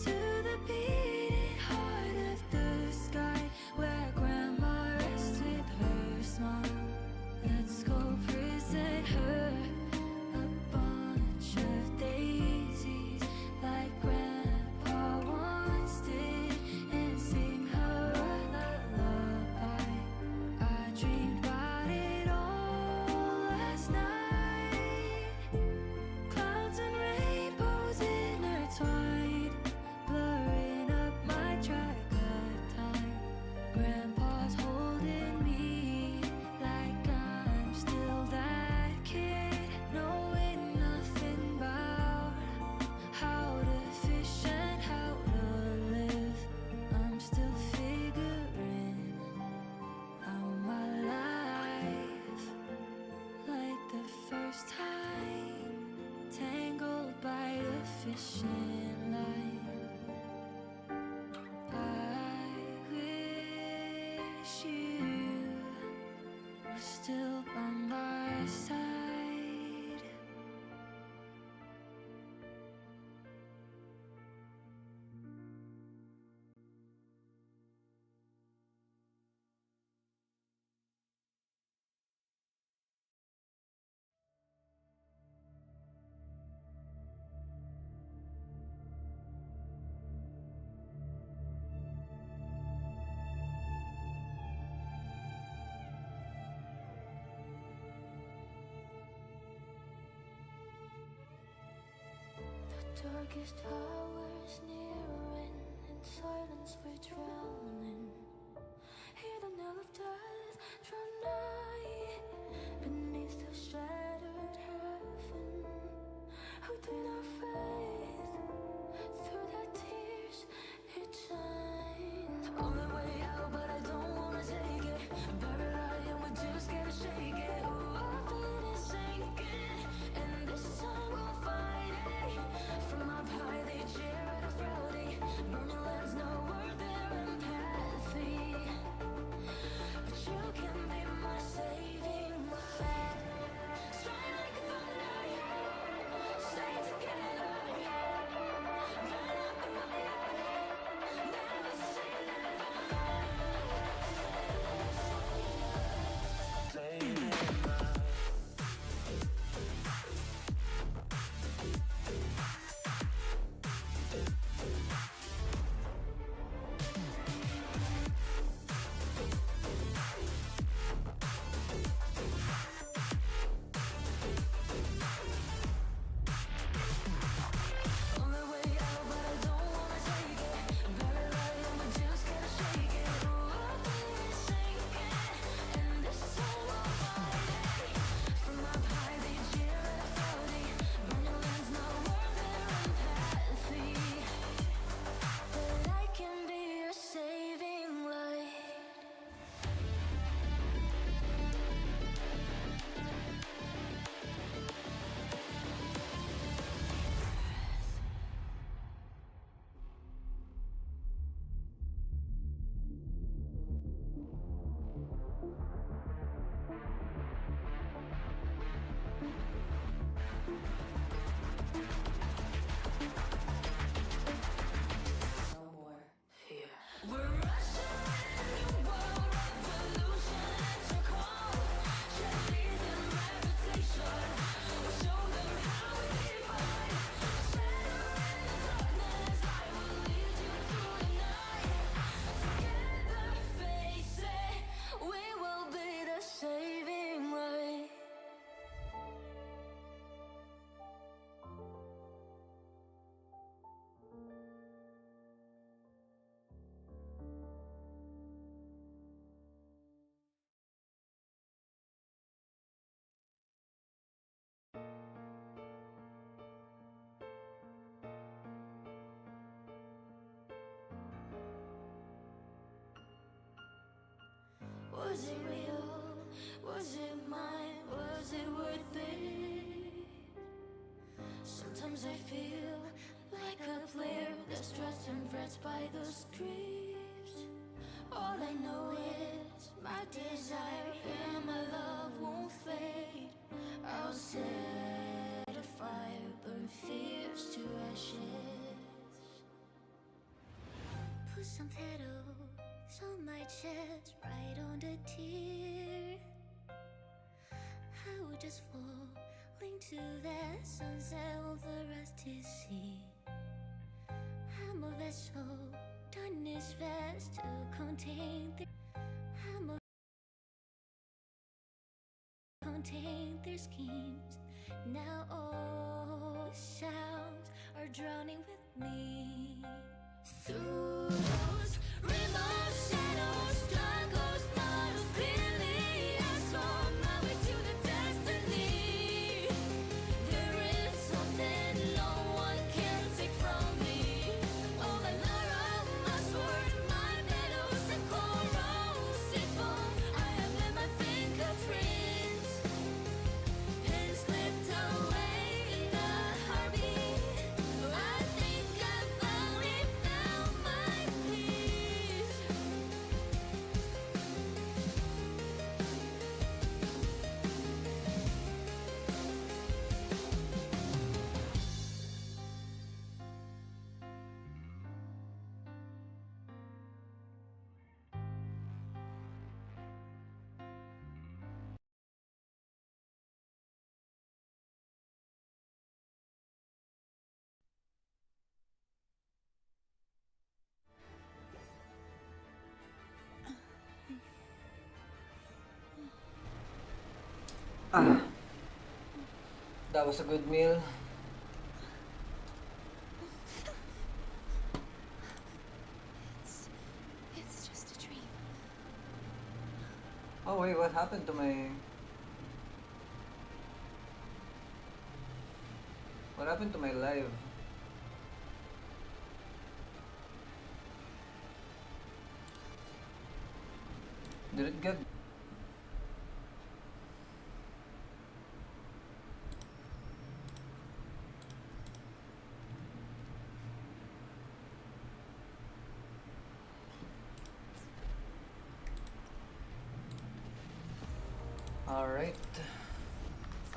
to the beating heart of the sky, where grandma rests with her smile? Let's go present her a bunch of daisies like grandpa once did, and sing her a lullaby. I dreamed about it all last night. Clouds and rainbows intertwined, blurring up my track of time. Grandpa's holding me like I'm still that kid, knowing nothing about how to fish and how to live. I'm still figuring out my life, like the first time, tangled by a fishing line. I wish you were still by my side. The darkest hours nearing, in silence we're drowning. Hear the knell of death draw nigh, beneath the shattered heaven. Within our faith, through the tears, it shines. Only way out, but I don't wanna take it. Buried alive and we just gotta shake it. Ooh, our feet is sinking, and this time we'll fight it. From up high they cheer at us rowdy. Burning lands know we're their empathy. But you can be my saving light. desire and my love won't fade. I'll set a fire, burn fears to ashes. Put some petals on my chest, right on the tear. I would just fall into that sunset, all the rest is sea. I'm a vessel, done its best to contain contain their schemes. Now all sounds are drowning with me. Through those rainbows, shadows, struggles, battles, clearly I saw my way to the destiny. There is something no one can take from me. Oh, the lure of my sword, my medals and corrosive foam. I have left my fingerprints. Pen slipped away in the heartbeat. I think I finally found my peace.
Ah, that was a good meal.
It's just a dream.
Oh wait, what happened to my... What happened to my live? Did it get... Alright.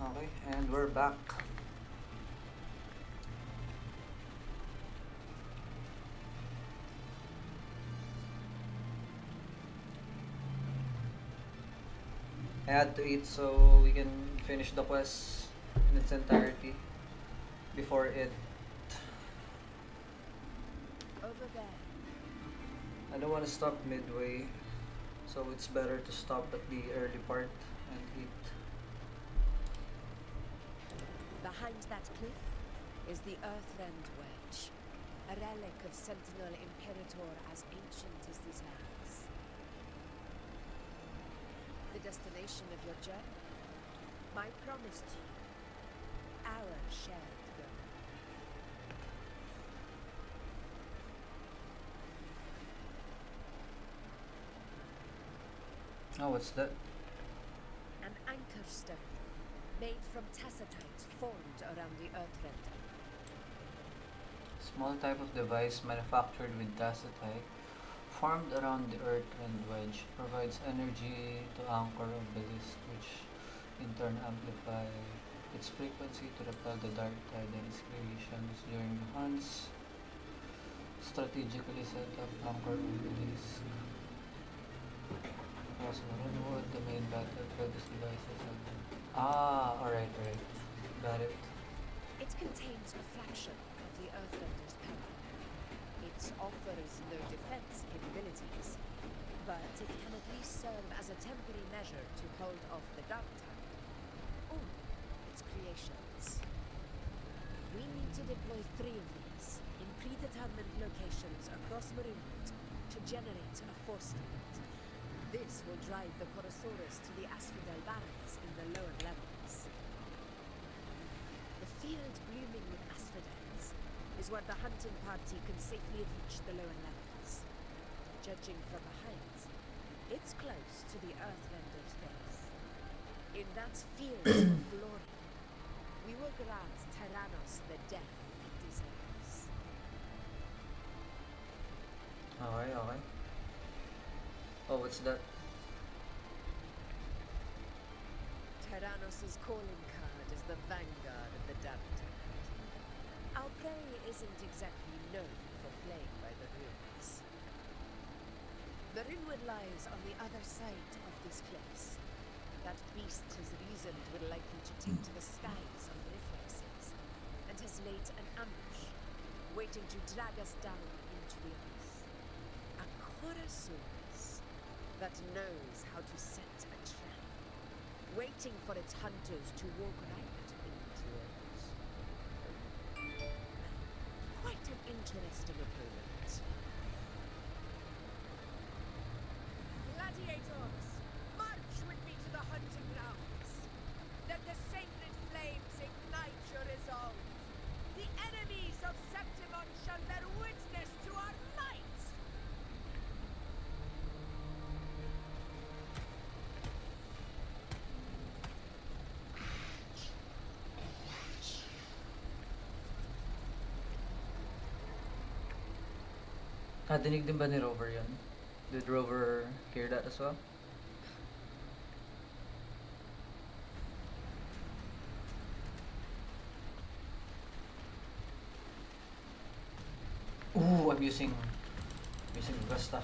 Okay, and we're back. I had to eat so we can finish the quest in its entirety before it...
Over there.
I don't want to stop midway, so it's better to stop at the early part and eat.
Behind that cliff is the Earthrend Wedge, a relic of Sentinel Imperator as ancient as these lands. The destination of your journey, my promise to you, our shared goal.
Oh, what's that?
An anchor stone, made from tacitite formed around the Earthrender.
Small type of device manufactured with dacitite, formed around the earth and wedge, provides energy to anchor obelisk, which in turn amplify its frequency to repel the dark tide and its creations during the hunts. Strategically set up anchor obelisk. Also, Redwood, the main battlefield, this device is alright. Got it.
It contains a fraction of the Earthrender's power. It offers no defense capabilities, but it can at least serve as a temporary measure to hold off the dark tide. Or its creations. We need to deploy 3 of these in predetermined locations across Marinewood to generate a force field. This will drive the Porosaurus to the Asphodel barrens in the lower levels. The field blooming with asphodels is where the hunting party can safely reach the lower levels. Judging from the height, it's close to the Earthrender's base. In that field of glory, we will grant Tyrannos the death he deserves.
Okay. Oh, what's that?
Tyrannos' calling card is the vanguard of the Dark Tide. Our prey isn't exactly known for playing by the rules. The Ringwood lies on the other side of these cliffs. That beast has reasoned we're likely to take to the skies on reflexes, and has laid an ambush, waiting to drag us down into the abyss. A Corasaurus that knows how to set a trap, waiting for its hunters to walk right into it. Quite an interesting opponent. Gladiators, march with me to the hunting grounds. Let the sacred flames ignite your resolve. The enemies of Septimon shall bear witness to our might.
Dinig din ba ni Rover yun? Did Rover hear that as well? Ooh, I'm using Vesta.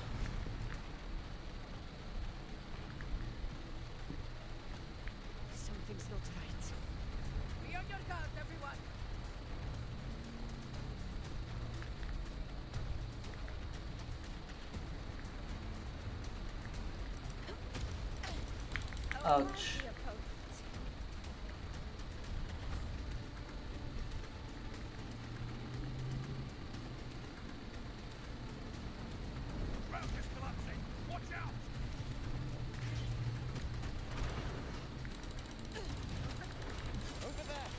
Something's not right. Be on your guard, everyone.
Ouch.
Ground is collapsing. Watch out! Over there!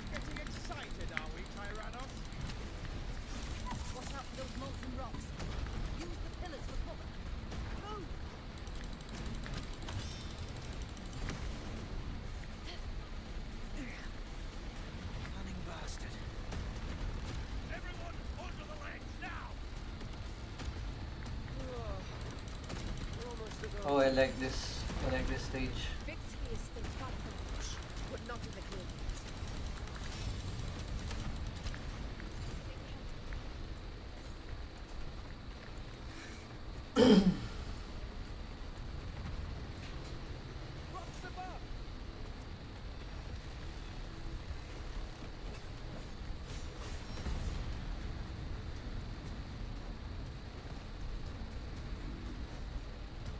Getting excited, are we, Tyrannos?
Watch out for those molten rocks. Use the pillars for cover. Move!
Cunning bastard.
Everyone, onto the ledge, now!
Oh, I like this. I like this stage.
Victory is still far from reach, but not in the clear yet.
Rocks above!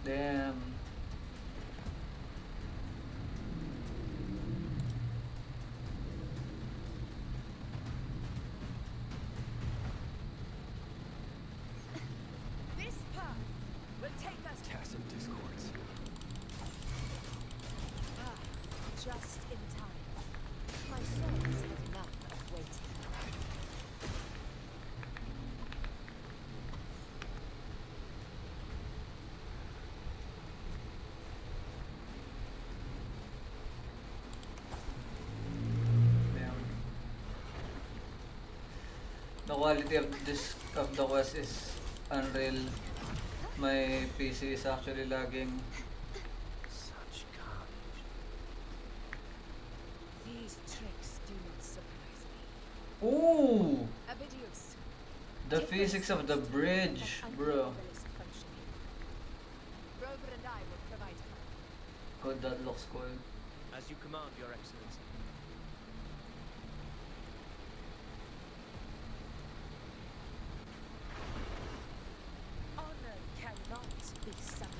Damn.
This path will take us to
Chasm discords.
just in time. My soul has had enough of waiting.
Damn. The quality of the quest is unreal. My PC is actually lagging.
Such carnage.
These tricks do not surprise me.
Ooh!
Avidius,
The physics of the bridge, bro.
Rover and I will provide cover.
God, that looks cool.
As you command, Your Excellency.
Honor cannot be summoned.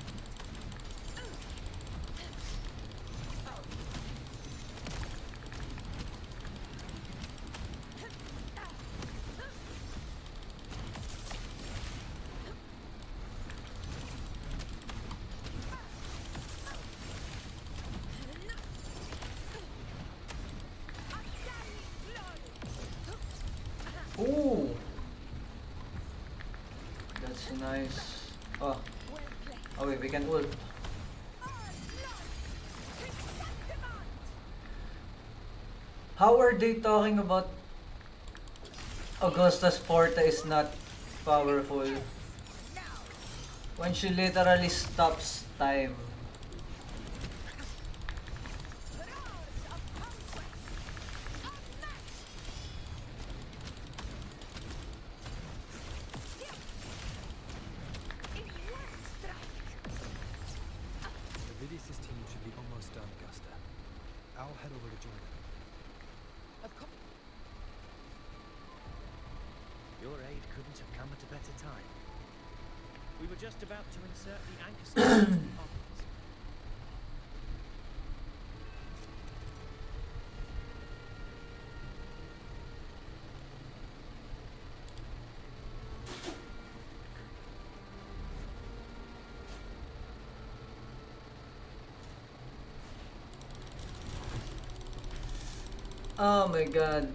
Ooh! That's nice. Oh. Oh wait, we can ult. How are they talking about Augusta's Forte is not powerful when she literally stops time?
It couldn't have come at a better time. We were just about to insert the anchor stone into the obelisk.
Oh my god.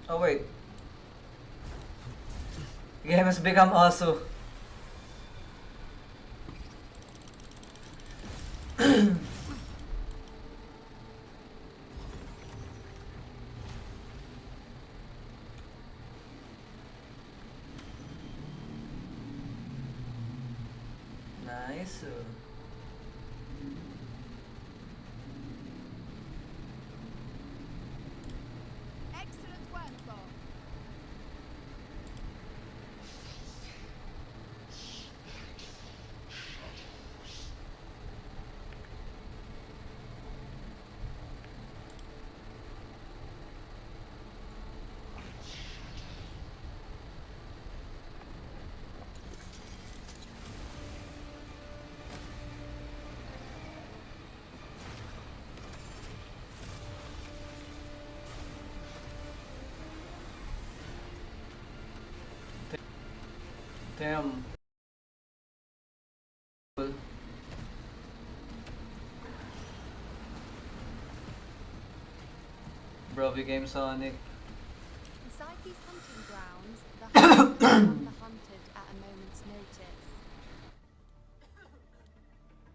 Oh wait. The game has become also. Nice.
Excellent work, Bob.
Damn. Bro became Sonic.
Inside these hunting grounds, the hunted and the hunted at a moment's notice.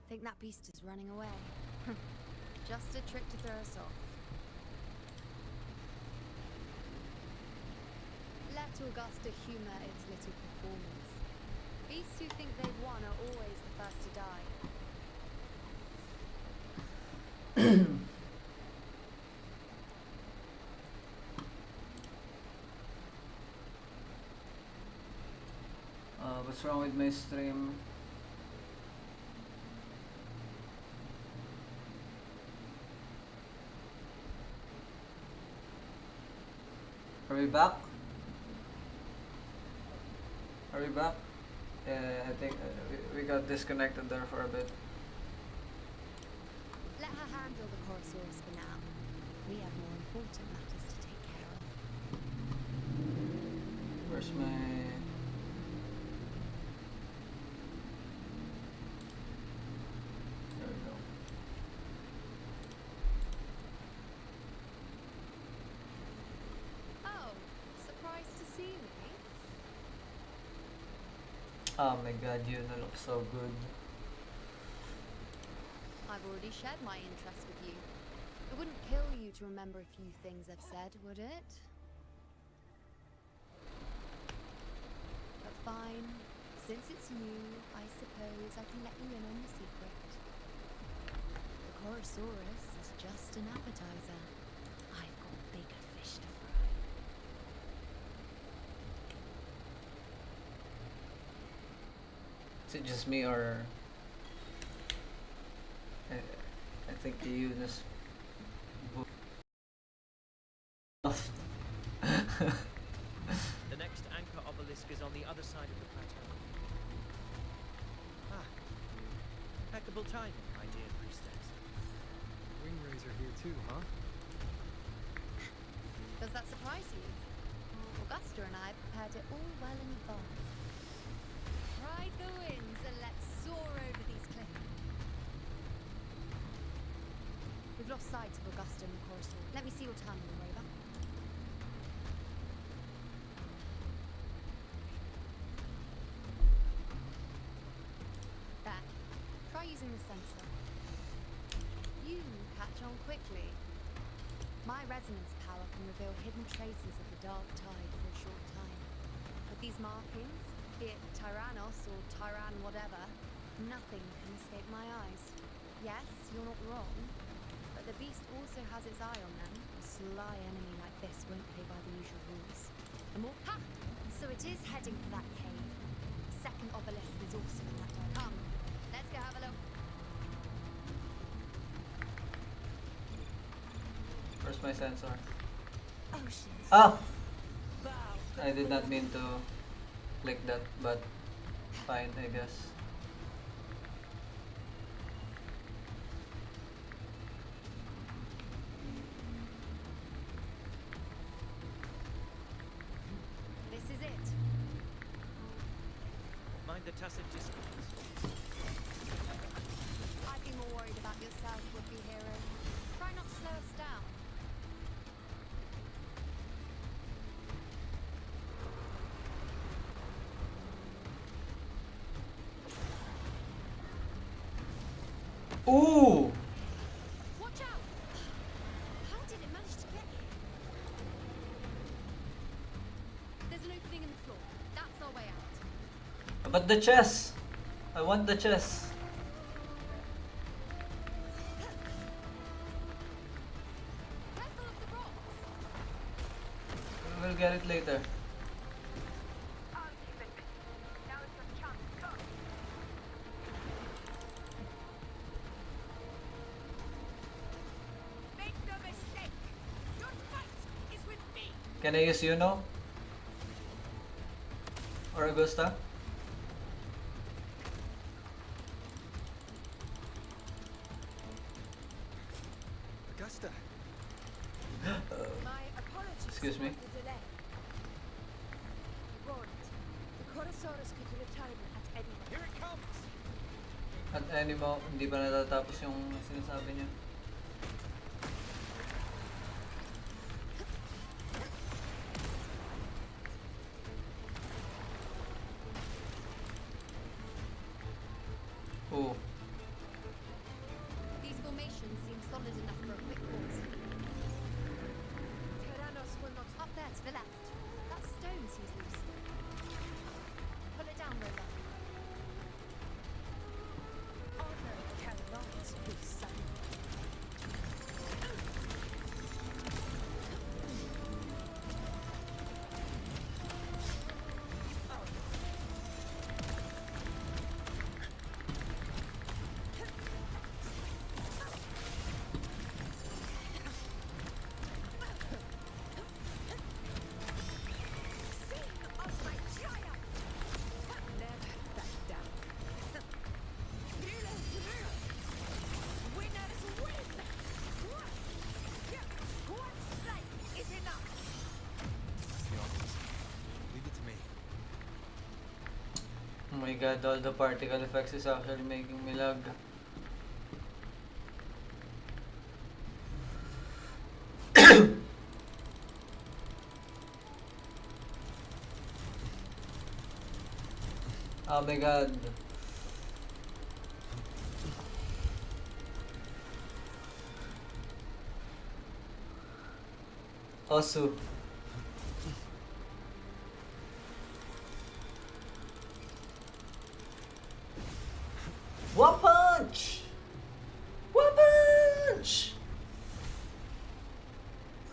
Think that beast is running away. Just a trick to throw us off. Let Augusta humor its little performance. Beasts who think they've won are always the first to die.
What's wrong with my stream? Are we back? Are we back? Yeah, I think we got disconnected there for a bit.
Let her handle the Chorosaurus for now. We have more important matters to take care of.
Where's my... There we go.
Oh, surprised to see me?
Oh my god, you look so good.
I've already shared my interest with you. It wouldn't kill you to remember a few things I've said, would it? But fine. Since it's you, I suppose I can let you in on the secret. The Chorosaurus is just an appetizer. I've got bigger fish to fry.
Is it just me or... I think the Eunice...
The next anchor obelisk is on the other side of the plateau. Ah. Impeccable timing, my dear priestess.
Ringrays are here too, huh?
Does that surprise you? Augusta and I prepared it all well in advance. Ride the winds and let's soar over these cliffs. We've lost sight of Augusta and the Chorosaurus. Let me see your tongue, Rover. There. Try using the sensor. You catch on quickly. My resonance power can reveal hidden traces of the dark tide for a short time. With these markings, be it Tyrannos or Tyran whatever, nothing can escape my eyes. Yes, you're not wrong, but the beast also has its eye on them. A sly enemy like this won't play by the usual rules. The more... Ha! So it is heading for that cave. Set
Where's my sensor?
Oceans.
Ah! I did not mean to click that, but fine, I guess.
This is it.
Mind the tacit discourse.
I'd be more worried about yourself, would-be hero. Try not to slow us down.
Ooh!
Watch out! How did it manage to get here? There's an opening in the floor. That's our way out.
But the chess! I want the chess.
Careful of the rocks!
We'll get it later.
Make no mistake. Your fight is with me.
Can I use Yuno? Or Augusta?
Augusta.
My apologies
Excuse me.
for the delay. Warned. The Chorosaurus could return at any moment.
Here it comes.
At any mo, hindi pa natatapos yung sinasabi niya. Oh,
These formations seem solid enough for a quick pause.
Tyrannos will not
Up there to the left. That stone seems loose. Pull it down, Rover.
honor cannot be silent. Scene of my triumph. Never back down. Rulers rule. Winners win. One strike is enough.
It's the obvious. Leave it to me.
oh my god, all the particle effects is actually making me lag. Oh my god. Osu. One punch! One punch!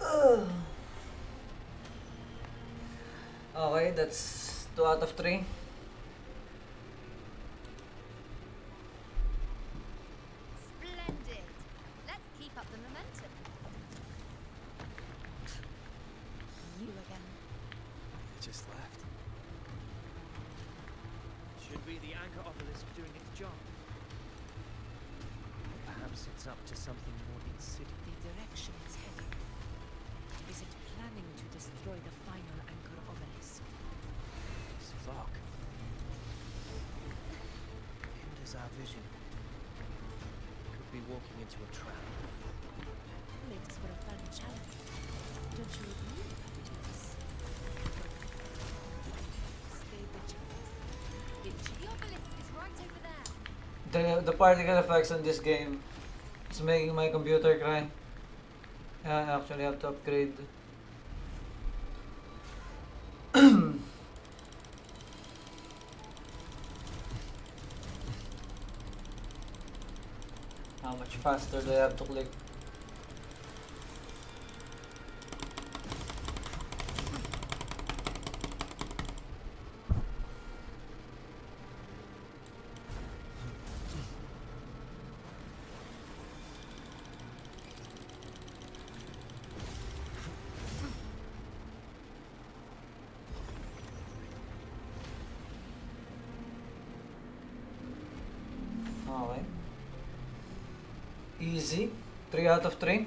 Ugh. Okay, that's 2 out of 3.
Splendid. Let's keep up the momentum. You again.
It just left.
Should be the anchor obelisk doing its job. Perhaps it's up to something more insidious.
The direction it's heading. Is it planning to destroy the final anchor obelisk?
This fog hinders our vision. Could be walking into a trap.
Makes for a fun challenge. Don't you agree, Avitus? Stay vigilant.
The obelisk is right over there.
The particle effects on this game is making my computer cry. Yeah, I actually have to upgrade. How much faster do I have to click? Okay. Easy. 3 out of 3.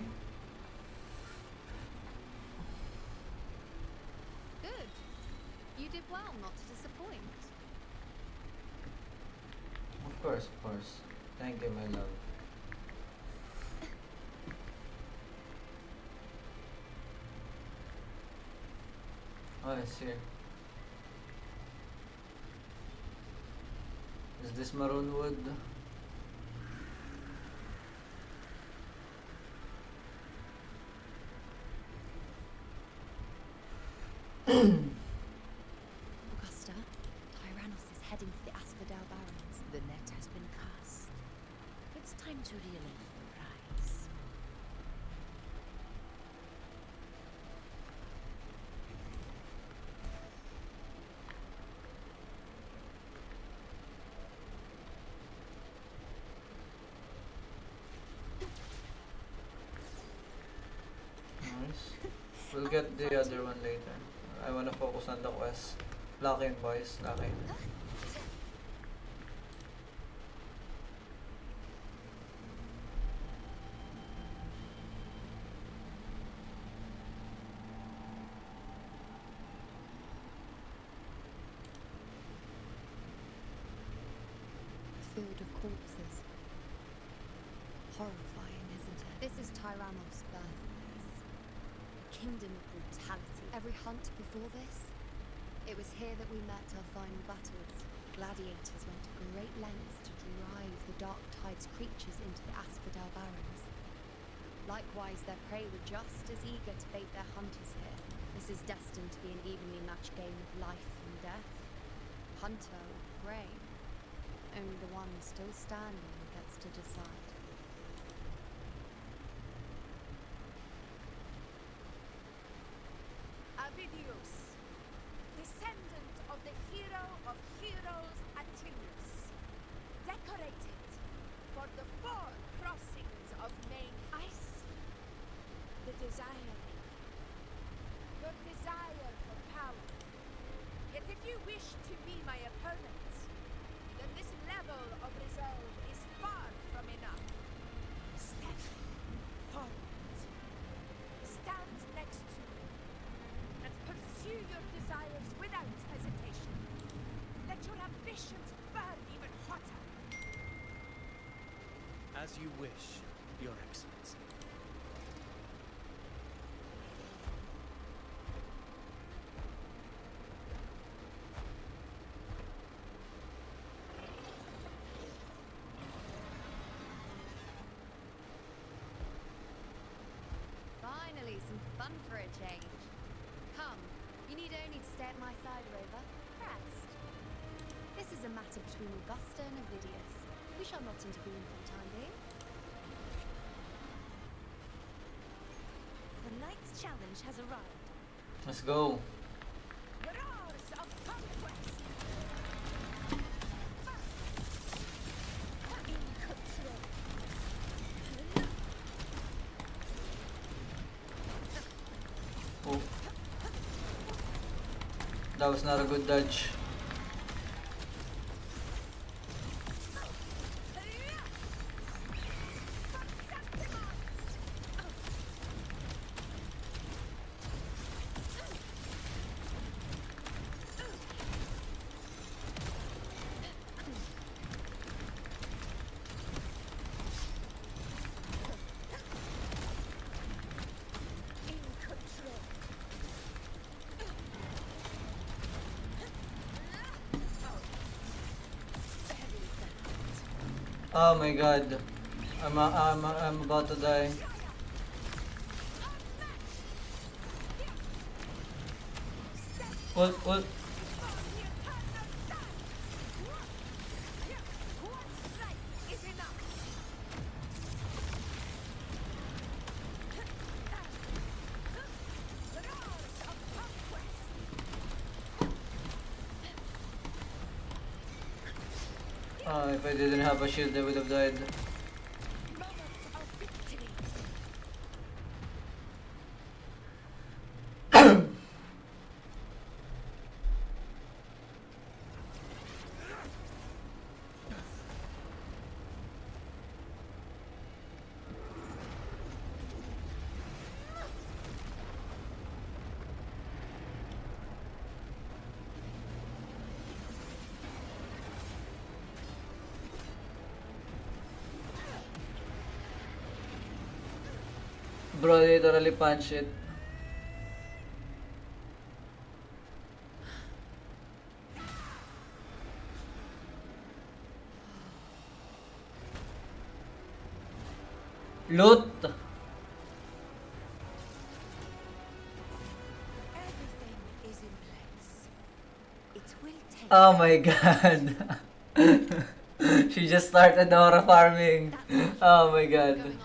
Good. You did well not to disappoint.
Of course, of course. Thank you, my love. Oh, it's here. Is this maroon wood?
Augusta, Tyrannos is heading for the Asphodel Barrens.
The net has been cast. It's time to reel in the prize.
Nice. We'll get the other one later. I wanna focus on the quest. Lock in, boys. Lock in.
Field of corpses. Horrifying, isn't it? This is Tyrannos' birthplace. A kingdom of brutality. Every hunt before this, it was here that we met our final battles. Gladiators went to great lengths to drive the Dark Tide's creatures into the Asphodel Barrens. Likewise, their prey were just as eager to bait their hunters here. This is destined to be an evenly matched game of life and death. Hunter or prey. Only the one still standing gets to decide.
Avidius, descendant of the hero of heroes Attilius, decorated for the 4 crossings of main ice. The desire, your desire for power. Yet if you wish to be my opponent, then this level of resolve is far from enough. Step forward. Stand next to me. And pursue your desires without hesitation. Let your ambitions burn even hotter.
As you wish, Your Excellency.
Finally, some fun for a change. Come, you need only to stay at my side, Rover. Rest. This is a matter between Augusta and Avidius. We shall not intervene for the time being.
The night's challenge has arrived.
Let's go.
The roars of conquest. In control.
Oh. That was not a good dodge. Oh my god. I'm about to die. Ult. If I didn't have a shield, I would have died. Bro literally punched it. Loot!
Everything is in place. It will take.
Oh my god. She just started aura farming. Oh my god.
Going after it.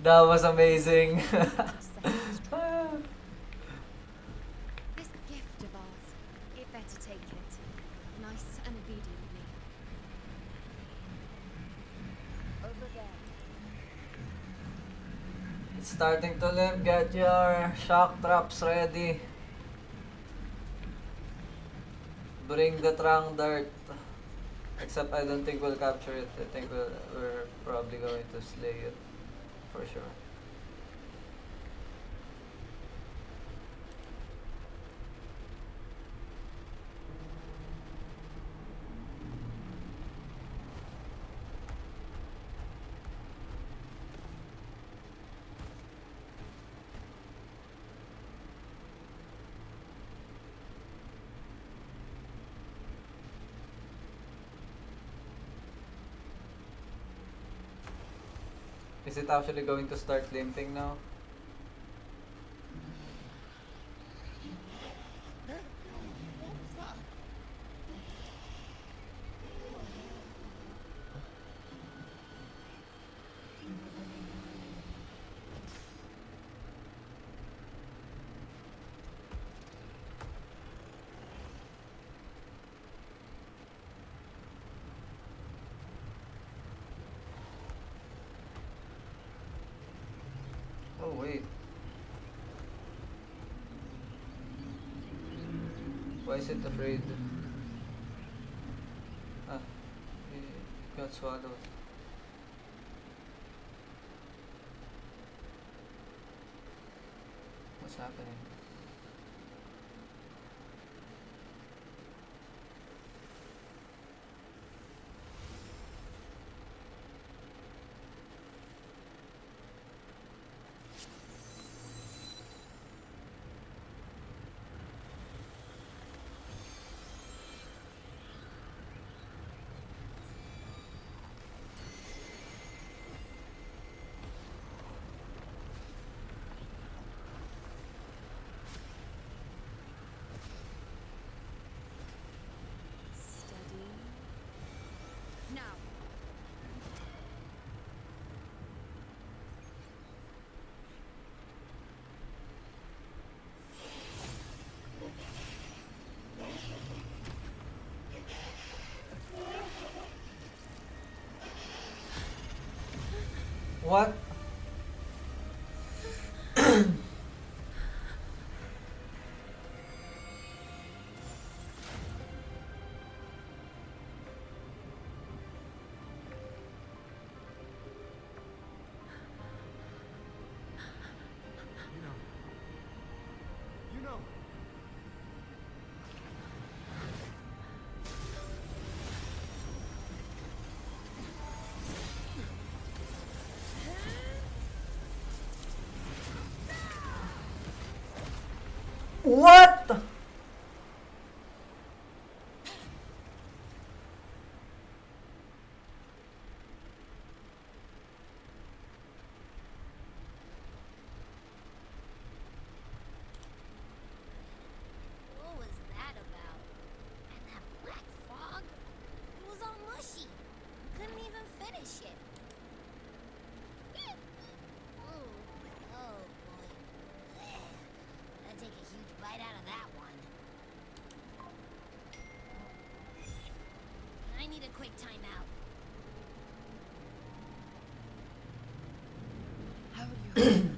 That was amazing.
This gift of ours, it better take it. Nice and obediently. Over there.
It's starting to limp. Get your shock traps ready. Bring the trunk dart. Except I don't think we'll capture it. I think we're probably going to slay it. For sure. Is it actually going to start limping now? Oh wait. Why is it afraid? Ah, it got swallowed. What's happening?
Steady. Now.
What?
You know.
What?
What was that about? And that black fog? It was all mushy. Couldn't even finish it. Oh, oh boy. I'd take a huge bite out of that one. I need a quick timeout.
How are you?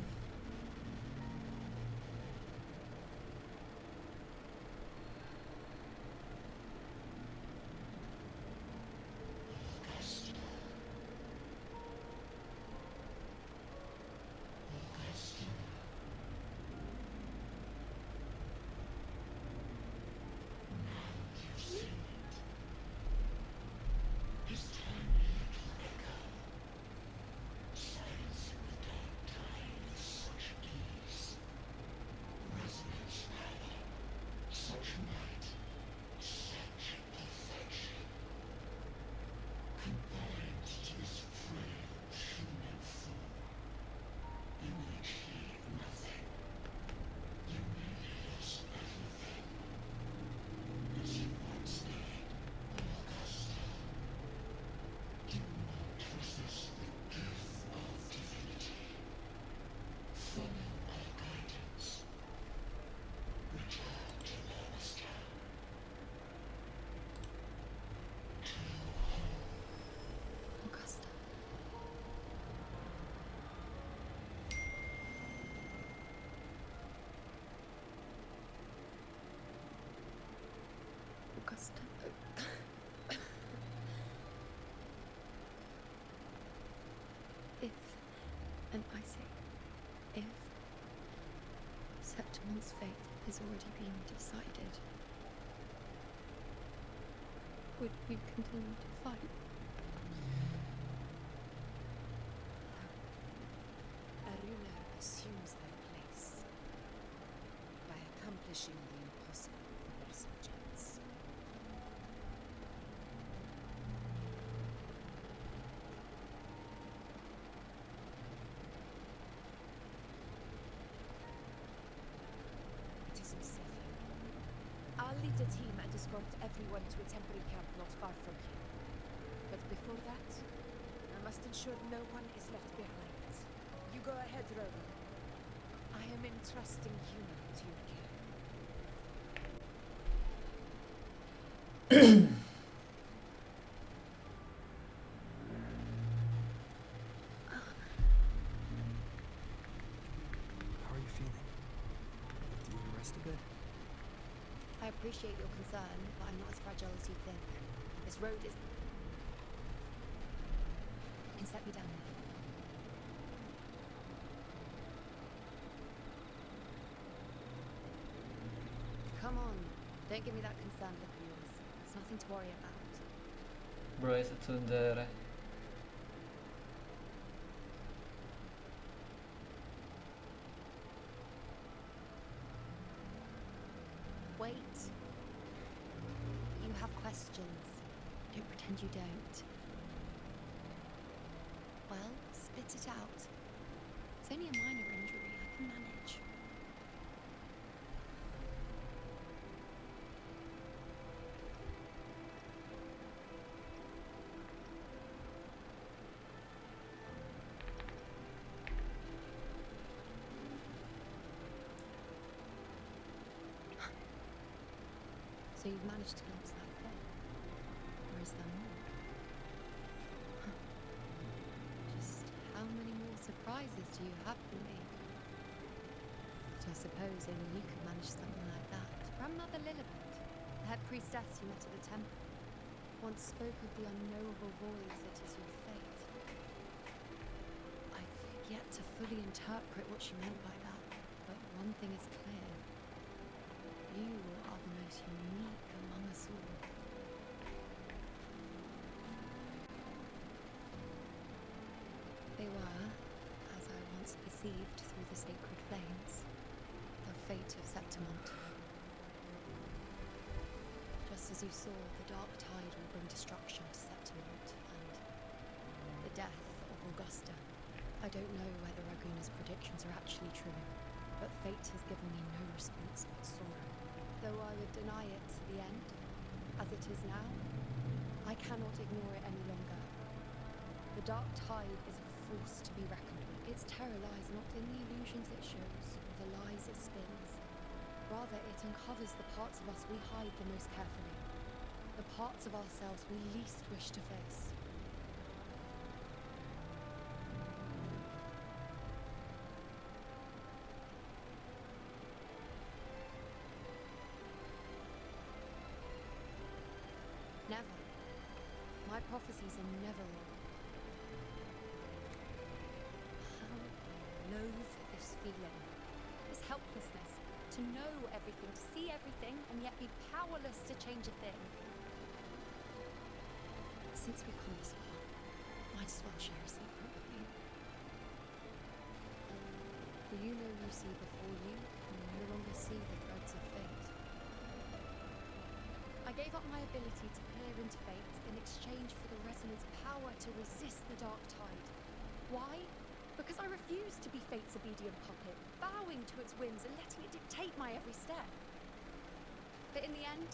Septimon's fate has already been decided, would you continue to fight?
A ruler assumes their place by accomplishing the impossible for their subjects. It isn't safe here. I'll lead a team and escort everyone to a temporary camp not far from here. But before that, I must ensure no one is left behind. You go ahead, Rover. I am entrusting Yuna to your care.
How are you feeling? Do you need to rest a bit?
I appreciate your concern, but I'm not as fragile as you think. This road is... You can set me down here. Come on. Don't give me that concerned look of yours. There's nothing to worry about.
Bro is a tsundere.
Wait. You have questions. Don't pretend you don't. Well, spit it out. It's only a minor injury. I can manage. So you've managed to get us that far? Or is there more? Huh. Just how many more surprises do you have for me? But I suppose only you could manage something like that. Grandmother Lillibet, the head priestess you met at the temple, once spoke of the unknowable void that is your fate. I've yet to fully interpret what she meant by that, but one thing is clear. You are the most unique among us all. They were, as I once perceived through the sacred flames, the fate of Septimont. Just as you saw, the dark tide will bring destruction to Septimont, and the death of Augusta. I don't know whether Raguna's predictions are actually true, but fate has given me no response but sorrow. Though I would deny it to the end, as it is now, I cannot ignore it any longer. The dark tide is a force to be reckoned with. Its terror lies not in the illusions it shows, or the lies it spins. Rather, it uncovers the parts of us we hide the most carefully, the parts of ourselves we least wish to face. Never. My prophecies are never wrong. How loathe this feeling, this helplessness, to know everything, to see everything, and yet be powerless to change a thing. Since we've come this far, might as well share a secret with you. The you see before you can no longer see the threads of fate. I gave up my ability to peer into fate in exchange for the resonance power to resist the dark tide. Why? Because I refused to be fate's obedient puppet, bowing to its whims and letting it dictate my every step. But in the end,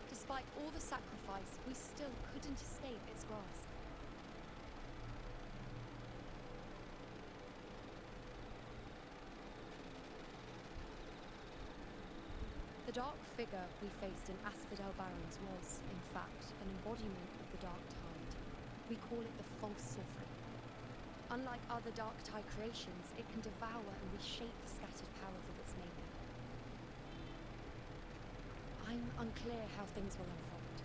despite all the sacrifice, we still couldn't escape its grasp. The dark figure we faced in Asphodel Barrens was, in fact, an embodiment of the dark tide. We call it the false sovereign. Unlike other dark tide creations, it can devour and reshape the scattered powers of its maker. I'm unclear how things will unfold,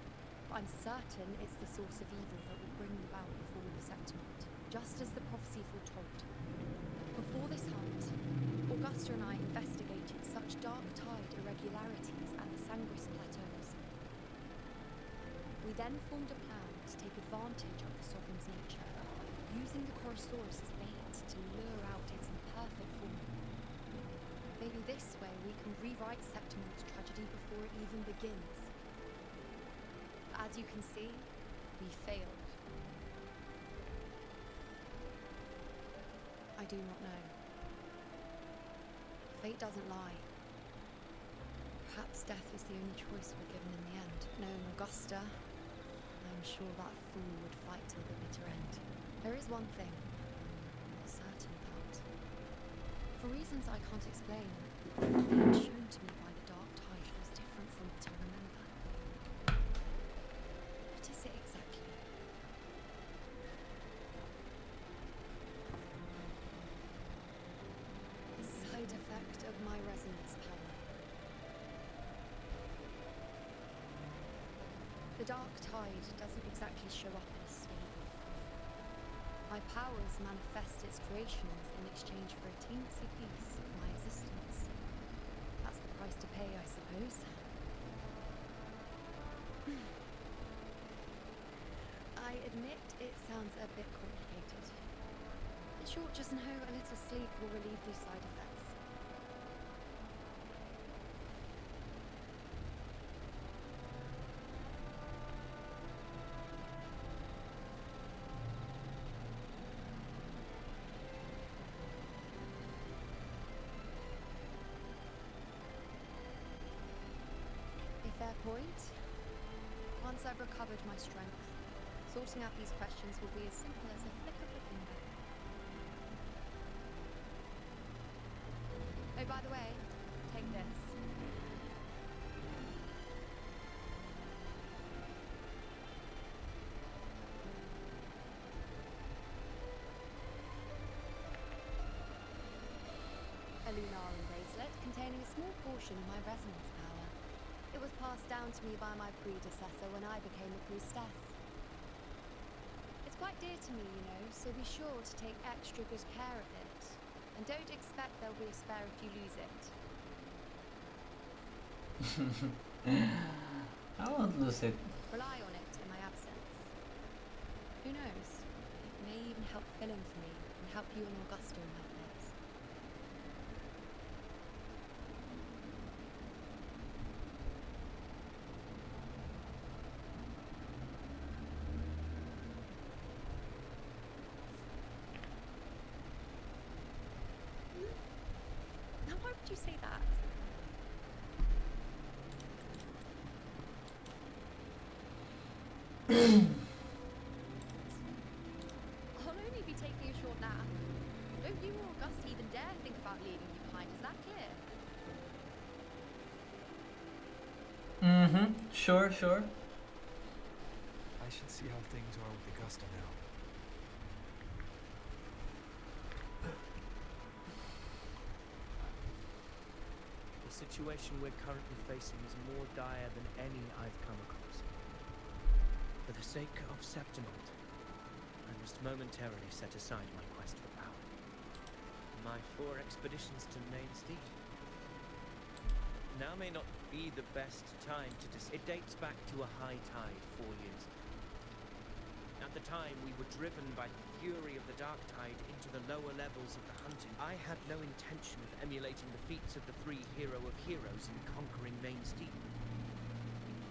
but I'm certain it's the source of evil that will bring about the fall of Septimont, just as the prophecy foretold. Before this hunt, Augusta and I investigated such dark tide irregularities at the Sangris Plateaus. We then formed a plan to take advantage of the Sovereign's nature, using the Chorosaurus as bait to lure out its imperfect form. Maybe this way we can rewrite Septimon's tragedy before it even begins. As you can see, we failed. I do not know. Fate doesn't lie. Perhaps death was the only choice we're given in the end. Knowing Augusta, I'm sure that fool would fight till the bitter end. There is one thing I'm not certain about. For reasons I can't explain, the thing shown to me by the dark tide was different from what I remember. What is it exactly? A side effect of my resonance power. The dark tide doesn't exactly show up in a stable form. My powers manifest its creations in exchange for a teensy piece of my existence. That's the price to pay, I suppose. I admit it sounds a bit complicated. In short, just know a little sleep will relieve these side effects. Fair point. Once I've recovered my strength, sorting out these questions will be as simple as a flick of the finger. Oh, by the way, take this. A lunarum bracelet containing a small portion of my resonance power. It was passed down to me by my predecessor when I became a priestess. It's quite dear to me, you know, so be sure to take extra good care of it. And don't expect there'll be a spare if you lose it.
I won't lose it.
Rely on it in my absence. Who knows? It may even help fill in for me and help you and Augusta in that place. Why would you say that? I'll only be taking a short nap. Don't you or Augusta even dare think about leaving me behind, is that clear?
Sure, sure.
I should see how things are with Augusta now.
The situation we're currently facing is more dire than any I've come across. For the sake of Septimont, I must momentarily set aside my quest for power. My 4 expeditions to Mainstea. Now may not be the best time to it dates back to a high tide 4 years ago. At the time, we were driven by the fury of the dark tide into the lower levels of the hunting. I had no intention of emulating the feats of the 3 hero of heroes in conquering Mainstea.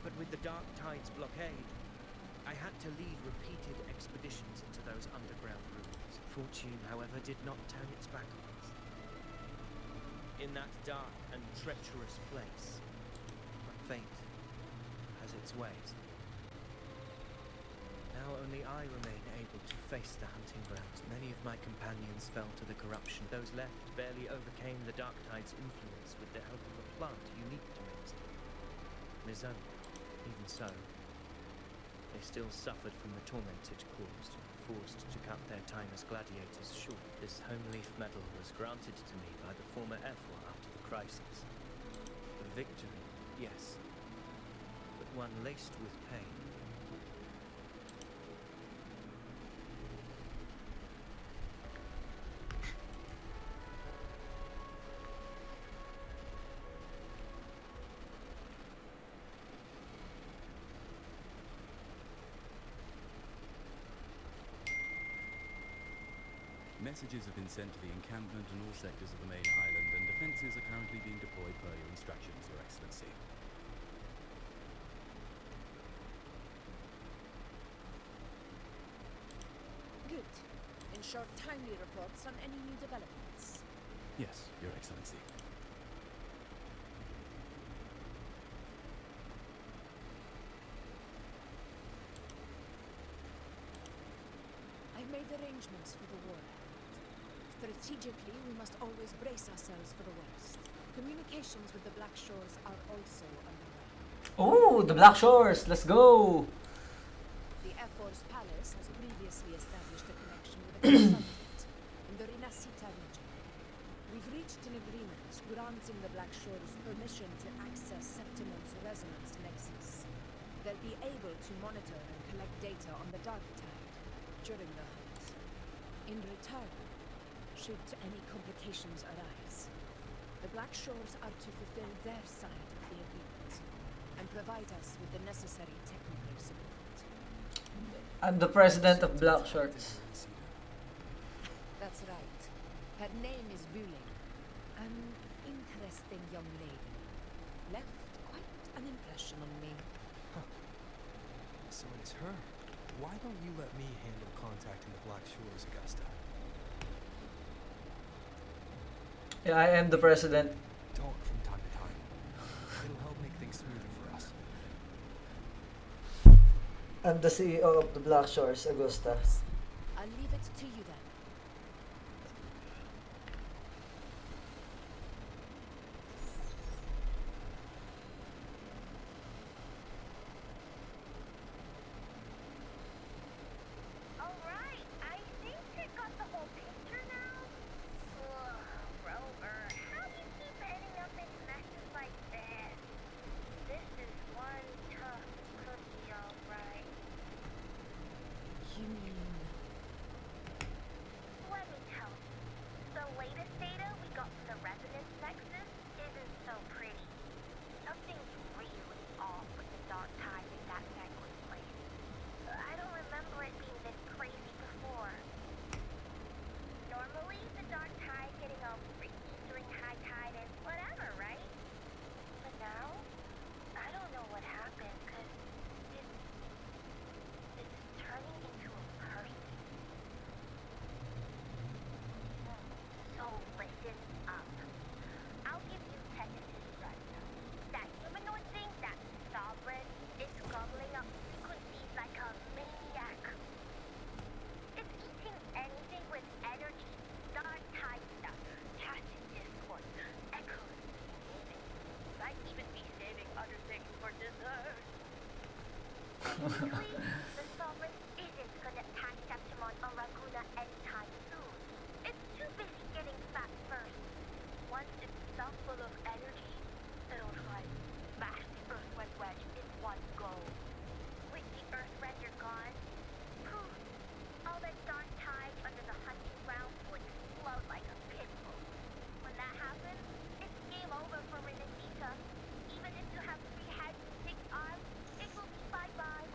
But with the dark tide's blockade, I had to lead repeated expeditions into those underground ruins. Fortune, however, did not turn its back on us. In that dark and treacherous place, fate has its ways. Now only I remain able to face the hunting grounds. Many of my companions fell to the corruption. Those left barely overcame the dark tide's influence with the help of a plant unique to Mainstea. Misonia. Even so, they still suffered from the torment it caused, forced to cut their time as gladiators short. This home leaf medal was granted to me by the former Ephor after the crisis. A victory, yes, but one laced with pain.
Messages have been sent to the encampment and all sectors of the main island, and defenses are currently being deployed per your instructions, Your Excellency.
Good. Ensure timely reports on any new developments.
Yes, Your Excellency.
I've made arrangements for the war. Strategically, we must always brace ourselves for the worst. Communications with the Black Shores are also underway.
Oh, the Black Shores! Let's go!
The Air Force Palace has previously established a connection with a consultant in the Rinascita region. We've reached an agreement granting the Black Shores permission to access Septimon's resonance nexus. They'll be able to monitor and collect data on the Dark Tide during the hunt. In return, should any complications arise, the Black Shores are to fulfill their side of the agreement and provide us with the necessary technical support.
I'm the president of Black Shorts.
That's right. Her name is Wuthering. An interesting young lady. Left quite an impression on me.
So it's her. Why don't you let me handle contacting the Black Shores, Augusta?
Yeah, I am the president.
Talk from time to time. It'll help make things smoother for us.
I'm the CEO of the Black Shores, Augusta.
I'll leave it to you then.
Alright, I think I got the whole picture now. Ugh, Rover, how do you keep ending up in messes like this? This is one tough cookie, alright.
You mean...
Let me tell you, the latest data we got from the resonance nexus isn't so pretty. Something's really off with the dark tide in that necklace place. I don't remember it being this crazy before. Normally, the dark tide getting all freaky during high tide and whatever, right? But now, I don't know what happened, cause it's turning into a person. So listen up. I'll give you tentative right now. That humanoid thing, that sovereign, is gobbling up frequencies like a maniac. It's eating anything with energy, dark tide stuff, chat and discord, echoes, music. Might even be saving other things for dessert. Basically, the sovereign isn't gonna attack Septimon or Laguna anytime soon. It's too busy getting fat first. Once it's stuck full of energy, it'll try to smash the Earth-West wedge in one go. With the Earth-Render gone, poof, all that dark tide under the hunting ground will explode like a pit bull. When that happens, it's game over for Renacita. Even if you have 3 heads and 6 arms, it will be bye-bye.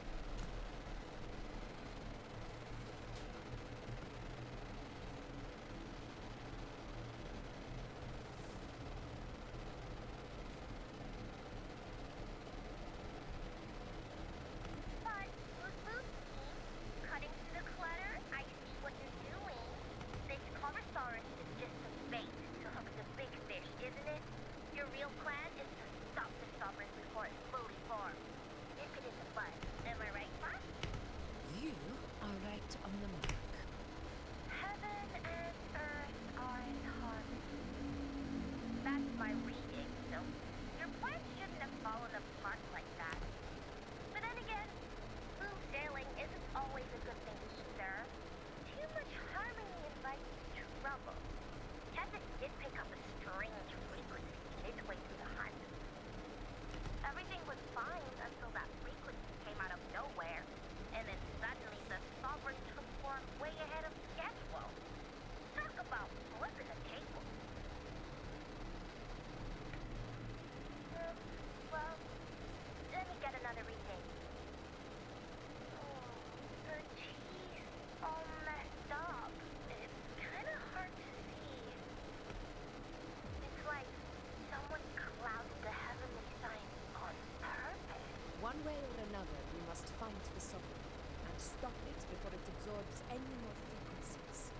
before it absorbs any more frequencies.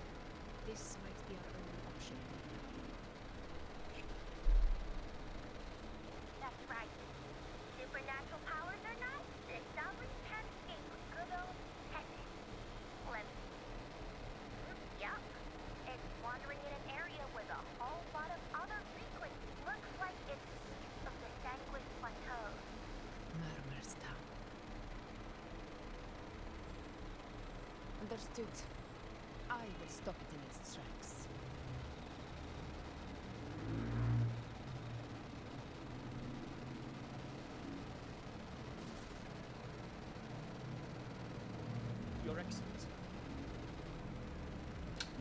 This might be our only option.
That's right. Supernatural powers or not, this Salvage can't escape with good old Texas. Yup. It's wandering in an area with a whole lot of other frequencies. Looks like it's of the Sanguine Plateau.
Murmur's Town. Understood. I will stop it in its tracks.
Your Excellency.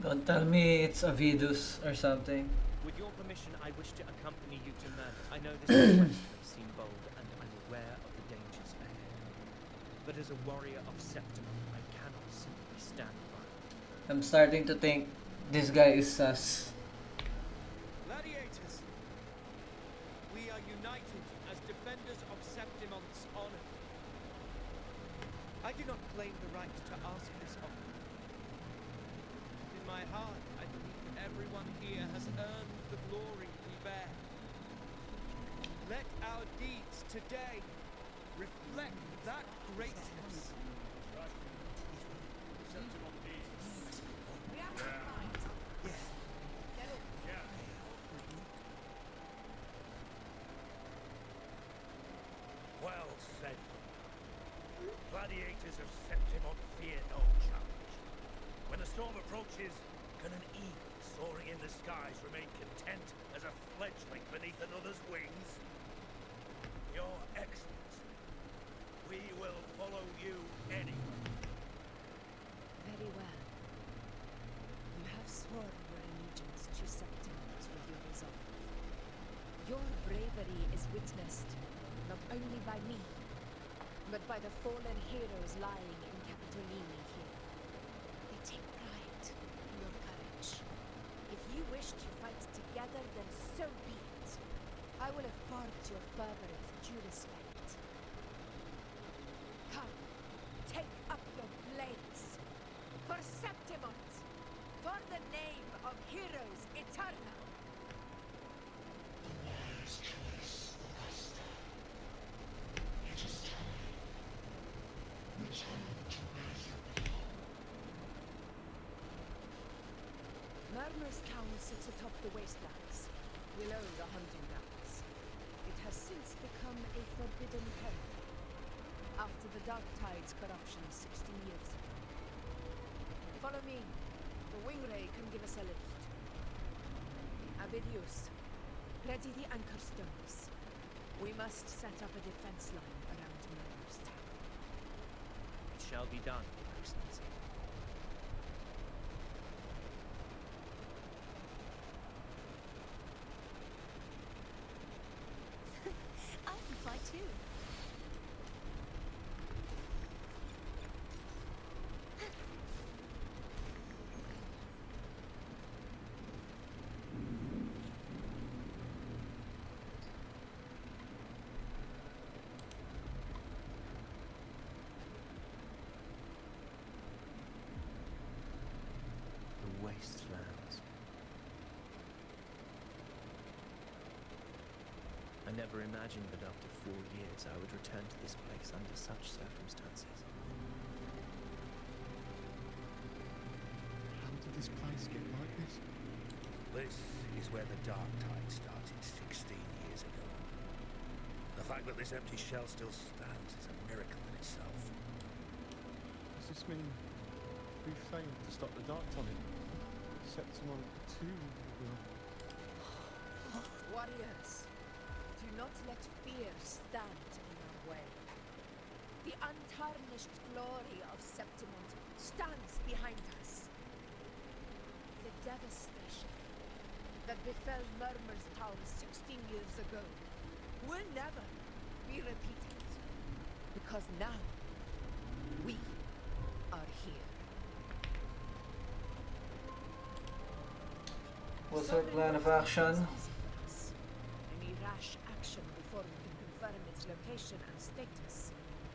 Don't tell me it's a Vidus or something.
With your permission, I wish to accompany you to Murmur. I know this request may seem bold, and I'm aware of the dangers ahead. But as a warrior of Septimum, I cannot simply stand by.
I'm starting to think this guy is sus.
Gladiators, we are united as defenders of Septimon's honor. I do not claim the right to ask this of you. In my heart, I believe that everyone here has earned the glory we bear. Let our deeds today reflect that greatness.
Well said. Gladiators of Septimon fear no challenge. When the storm approaches, can an eagle soaring in the skies remain content as a fledgling beneath another's wings? Your Excellency, we will follow you anywhere.
Very well. You have sworn your allegiance to Septimus with your resolve. Your bravery is witnessed not only by me, but by the fallen heroes lying in Capitolini here. They take pride in your courage. If you wish to fight together, then so be it. I will afford your fervor its due respect. Come, take up your blades. For Septimont! For the name of heroes eternal! Murmur's Town sits atop the wastelands, below the hunting grounds. It has since become a forbidden territory, after the Dark Tide's corruption 16 years ago. Follow me. The Wingray can give us a lift. Avidius, ready the anchor stones. We must set up a defense line around Murmur's Town.
It shall be done, Your Excellency.
I can fly too.
The wastelands. I never imagined that after 4 years I would return to this place under such circumstances.
How did this place get like this?
This is where the Dark Tide started 16 years ago. The fact that this empty shell still stands is a miracle in itself.
Does this mean we failed to stop the Dark Tide? Septimon too will...
Warriors, do not let fear stand in our way. The untarnished glory of Septimont stands behind us. The devastation that befell Murmur's Town 16 years ago will never be repeated. Because now, we are here.
What's our plan of action?
Any rash action before we can confirm its location and status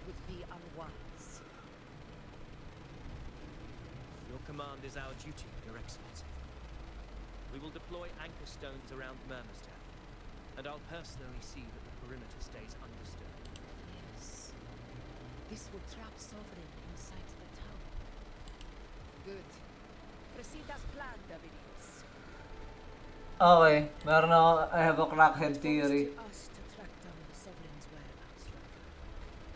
would be unwise.
command is our duty, Your Excellency. We will deploy anchor stones around Murmerstown, and I'll personally see that the perimeter stays undisturbed.
Yes. This will trap Sovereign inside the tower. Good. Proceed as planned, Davidius.
Okay, meron ako, I have a crackhead
It
theory.
falls to us to track down the Sovereign's whereabouts, Rover.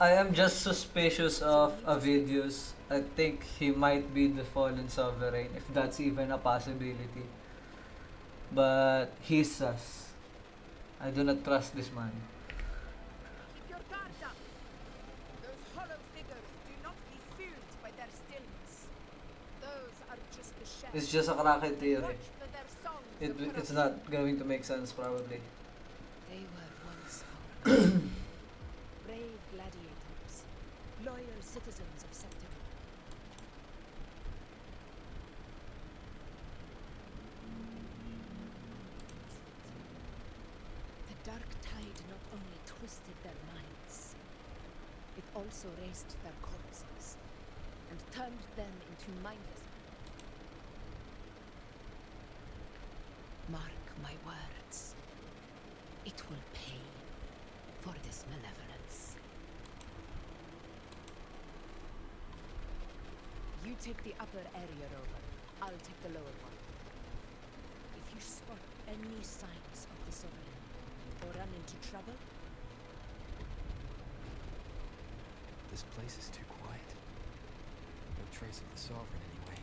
I am just suspicious of Avidius. I think he might be the fallen sovereign, if that's even a possibility. But he's sus. I do not trust this man.
Keep your guard up. Those hollow figures do not be fooled by their stillness. Those are just the shells.
It's just a crackhead theory.
Watch for their songs
It's
of
not going to make sense probably.
They were once our brave gladiators, loyal citizens of September. The dark tide not only twisted their minds, it also raised their corpses and turned them into mindless. Mark my words. It will pay for this malevolence. You take the upper area, Rover. I'll take the lower one. If you spot any signs of the Sovereign or run into trouble,
This place is too quiet. No trace of the Sovereign anyway.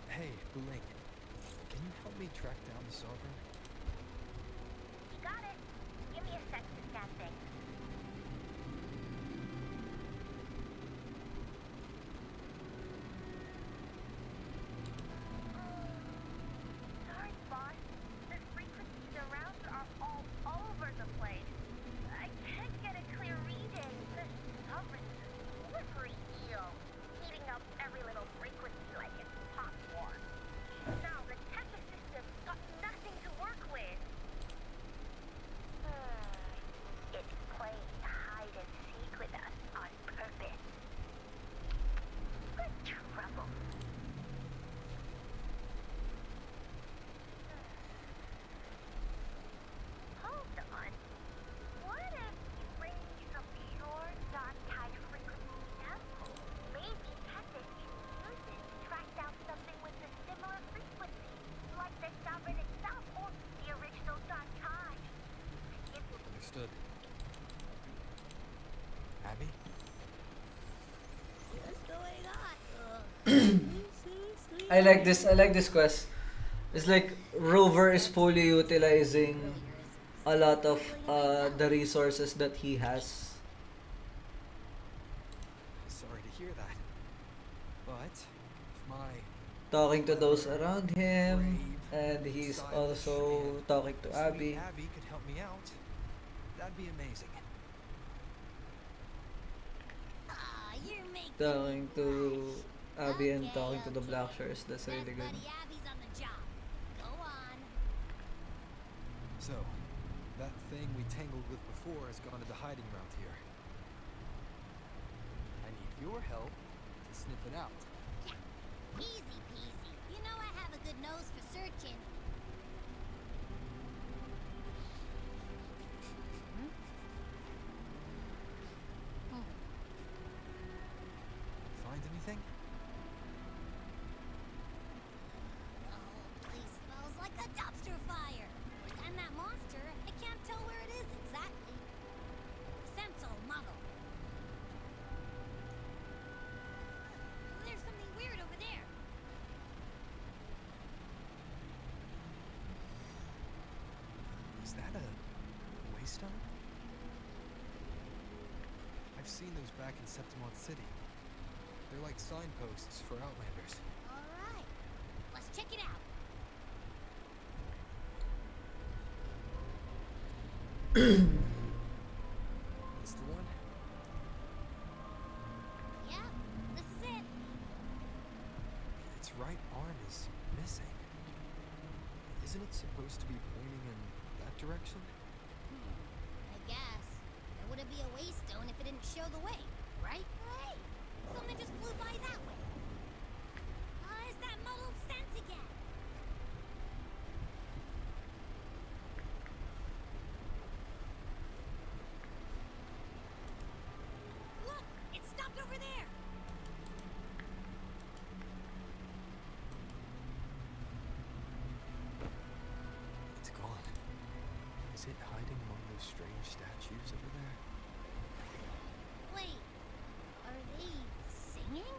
Hey, Wuthering. Can you help me track down the Sovereign?
You got it. Give me a sec to scan things. Sorry, boss. The frequencies around are all over the place. I can't get a clear reading. The sovereign's a slippery eel, heating up every little frequency like it's popcorn. Now the tech system's got nothing to work with. It's playing hide and seek with us on purpose. Good trouble. Hold on. What if you bring me some pure dark tide frequency samples? Maybe Texas can use it to track down something with a similar frequency, like the Sovereign itself or the original dark tide. It will
Understood. Abby?
What's going on?
I like this quest. It's like Rover is fully utilizing a lot of the resources that he has.
Sorry to hear that. But if my
Talking to those around him, and he's also talking to
sweet
Abby.
Abby could help me out, that'd be amazing.
Aw, you're making
Talking to Abby and
Okay,
talking to the
okay.
Blackshires. That's really
Best
good.
buddy Abby's on the job. Go on.
So, that thing we tangled with before has gone into hiding around here. I need your help to sniff it out.
Yeah, easy peasy. You know I have a good nose for searching.
Find anything?
The whole place smells like a dumpster fire. And that monster, I can't tell where it is exactly. The scent's all muddled. There's something weird over there.
Is that a waystone? I've seen those back in Septimont City. They're like signposts for Outlanders.
All right, let's check it out.
This the one?
Yeah, this is it.
Its right arm is missing. Isn't it supposed to be pointing in that direction?
I guess. There wouldn't be a waystone if it didn't show the way, right?
Is it hiding among those strange statues over there?
Wait, are they singing?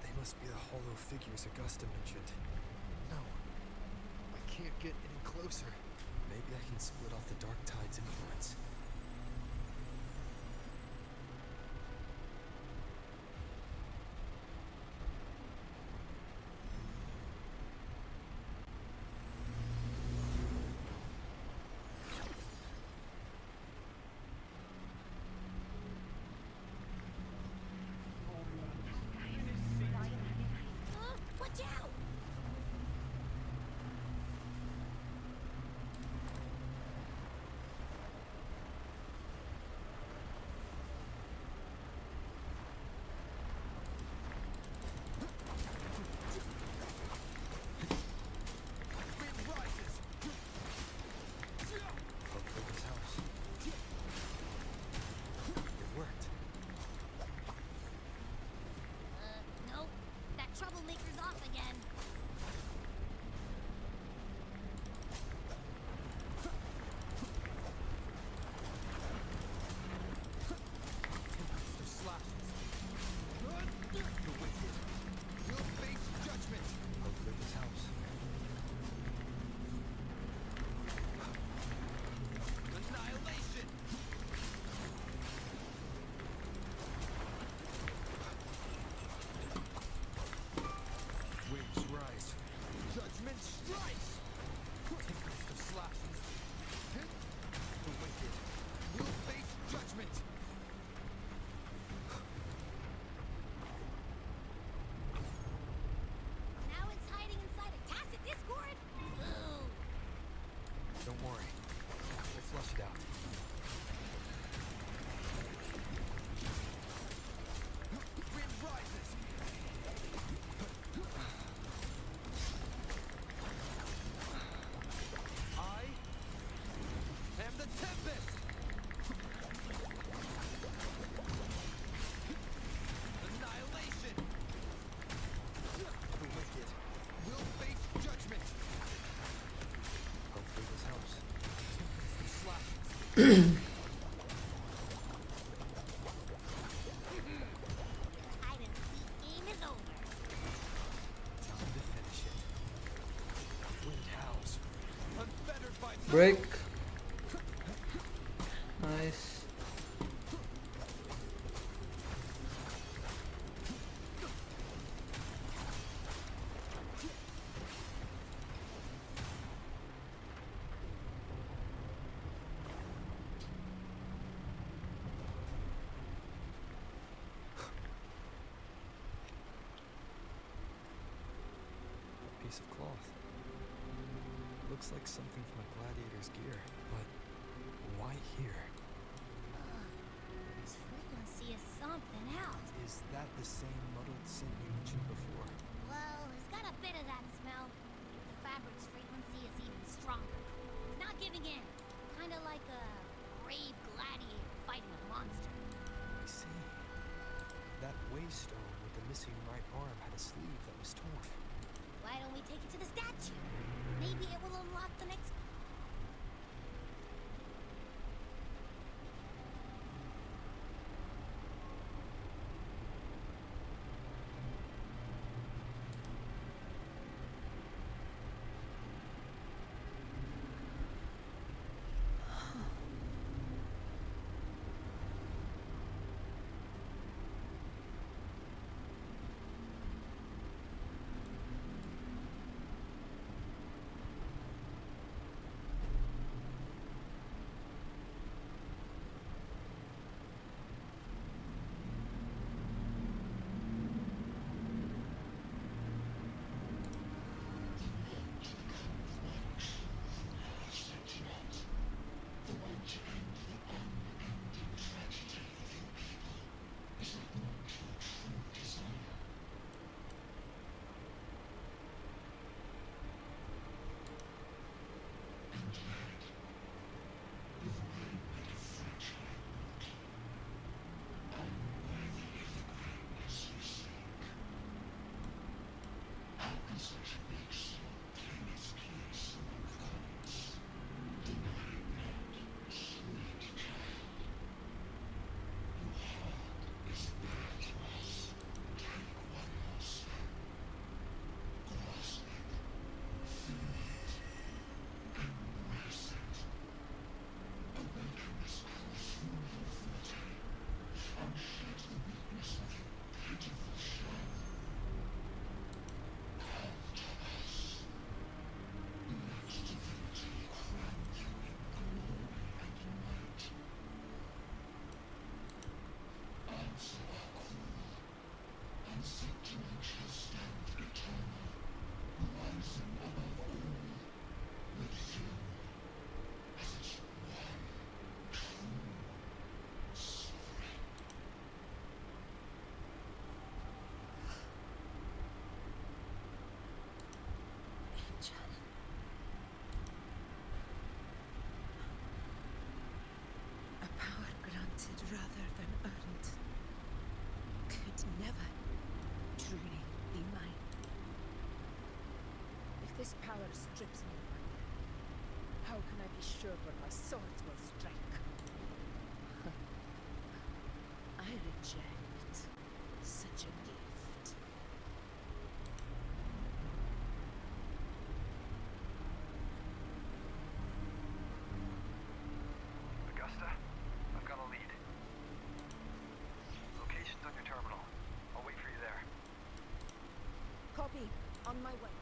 They must be the hollow figures Augusta mentioned. No, I can't get any closer. Maybe I can split off the Dark Tide's influence.
Watch out!
Hopefully this helps. It worked.
Nope. That troublemaker's off again.
Some slashes. The wicked will face judgment. Hopefully this helps. Annihilation. Waves rise. Judgment strikes. Tempest of slashes. The wicked will face judgment.
Now it's hiding inside a tacit discord? Boo!
Don't worry. We'll flush it out. Wind rises. I am the tempest. Annihilation. The wicked will face judgment. Hopefully this helps. Tempest of slashes.
Hide and seek game is over.
Time to finish it. Wind howls. Unfettered by
Break. Nice.
A piece of cloth. Looks like something from a gladiator's gear, but why here?
This frequency is something else.
Is that the same muddled scent you mentioned before?
Well, it's got a bit of that smell. The fabric's frequency is even stronger. It's not giving in. Kinda like a brave gladiator fighting a monster.
I see. That wavestone with the missing right arm had a sleeve that was torn.
Why don't we take it to the statue? Maybe it will unlock the next...
power strips me of my will. How can I be sure when my sword will strike? I reject such a gift.
Augusta, I've got a lead. Location's on your terminal. I'll wait for you there.
Copy. On my way.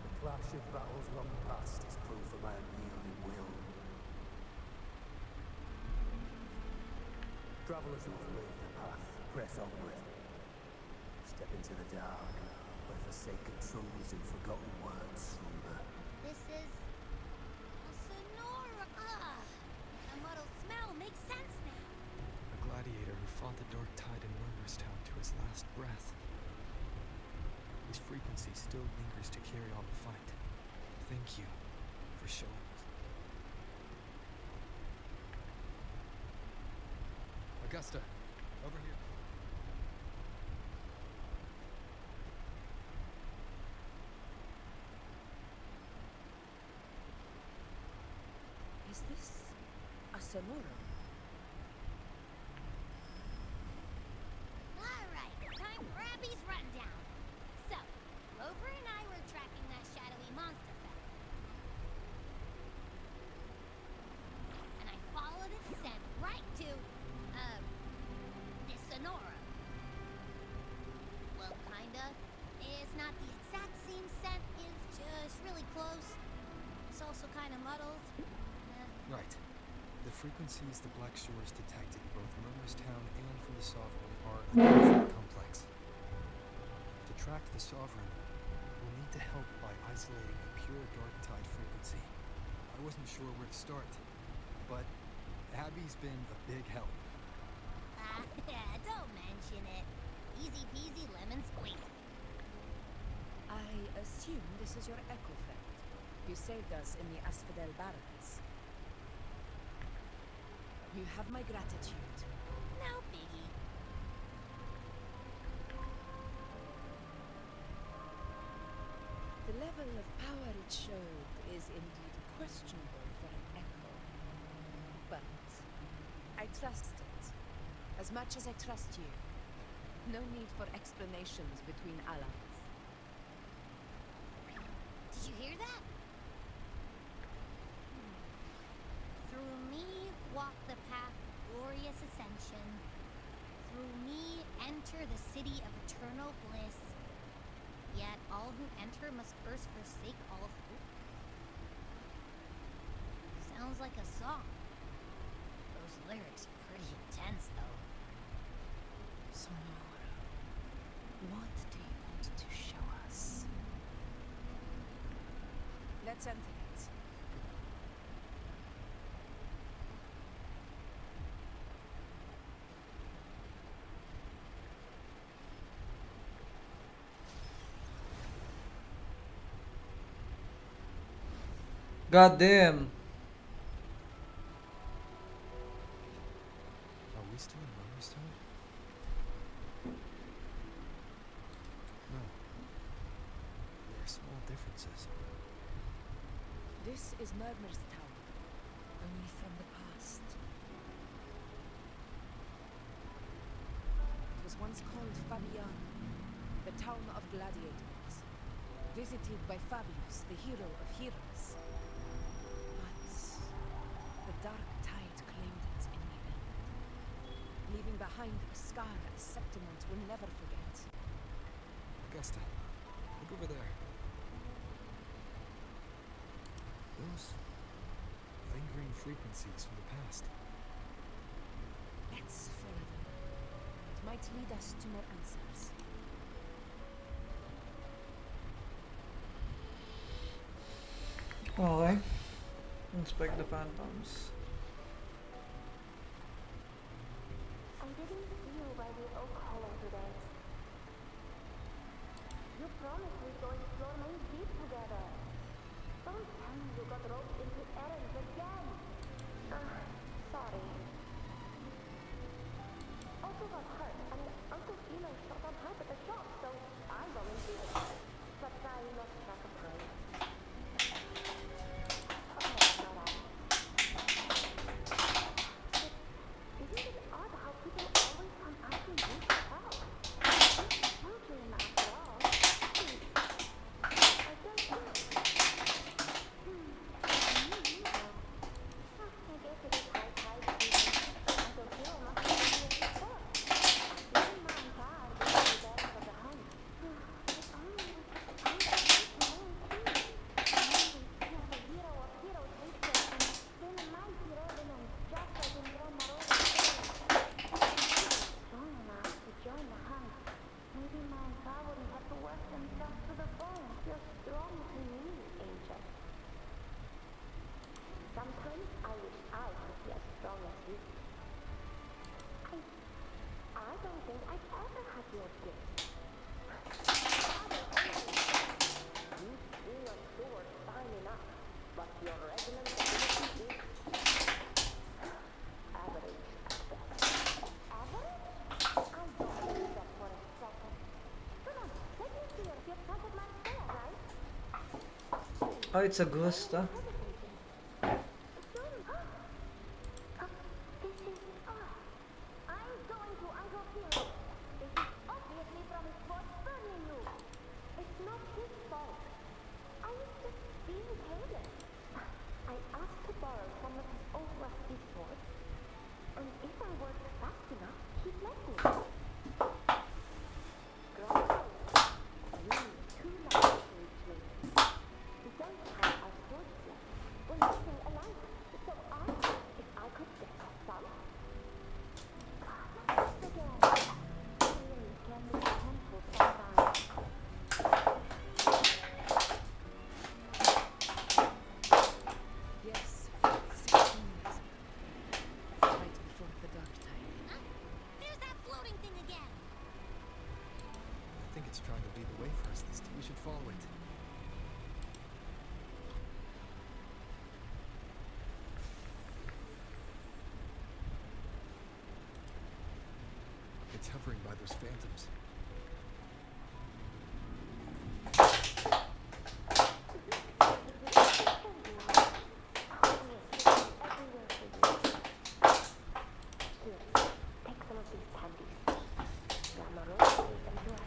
The clash of battles long past is proof of my unyielding will. Travelers who have braved the path, press onward. Step into the dark, where forsaken truths and forgotten words slumber.
This is a Sonora. The muddled smell makes sense now.
A gladiator who fought the dark tide in Murmurstown to his last breath. His frequency still lingers to carry on the fight. Thank you for showing us. Augusta, over here.
Is this a Sonora?
Alright, time for Abby's rundown. So, Rover and I were tracking that shadowy monster fella. And I followed its scent right to, this Sonora. Well, kinda. It's not the exact same scent, it's just really close. It's also kinda muddled.
Right. The frequencies the Black Shores detected both in Murmurstown and from the Sovereign are unusually complex. To track the Sovereign, we'll need to help by isolating a pure dark tide frequency. I wasn't sure where to start, but Abby's been a big help.
Don't mention it. Easy peasy lemon squeezy.
I assume this is your echo friend, who saved us in the Asphodel Barrens. You have my gratitude.
No biggie.
The level of power it showed is indeed questionable for an echo. But I trust it, as much as I trust you. No need for explanations between allies.
Did you hear that? Through me walk the path of glorious ascension. Through me enter the city of eternal bliss. Yet all who enter must first forsake all hope. Sounds like a song. Those lyrics are pretty intense, though.
Sonora, what do you want to show us? Let's enter it.
God damn.
Are we still in Murmurstown? No. There are small differences.
This is Murmurstown, only from the past. It was once called Fabian, the town of gladiators, visited by Fabius, the hero of heroes. But the dark tide claimed it in the end, leaving behind a scar Septimont will never forget.
Augusta, look over there. Those lingering frequencies from the past.
Let's follow them. It might lead us to more answers.
Okay. Inspect the phantoms.
I'm getting feel by the oak hollow today. promised we'd go explore main deep together. Don't tell me you got roped into errands again. Sorry. Otto got hurt, and Uncle Philo shot on help at the shop, so I volunteered. But I lost track of time. Okay, alright. Isn't it odd how people always come asking you for help? You're children after all. I don't know. I guess it is high tide season. Uncle Phil must be here before. Even Mom Dad will be there for the hunt. If only we could find a place to go and see. He's the hero of heroes, Richard, and then a mighty revenant, just like in Grandma Rosa's story. Strong enough to join the hunt. Maybe Mom and Pa wouldn't have to work themselves to the bone. You're strong to me, Angel. Sometimes I wish I could be as strong as you. I don't think I've ever had your gift. You swing a sword fine enough, but your resonant ability is average at best. Average? I don't believe that for a second. Come on, take me to your trumpet man fair, right?
Oh, it's a ghost, huh?
This is I'm going to Uncle Philo. This is obviously from his boss burning you. It's not his fault. I was just being careless. I asked to borrow some of his old rusty swords, and if I worked fast enough, he'd let me. Grandpa, you need 2 lives to reach me. We don't have our swords left. We're missing a life, so I asked if I could get some. Again, feelings can be painful sometimes.
Yes, 16 years ago. Right before the dark tide.
Huh? There's that floating thing again.
I think it's trying to lead the way for us this time. We should follow it. It's hovering by those phantoms.
Here, take some of these candies. Grandma Rose gave them to us.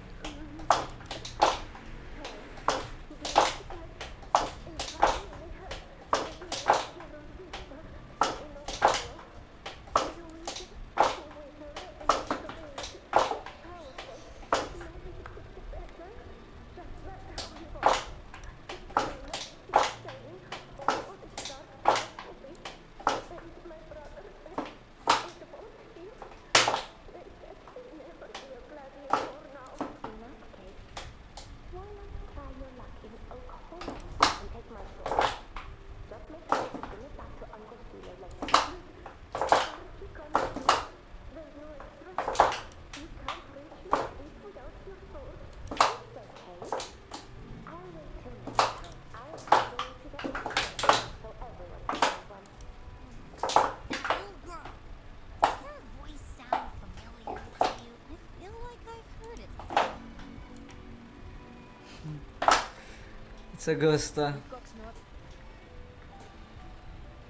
It's a ghost, huh?
We've got Snot.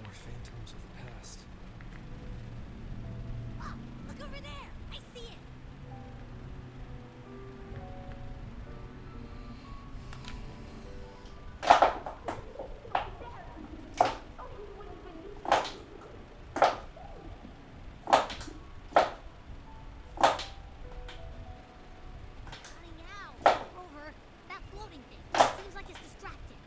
More phantoms of the past.
Oh, look over there. I see it. Cutting out. Rover, that floating thing. Seems like it's distracted.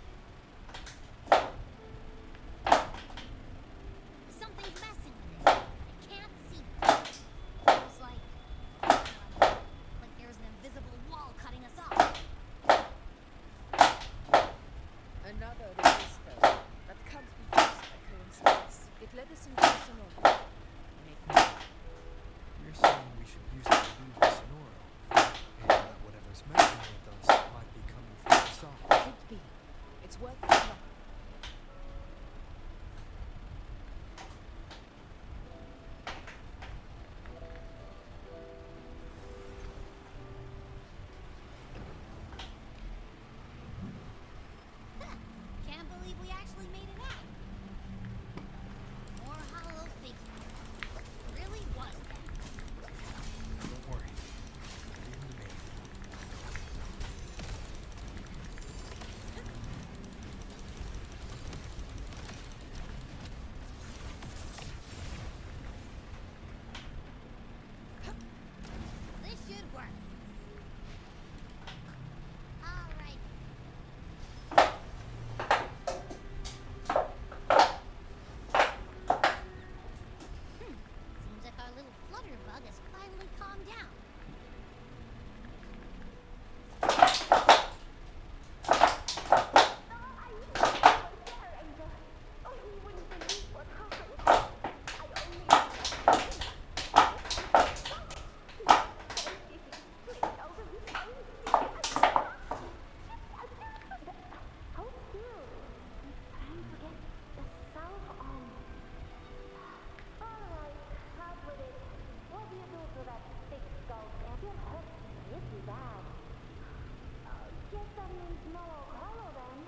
means no oak hollow then.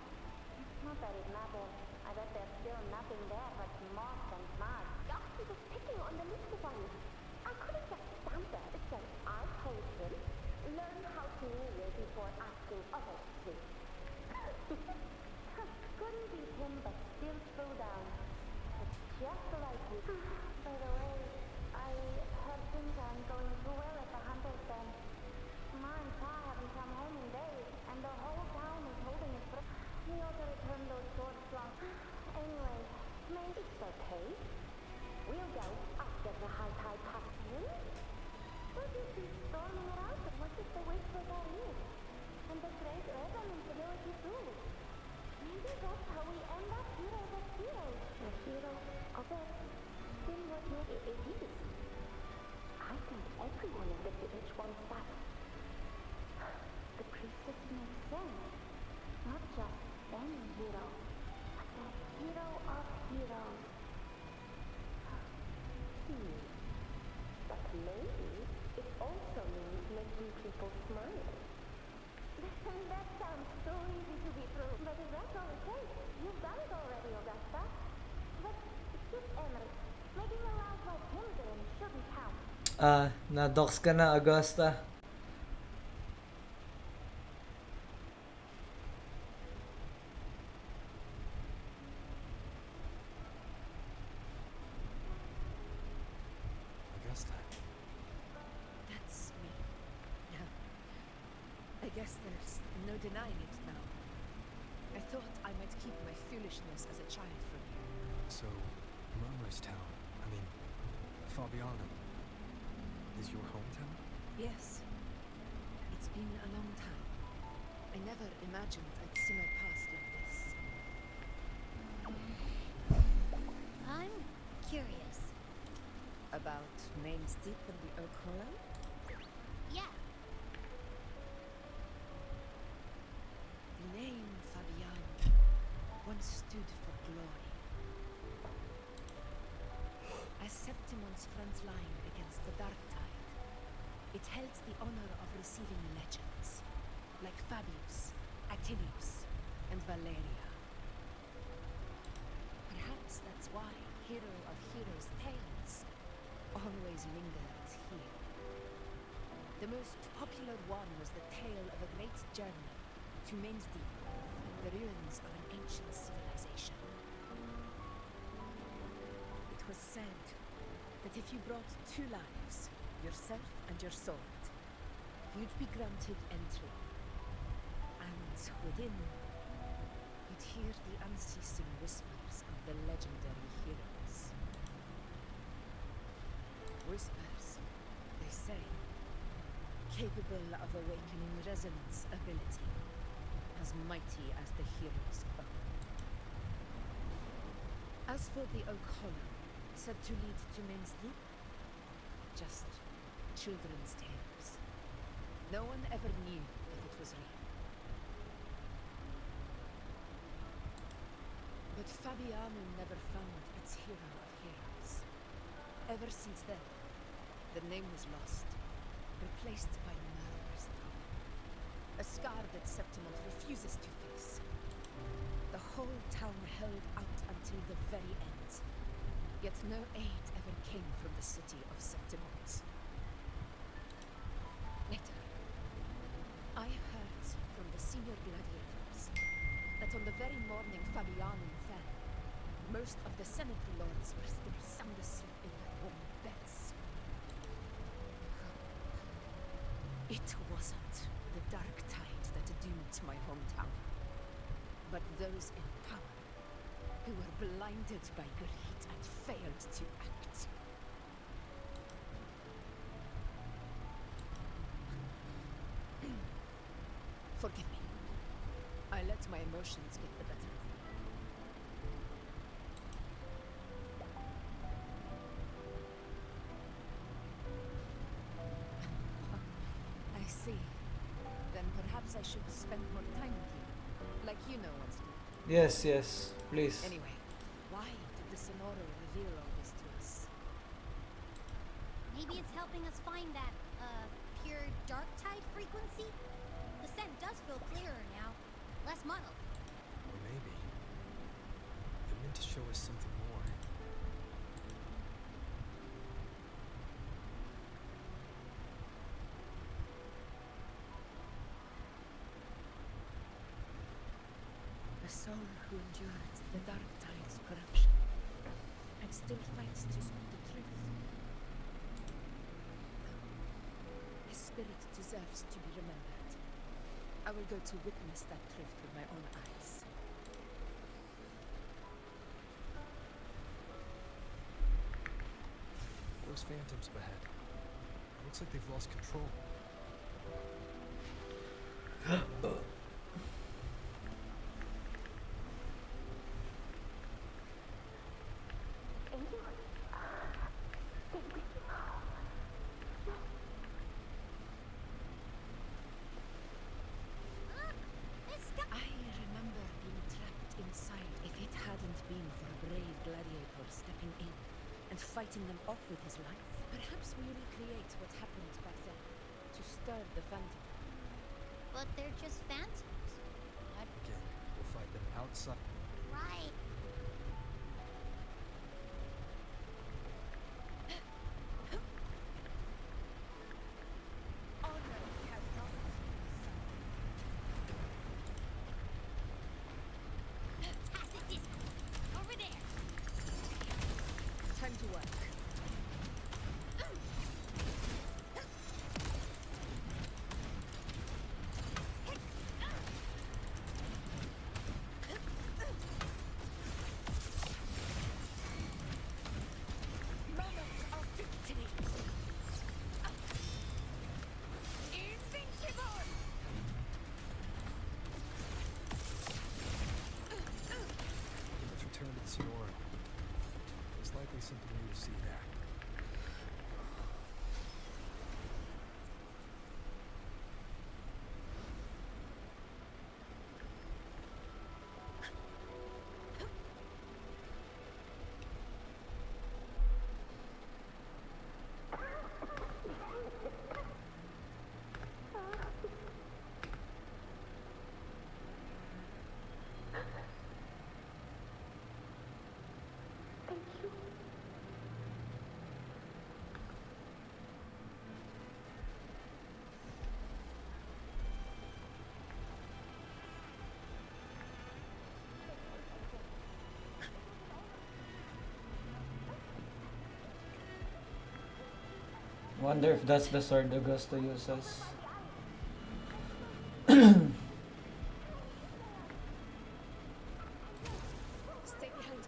Not that it matters. I bet there's still nothing there but moss and mud. Gusty was picking on the little one. I couldn't just stand there and say, I told him, learn how to kneel before asking others to. Couldn't beat him, but still threw down. It's just the right way. By the way, I heard things aren't going too well at the Hunter's Den. Ma and Pa haven't come home in days, and the whole town is holding its breath. We ought to return those swords long. Anyway, maybe it's okay. We'll go after the high tide passes. What is this storming around? What if the whisper got in? And the great red infidelity too? Maybe that's how we end up heroes of heroes. A hero of death. Then what it is? I think everyone in the village wants that. The priestess makes sense. Not just any hero, but the hero of heroes. But maybe it also means making people smile. That sounds so easy to be true. But if that's all it takes, you've done it already, Augusta. But skip Emmerich. Making a loud like him then shouldn't count.
Na-dox ka na, Augusta.
Augusta.
That's me. Yeah. I guess there's no denying it now. I thought I might keep my foolishness as a child from you.
So, Murmur's town, I mean, Fabiano, is your hometown?
Yes. It's been a long time. I never imagined I'd see my past like this.
I'm curious.
About names deep in the Oak Hollow?
Yeah.
The name Fabiano once stood for glory. As Septimon's front line against the dark tide, it held the honor of receiving legends, like Fabius, Attilius, and Valeria. Perhaps that's why Hero of Heroes' tales always lingered here. The most popular one was the tale of a great journey to Mainsdeep, the ruins of an ancient civilization. It was said that if you brought two lives, yourself and your sword, you'd be granted entry. And within, you'd hear the unceasing whispers of the legendary heroes. Whispers, they say, capable of awakening resonance ability, as mighty as the hero's own. As for the Oak Hollow, said to lead to Mainsdeep, just children's tales. No one ever knew if it was real. But Fabiano never found its hero of heroes. Ever since then, the name was lost, replaced by Murmur's tongue. A scar that Septimon refuses to face. The whole town held out until the very end. Yet no aid ever came from the city of Septimons. Later, I heard from the senior gladiators that on the very morning Fabiano fell, most of the Senate lords were still sound asleep in their warm beds. It wasn't the dark tide that doomed my hometown, but those in power who were blinded by greed and failed to act. Forgive me. I let my emotions get the better of me. I see. Then perhaps I should spend more time with you, like you know what's good.
Yes, yes, please.
Anyway, why did the Sonoro reveal all this to us?
Maybe it's helping us find that, pure dark tide frequency? The scent does feel clearer now. less muddled.
Or maybe it meant to show us something more.
The soul who endured the dark tide's corruption and still fights to speak the truth. His spirit deserves to be remembered. I will go to witness that truth with my own eyes.
Those phantoms up ahead. Looks like they've lost control.
I remember being trapped inside. If it hadn't been for a brave gladiator stepping in and fighting them off with his life, perhaps we recreate what happened back then to stir the phantom.
But they're just phantoms.
Again, we'll fight them outside.
Right. Tacit discord. Over there.
Time to work. Moment of victory. Invincible!
Let's return to the Sonora. There's likely something new to see there.
Wonder if that's the sword Augusto uses.
Stay behind me.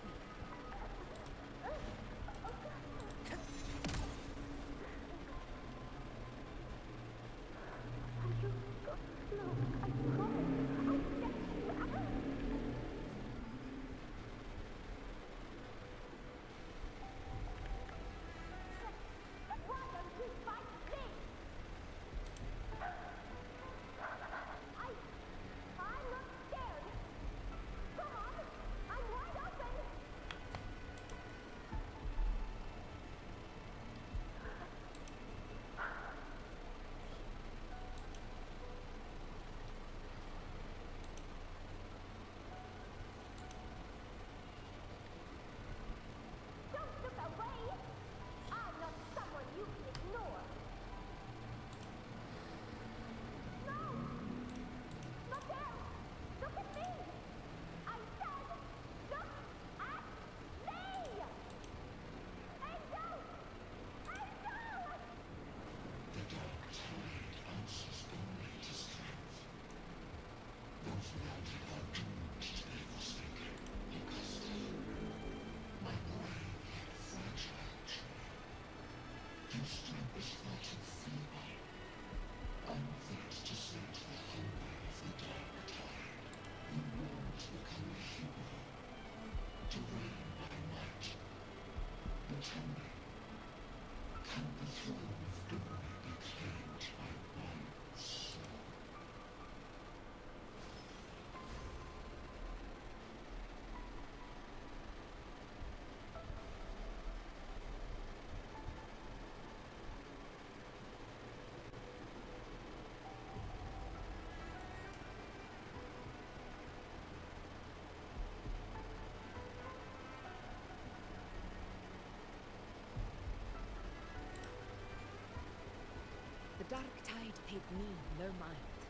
Dark Tide paid me no mind.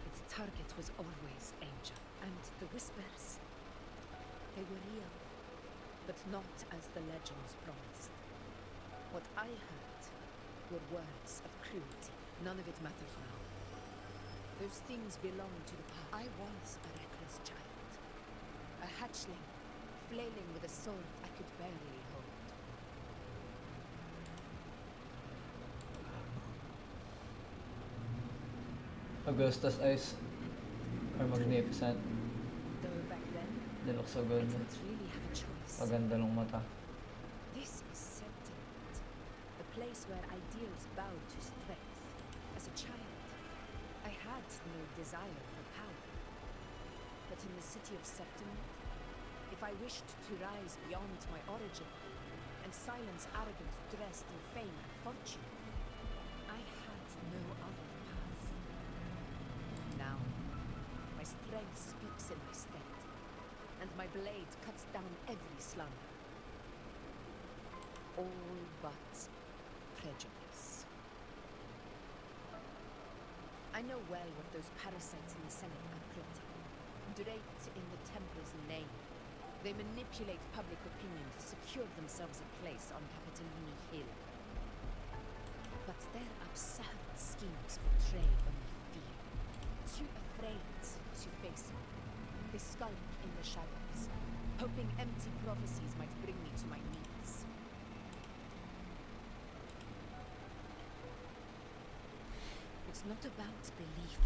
Its target was always Angel, and the whispers, they were real, but not as the legends promised. What I heard were words of cruelty. None of it matters now. Those things belong to the past. I was a reckless child, a hatchling, flailing with a sword I could barely hold.
Augusta's eyes are magnificent.
Though back then,
They look so good.
I didn't really have a choice.
Paganda ng mata.
This is Septimate, the place where ideals bow to strength. As a child, I had no desire for power. But in the city of Septimate, if I wished to rise beyond my origin and silence arrogance dressed in fame and fortune, I had no other path. Now, my strength speaks in my stead, and my blade cuts down every slander. All but prejudice. I know well what those parasites in the Senate are plotting. Draped in the Temple's name, they manipulate public opinion to secure themselves a place on Capitolini Hill. But their absurd schemes betray only fear. Too afraid to face me, they skulk in the shadows, hoping empty prophecies might bring me to my knees. It's not about belief.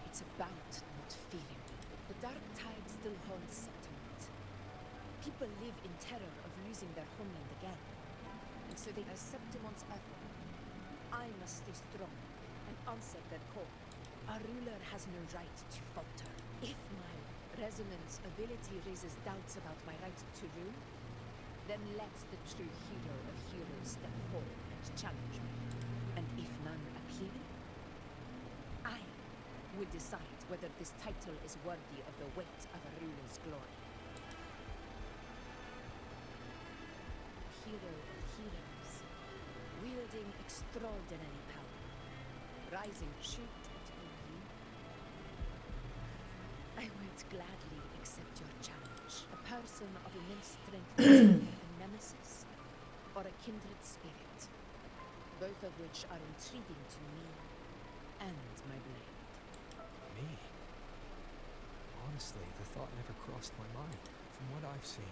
It's about not fearing. The dark tide still haunts Septimate. People live in terror of losing their homeland again. And so they accept Septimon's effort. I must stay strong and answer their call. Our ruler has no right to falter. If my resonance ability raises doubts about my right to rule, then let the true hero of heroes step forward and challenge me. And if none appear, I will decide whether this title is worthy of the weight of a ruler's glory. Hero of heroes, wielding extraordinary power, rising shoot at you. I would gladly accept your challenge. A person of immense strength is a nemesis or a kindred spirit, both of which are intriguing to me and my blade.
Me? Honestly, the thought never crossed my mind. From what I've seen,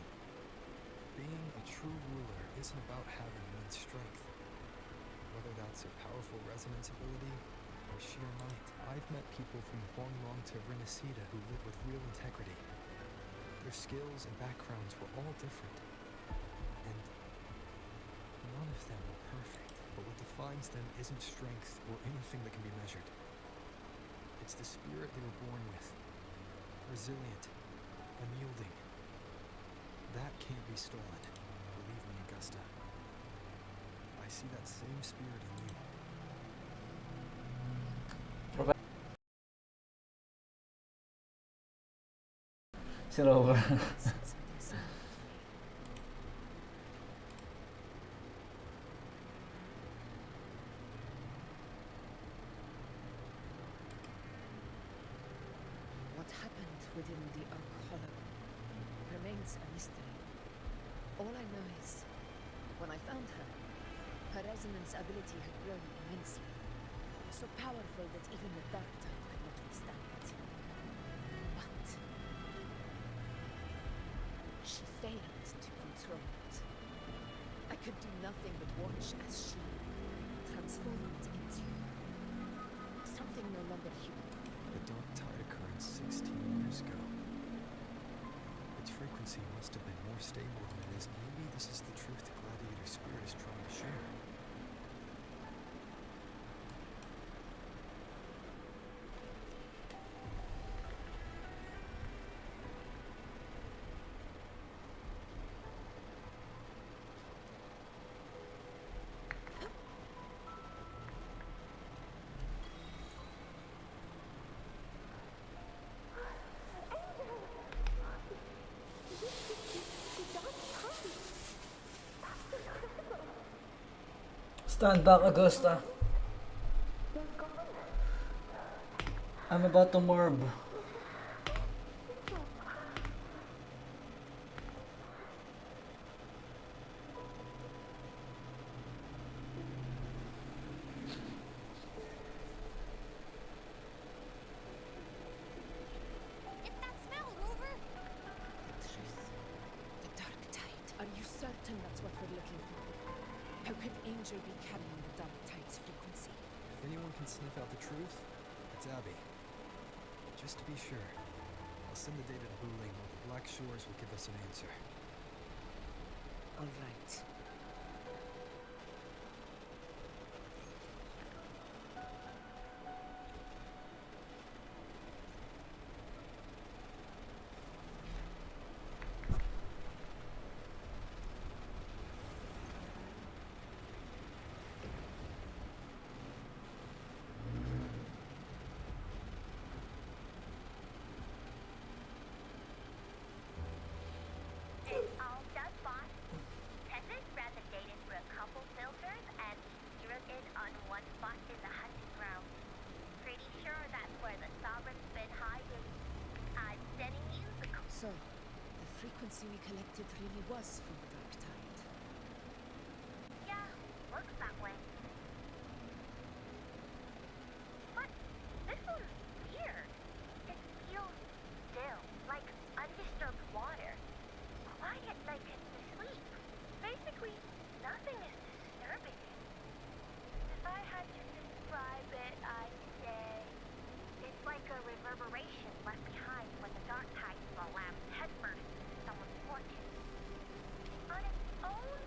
being a true ruler isn't about having immense strength. Whether that's a powerful resonance ability or sheer might. I've met people from Huanglong to Renacida who live with real integrity. Their skills and backgrounds were all different. And none of them were perfect. But what defines them isn't strength or anything that can be measured. It's the spirit they were born with. Resilient, unyielding. That can't be stolen. Believe me, Augusta. I see that same spirit in you.
Si Rover.
What happened within the Oak Hollow remains a mystery. All I know is, when I found her, her resonance ability had grown immensely, so powerful that even the Dark Tide could not withstand it. But she failed to control it. I could do nothing but watch as she transformed into something no longer human.
The Dark Tide occurred 16 years ago. Its frequency must have been more stable than it is. Maybe this is the truth the Gladiator spirit is trying to share.
Stand back, Augusta. I'm about to morb.
It's that smell, Rover!
The truth. The dark tide. Are you certain that's what we're looking for? How could Angel be carrying the dark tide's frequency?
If anyone can sniff out the truth, it's Abby. Just to be sure, I'll send the data to Wuthering, or the Black Shores will give us an answer.
All right.
It's all done, boss. Tenders ran the data through a couple filters and zeroed in on one spot in the hunting ground. Pretty sure that's where the Sovereign's been hiding. I'm sending you the
So, the frequency we collected really was from the dark tide.
Yeah, looks that way. But this one's weird. It feels still, like undisturbed water. Quiet like it's asleep. Basically, nothing is disturbing it. If I had to describe it, I'd say it's like a reverberation left behind when the dark tide slams headfirst into someone's fortune. On its own,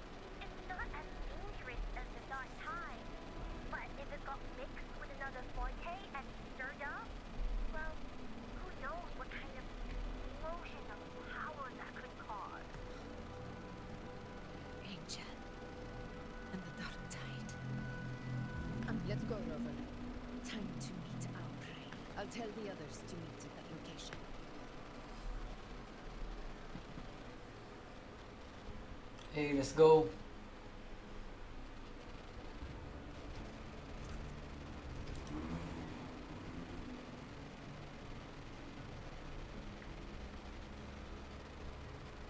it's not as dangerous as the dark tide, but if it got mixed with another forte and stirred up, well, who knows what kind of explosion of power that could cause.
Angel. And the dark tide. Let's go, Rover. Time to meet our prey. I'll tell the others to meet at that location.
Hey, let's go.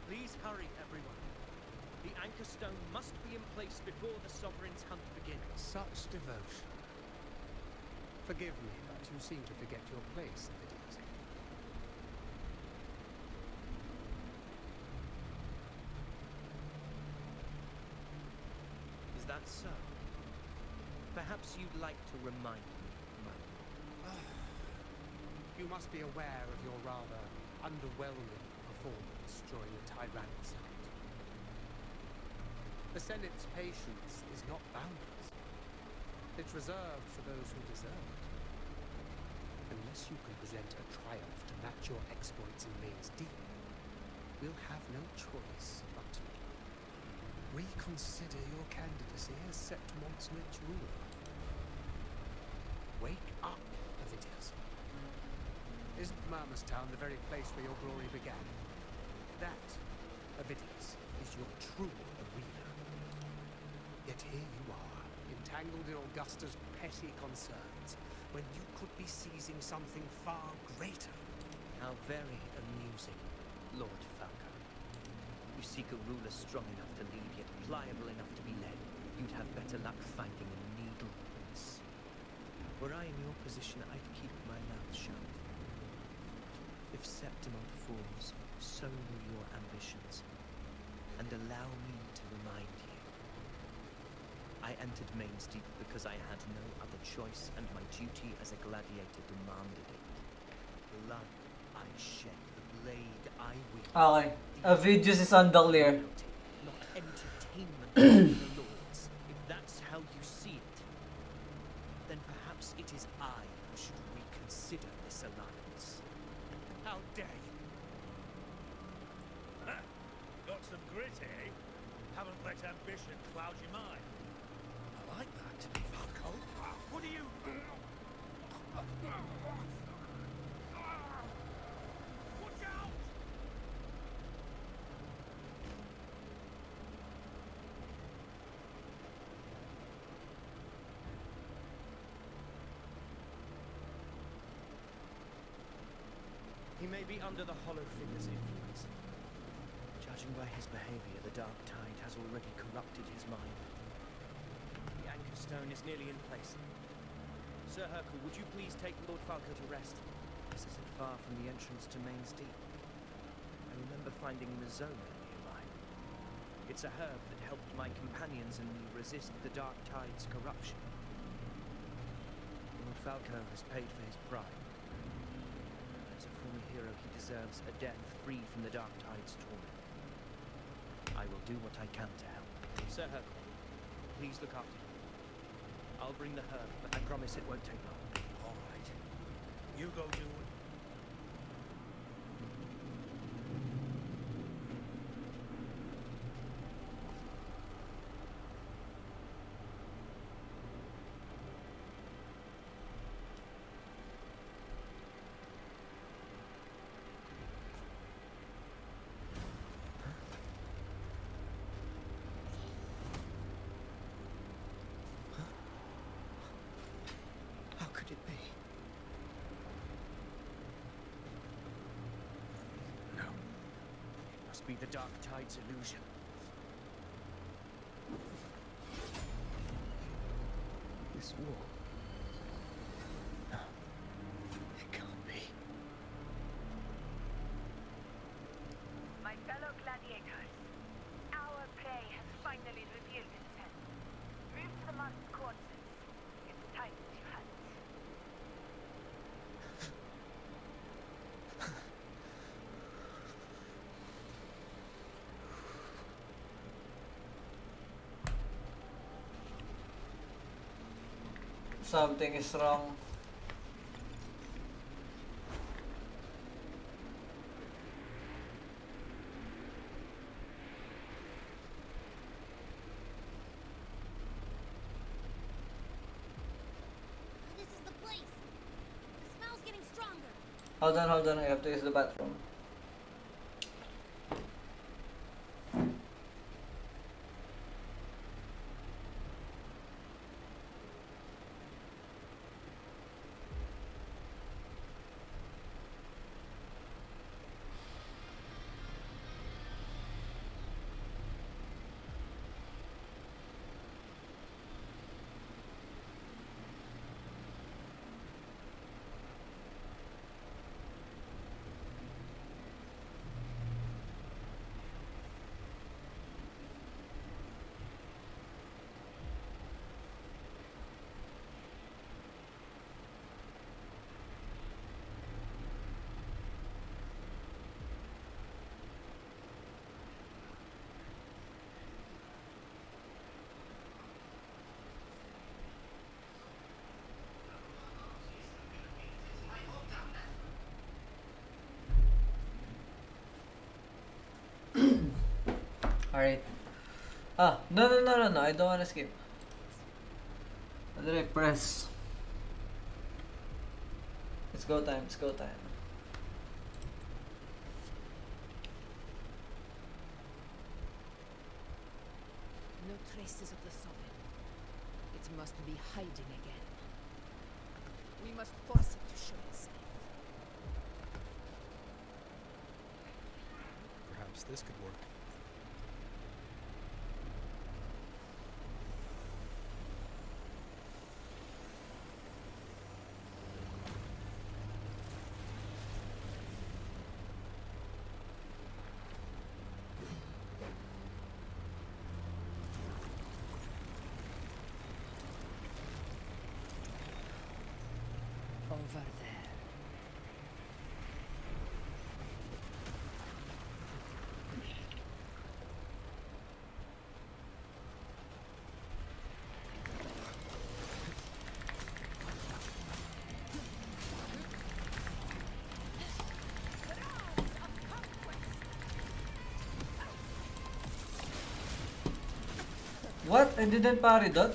Please hurry, everyone. The anchor stone must be in place before the Sovereign's hunt begins.
Such devotion. Forgive me, but you seem to forget your place, Vidius.
Is that so? Perhaps you'd like to remind me, my lord.
You must be aware of your rather underwhelming performance during the Tyrannus hunt. The Senate's patience is not boundless. It's reserved for those who deserve it. Unless you can present a triumph to match your exploits in Maine's Deep, we'll have no choice but to reconsider your candidacy as Septimon's next ruler. Wake up, Avidius. Isn't Marmostown the very place where your glory began? That, Avidius, is your true arena. Yet here you are, entangled in Augusta's petty concerns, when you could be seizing something far greater.
How very amusing, Lord Falco. You seek a ruler strong enough to lead, yet pliable enough to be led. You'd have better luck finding a needle in a sea. Were I in your position, I'd keep my mouth shut. If Septimont falls, so will your ambitions. And allow me to remind you. I entered Maine's Deep because I had no other choice, and my duty as a gladiator demanded it. Blood I shed, the blade I wield.
Okay. Avidius is Undalier.
Not entertainment for the lords. If that's how you see it, then perhaps it is I who should reconsider this alliance.
How dare you? Got some grit, eh? Haven't let ambition cloud your mind. I like that. Falco, what are you... Watch out!
He may be under the Hollow Figure's influence. Judging by his behavior, the Dark Tide has already corrupted his mind. The Anchor Stone is nearly in place. Sir Hercule, would you please take Lord Falco to rest? This isn't far from the entrance to Main's Deep. I remember finding Mizoma nearby. It's a herb that helped my companions and me resist the Dark Tide's corruption. Lord Falco has paid for his pride. As a former hero, he deserves a death free from the Dark Tide's torment. I will do what I can to help. Sir Hercule, please look after him. I'll bring the herb, but I promise it won't take long.
All right. You go do it.
How could it be? No. It must be the Dark Tide's illusion. This wall. No. It can't be.
My fellow gladiators, our prey has finally revealed itself. Move to the marked corpses. It's time to hunt.
Something is wrong.
This is the place. The smell's getting stronger.
Hold on, I have to use the bathroom. Alright. Ah, no, I don't want to skip. What did I press? It's go time.
No traces of the Sovereign. It must be hiding again. We must force it to show itself.
Perhaps this could work.
Over there.
What? I didn't parry that?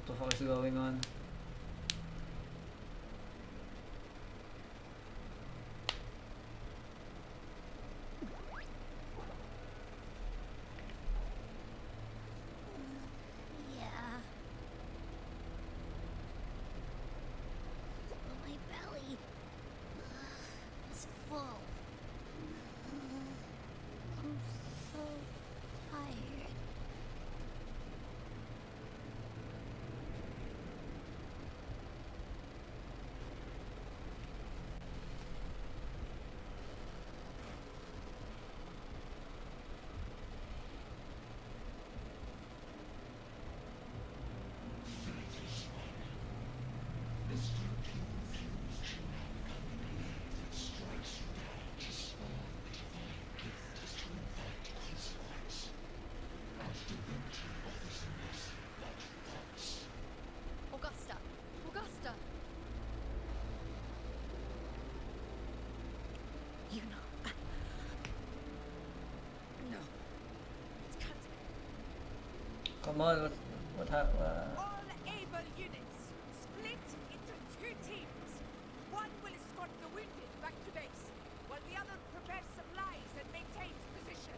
the fuck is going on?
Yeah. But my belly is full. I'm so tired.
Augusta! Augusta! You know. No. It can't.
Come on, what happened?
All able units, split into 2 teams. One will escort the wounded back to base, while the other prepares supplies and maintains position.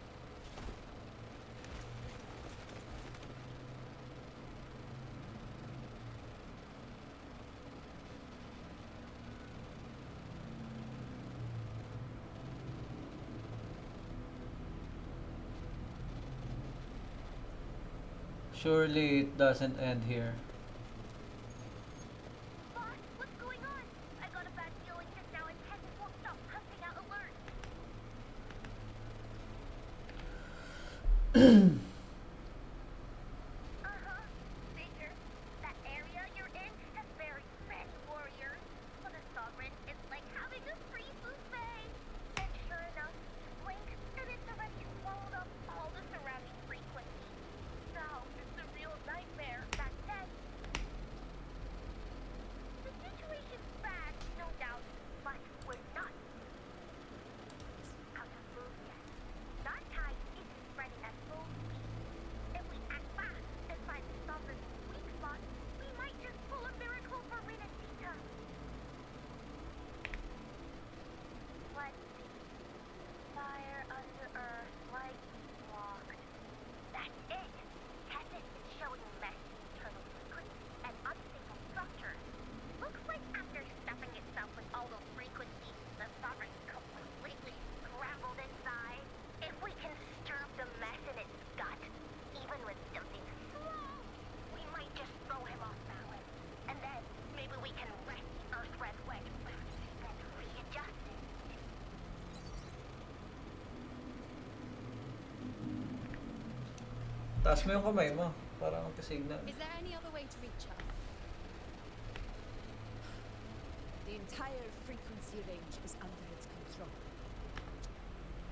Surely it doesn't end here.
Boss, what's going on? I got a bad feeling just now and Texas won't stop pumping out alerts. Figure. That area you're in has very many warriors. For the Sovereign, it's like having a free buffet. And sure enough, blink, and it's already swallowed up all the surrounding frequencies. Now it's a real nightmare. That said, the situation's bad, no doubt, but we're not out of move yet. That tide isn't spreading at full speed. If we act fast and find the Sovereign's weak spot, we might just pull a miracle for Renacita. Let's see. Fire under earth, light blocked. That's it! Tessus is showing messy internal frequencies and unstable structures. Looks like after stuffing itself with all those frequencies, the Sovereign's completely scrambled inside. If we can stir up the mess in its gut, even with something small, we might just throw him off balance. And then maybe we can wreck the Earth-Red Wedge and readjust it.
Taas mo yung kamay mo. Parang signal.
Is there any other way to reach her?
The entire frequency range is under its control.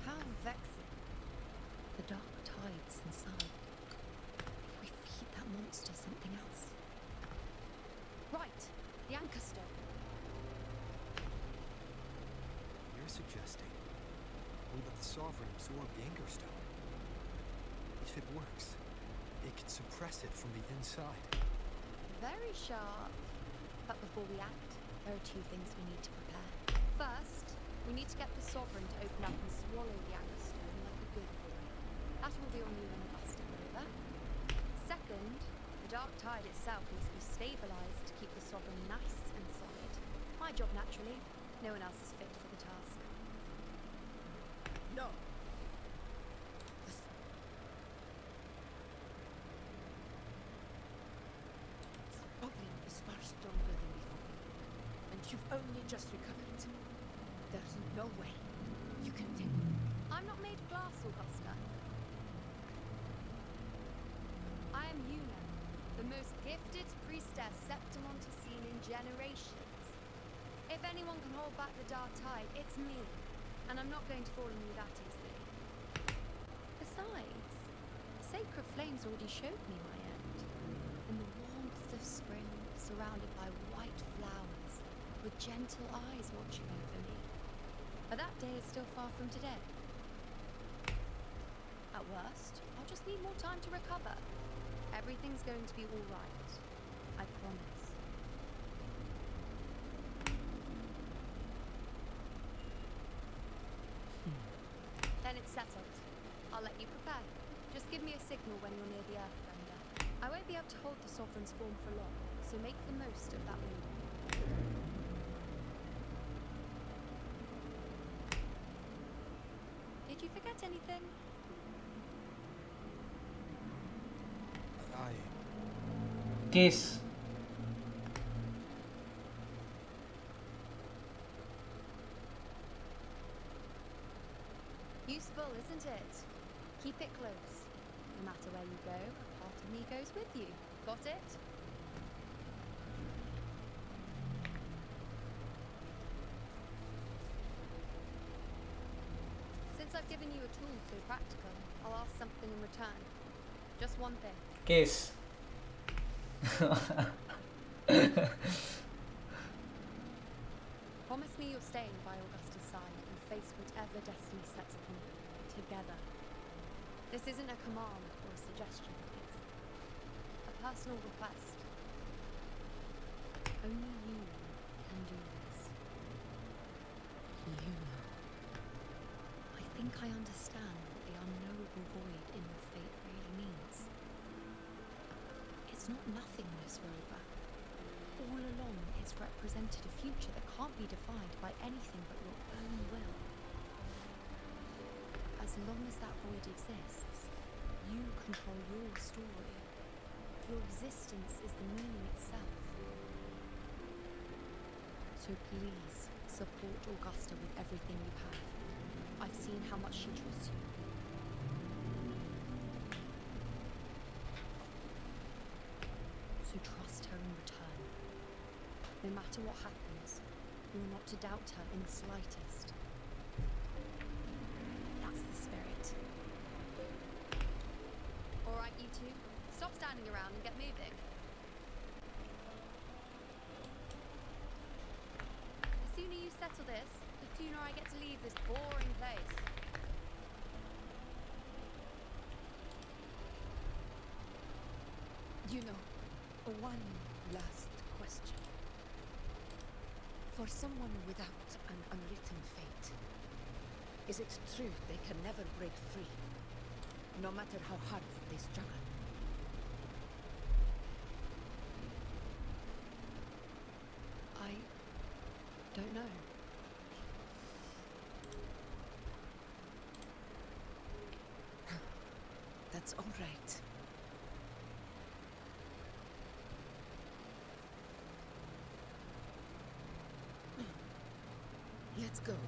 How vexing. The dark tides inside. If we feed that monster something else. Right, the anchor stone.
You're suggesting we let the Sovereign absorb the Anchor Stone. If it works, it can suppress it from the inside.
Very sharp. But before we act, there are 2 things we need to prepare. First, we need to get the Sovereign to open up and swallow the anchor stone like a good boy. That will be on you and Augusta, over. Second, the dark tide itself needs to be stabilized to keep the Sovereign nice and solid. My job, naturally. No one else is fit for the task.
No. Goblin is far stronger than before, and you've only just recovered. There's no way you can take.
I'm not made of glass, Augusta. I am Una, the most gifted priestess Septimon has seen in generations. If anyone can hold back the dark tide, it's me. And I'm not going to fall on you that easily. Besides, sacred flames already showed me my end. In the warmth of spring, surrounded by white flowers, with gentle eyes watching over me. But that day is still far from today. At worst, I'll just need more time to recover. Everything's going to be all right. I promise. Then it's settled. I'll let you prepare. Just give me a signal when you're near the Earthbender. I won't be able to hold the Sovereign's form for long, so make the most of that window. Did you forget anything?
Kiss.
Useful, isn't it? Keep it close. No matter where you go, a part of me goes with you. Got it? Since I've given you a tool so practical, I'll ask something in return. Just one thing.
Kiss.
Promise me you're staying by Augusta's side and face whatever destiny sets upon you, together. This isn't a command or a suggestion, it's a personal request. Only you can do this. You know. I think I understand what the unknowable void in your fate really means. It's not nothingness, Rover. All along, it's represented a future that can't be defined by anything but your own will. As long as that void exists, you control your story. Your existence is the meaning itself. So please, support Augusta with everything you have. I've seen how much she trusts you. So trust her in return. No matter what happens, you are not to doubt her in the slightest. That's the spirit. All right, you two. Stop standing around and get moving. The sooner you settle this, the sooner I get to leave this boring place.
You know, one last question. For someone without an unwritten fate, is it true they can never break free, no matter how hard they struggle?
I don't know.
That's all right. Let's go, Rover.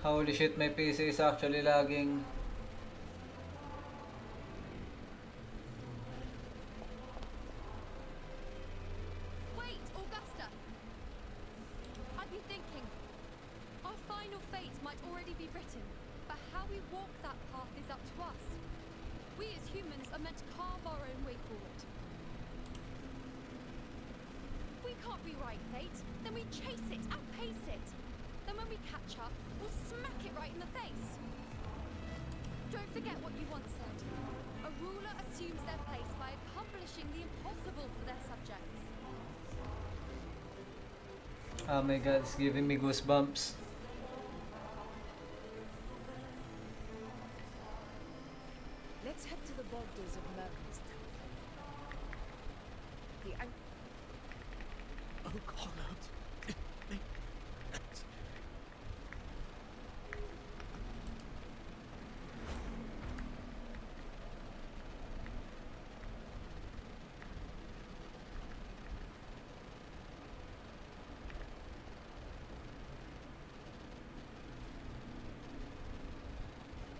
Holy shit, my PC is actually lagging.
Wait, Augusta! I've been thinking. Our final fate might already be written, but how we walk that path is up to us. We as humans are meant to carve our own way forward. If we can't rewrite fate, then we chase it, outpace it. Then when we catch up, we'll smack it right in the face. Don't forget what you once said. A ruler assumes their place by accomplishing the impossible for their subjects.
Oh my god, it's giving me goosebumps.
Let's head to the borders of Merlin's town.
Oh, call out.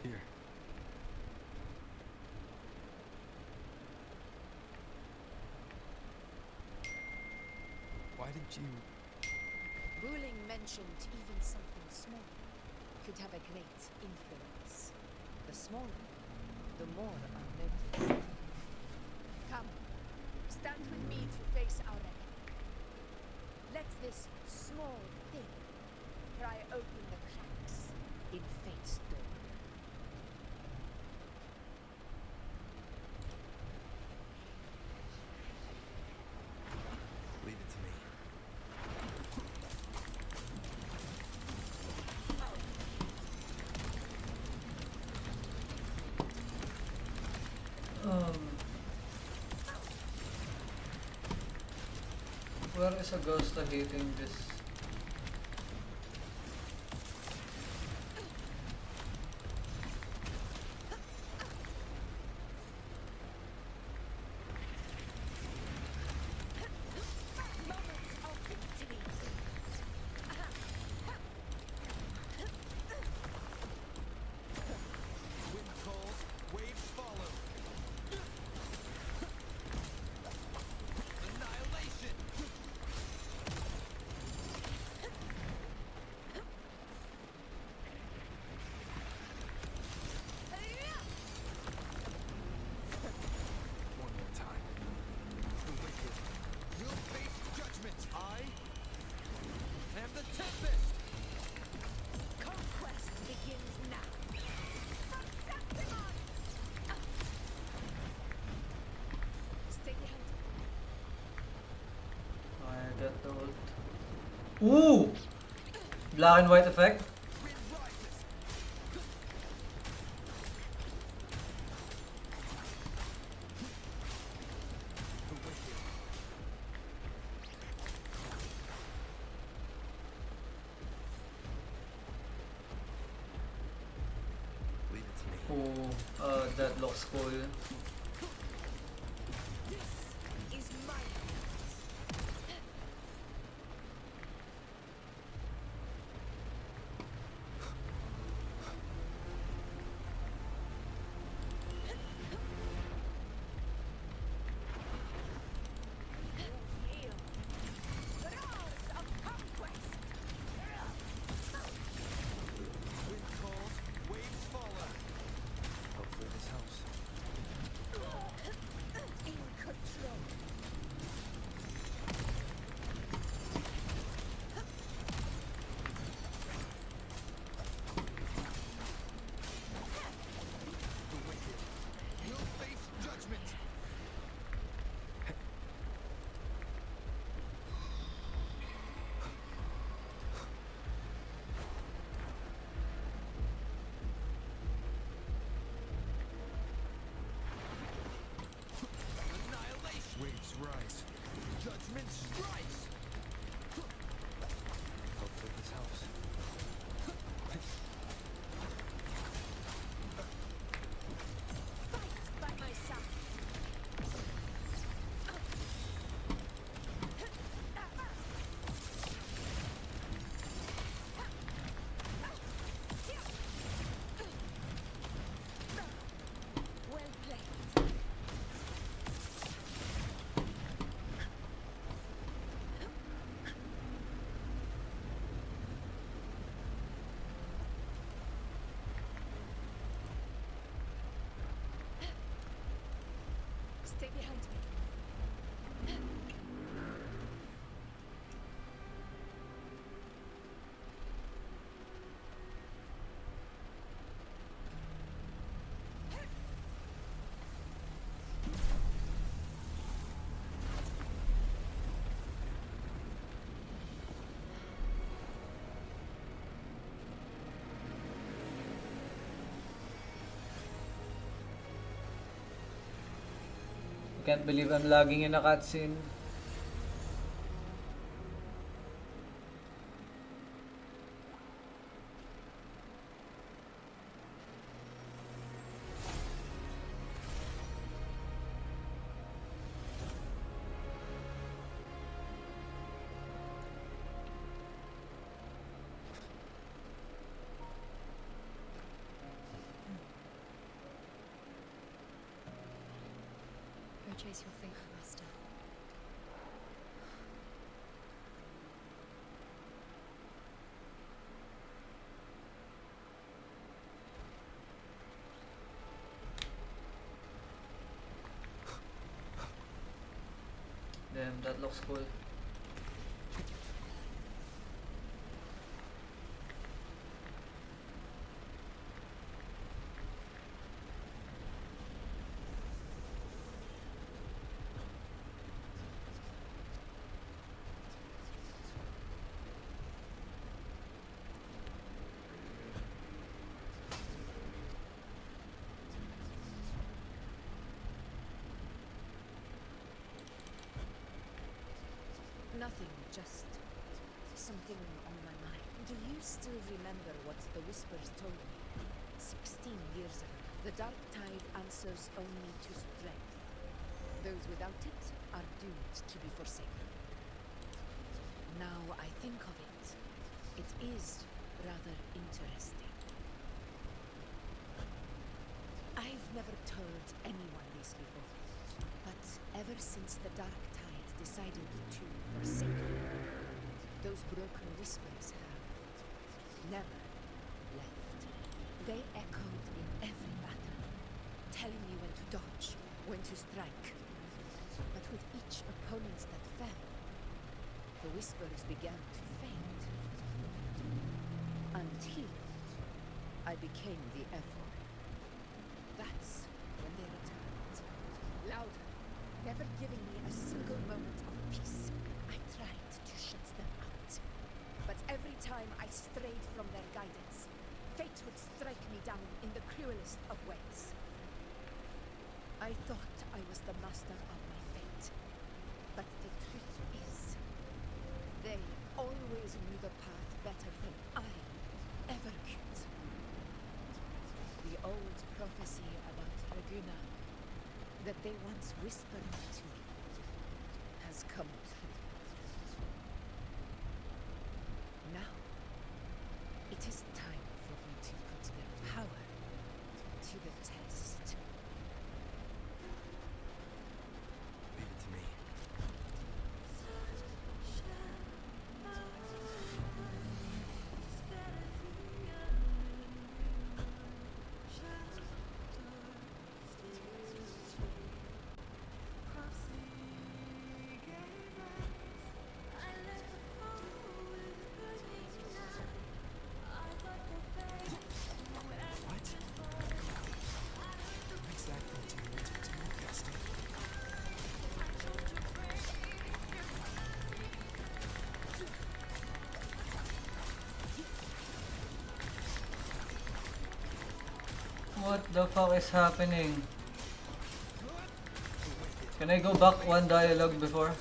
Here. Why did you...
Ruling mentioned even something small could have a great influence. The smaller, the more unnoticed. Come, stand with me to face our enemy. Let this small thing pry open the cracks in fate's door.
Leave it to me.
Where is Augusta hitting this?
Wind calls, waves follow. Annihilation!
One more time.
The wicked will face judgment. I am the Tempest!
Conquest begins now. Stay behind me.
I got the ult. Ooh! Black and white effect.
Wind rises. The wicked
Leave it to me.
Oh, that looks cool.
This is my
wind calls, waves follow.
Hopefully this helps.
in control.
The wicked will face judgment. Annihilation.
Waves rise.
Judgment strikes.
Hopefully this helps.
Fight by my side. Well played. Stay behind me.
Can't believe I'm lagging in a cutscene.
Go chase your fate, Master.
that looks cool.
Nothing, just something on my mind. Do you still remember what the Whispers told me? 16 years ago. The dark tide answers only to strength. Those without it are doomed to be forsaken. Now I think of it, it is rather interesting. I've never told anyone this before, but ever since the dark tide decided to forsake me, those broken whispers have never left. They echoed in every battle, telling me when to dodge, when to strike. But with each opponent that fell, the whispers began to fade. Until I became the F4. That's when they returned. Louder, never giving me a single moment of peace. I tried to shut them out. But every time I strayed from their guidance, fate would strike me down in the cruelest of ways. I thought I was the master of my fate. But the truth is, they always knew the path better than I ever could. The old prophecy about Laguna that they once whispered to me has come true. Now, it is time for me to put their power to the test.
Leave it to me.
What the fuck is happening? Can I go back one dialogue before?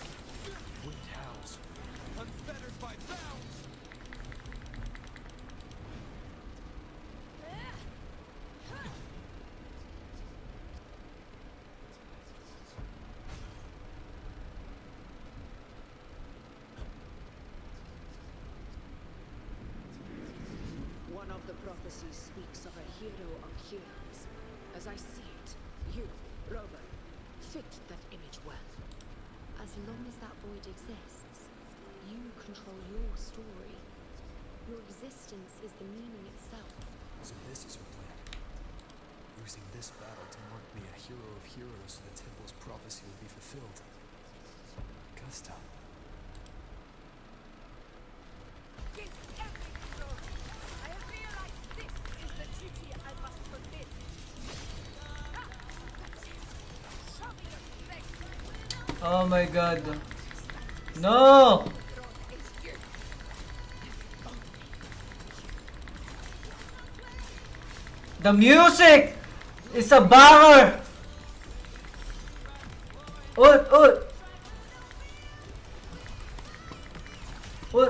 One of the prophecies speaks of a hero of heroes. As I see it, you, Rover, fit that image well.
As long as that void exists, you control your story. Your existence is the meaning itself.
So this is your plan. Using this battle to mark me a hero of heroes so the temple's prophecy will be fulfilled. Augusta.
Give everything, Rover. I have realized this is the duty I must fulfill. Ah, that's it. Show me your strength.
Oh my god. No! The music is a banger! What? Oh! Oh!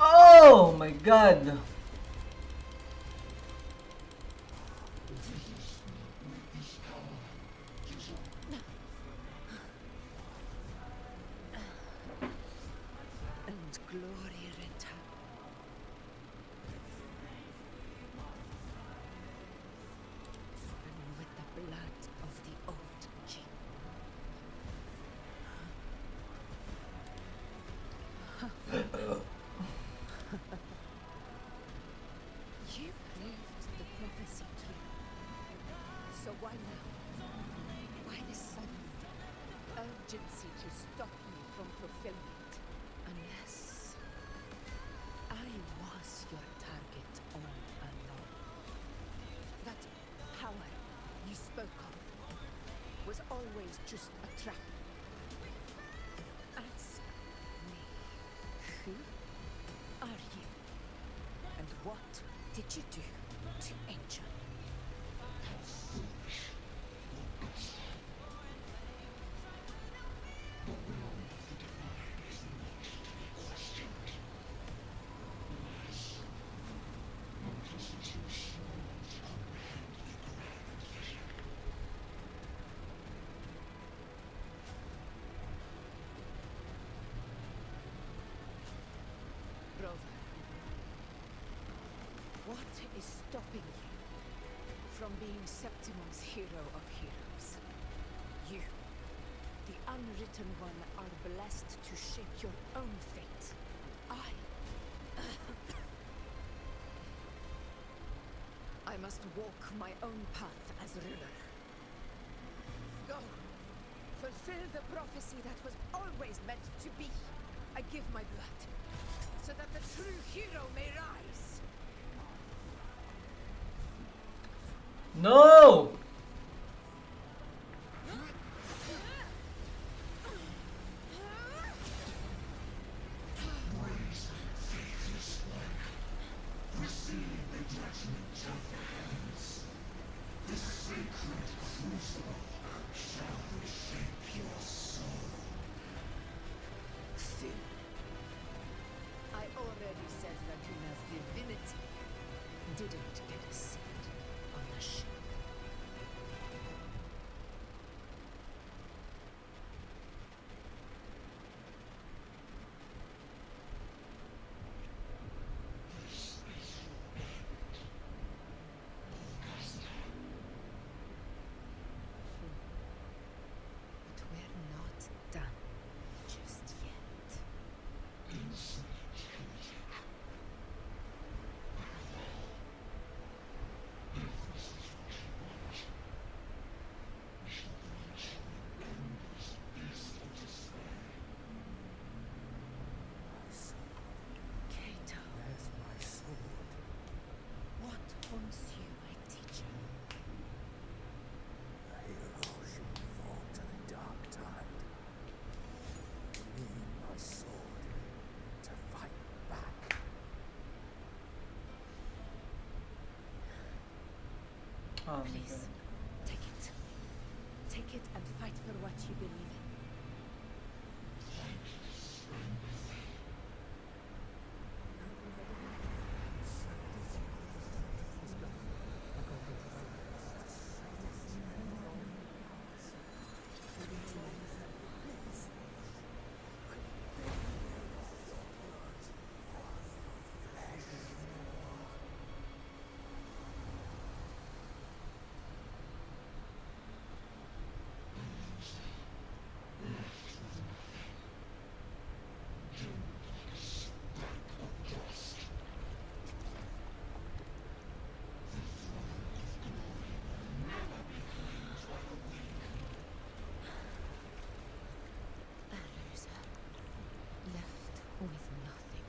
Oh my god.
glory return. And with the blood of the old king. You proved the prophecy true. So why now? Why this sudden urgency to stop me from fulfillment? Unless I was your target all along. That power you spoke of was always just a trap. Answer me. Who are you? And what did you do to Angel? Rover, what is stopping you from being Septimon's hero of heroes? You, the unwritten one, are blessed to shape your own fate. I must walk my own path as ruler. Go! Fulfill the prophecy that was always meant to be. I give my blood, so that the true hero may rise.
No!
I already said Raguna's divinity didn't get a seat on the ship. But we're not done just yet. Kato,
Where's my sword?
what haunts you, my teacher?
A hero shouldn't fall to the dark tide. I need my sword to fight back.
Oh my
Please,
god.
take it. Take it and fight for what you believe in. A loser, left with nothing.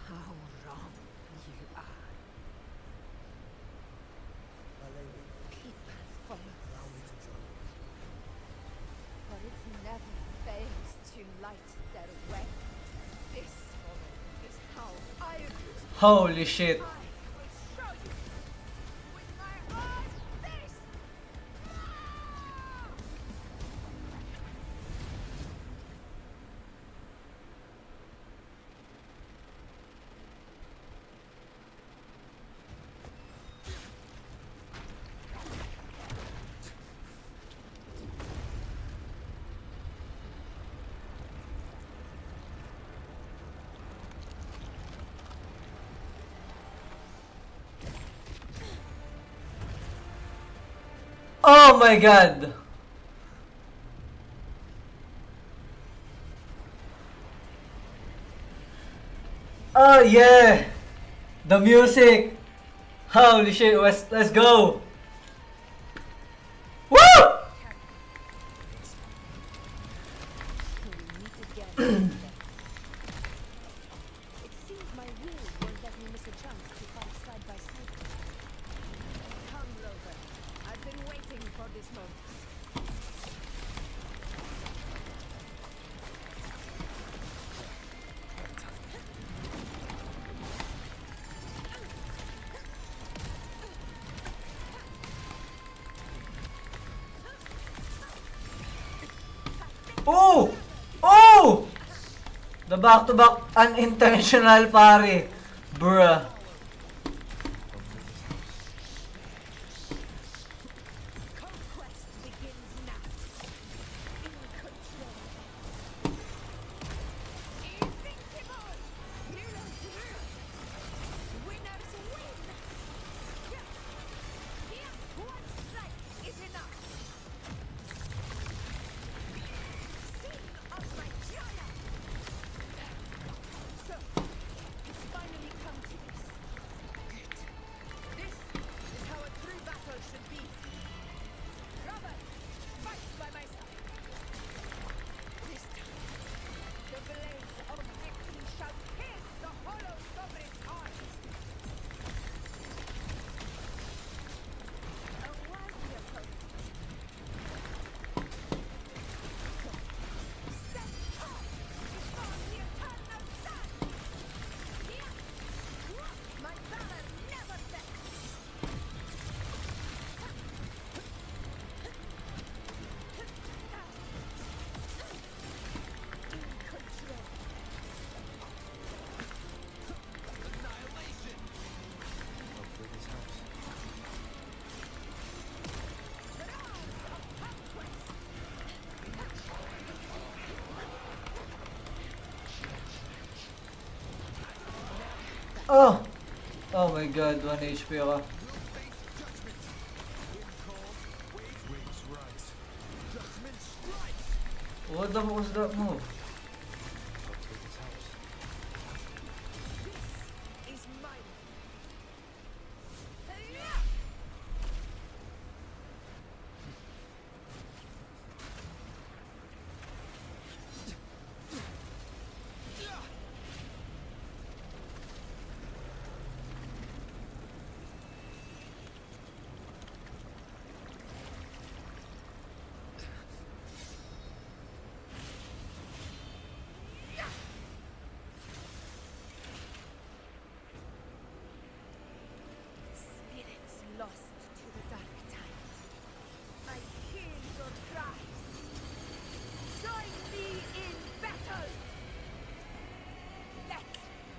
How wrong you are.
My lady,
People follow
allow me to join you.
for it never fails to light their way. This is how I will
Holy shit.
show you with my own face.
Oh my god! Oh yeah! The music! Holy shit, let's go! Woo!
It seems my will won't let me miss a chance to fight side by side. Come, Rover. I've been waiting for this moment.
Oh! Oh! The back-to-back unintentional pare. Bruh.
Conquest begins now. In control. Invincible! Heroes rule! Winners win! Here, one strike is enough! Sing of my triumph! So, it's finally come to this. Good. This is how a true battle should be. Robert, fight by my side. This time, the blades of victory shall pierce the hollow sovereign's heart. A worthy opponent. Step up before the eternal sun. Here, my valor never bends. In control.
Hopefully this helps.
Oh! Oh my god, 1 HP ako. What the was that move?
Hopefully this helps.
This is mine. Spirits lost to the dark tides. I hear your cries. Join me in battle. Let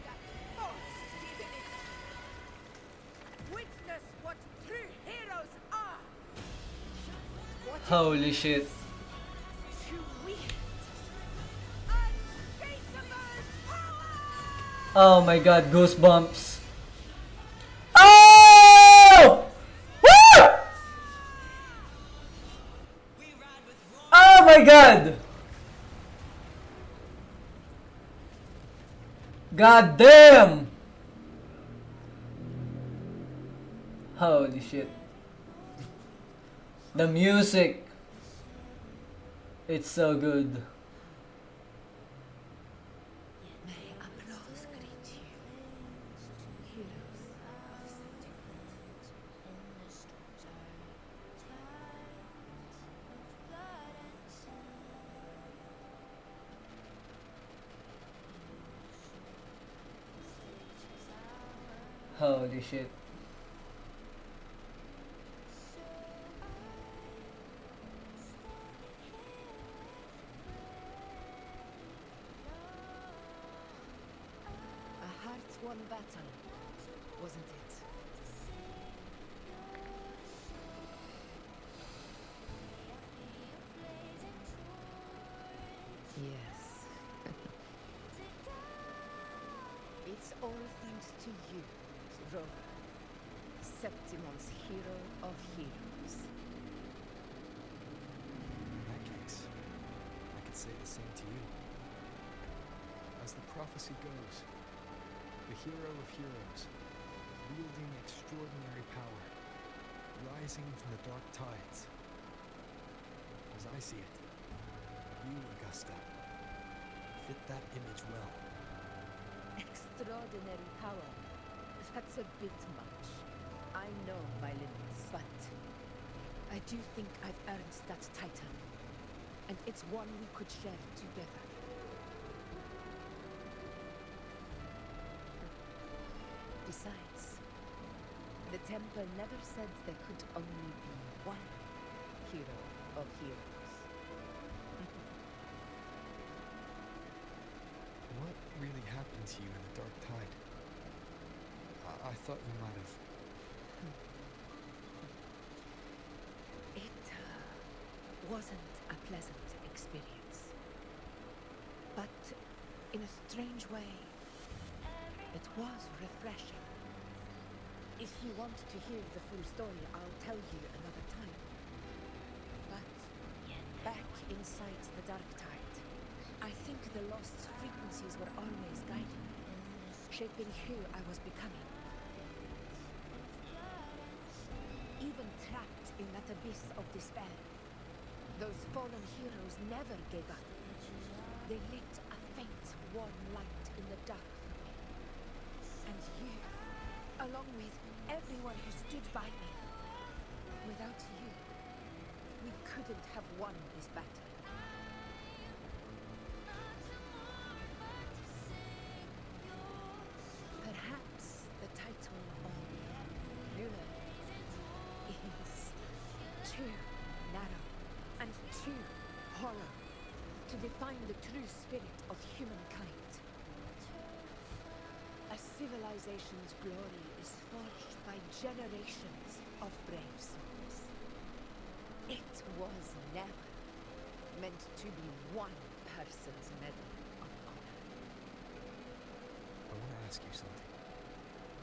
that force divinity witness what true heroes are. What it
Holy
is
shit.
to wield untraceable power.
Oh my god, goosebumps. Oh! Woo! Oh my god! God damn! Holy shit. The music. It's so good.
May applause greet you, heroes of sentiment.
Holy shit.
A heart-won battle, wasn't it? Yes. It's all thanks to you, Rover, Septimon's hero of heroes.
I'd say the same to you. As the prophecy goes, the hero of heroes, wielding extraordinary power, rising from the dark tides. As I see it, you, Augusta, fit that image well.
Extraordinary power. That's a bit much. I know my limits, but I do think I've earned that title. And it's one we could share together. Besides, the temple never said there could only be one hero of heroes.
What really happened to you in the dark tide? I thought you might have...
It wasn't a pleasant experience. But in a strange way, it was refreshing. If you want to hear the full story, I'll tell you another time. But back inside the dark tide, I think the lost frequencies were always guiding me, shaping who I was becoming. Even trapped in that abyss of despair, those fallen heroes never gave up. They lit a faint, warm light in the dark for me. And you, along with everyone who stood by me. Without you, we couldn't have won this battle. Perhaps the title of ruler is too narrow and too hollow to define the true spirit of humankind. A civilization's glory is forged by generations of brave souls. It was never meant to be one person's medal of honor.
I want to ask you something.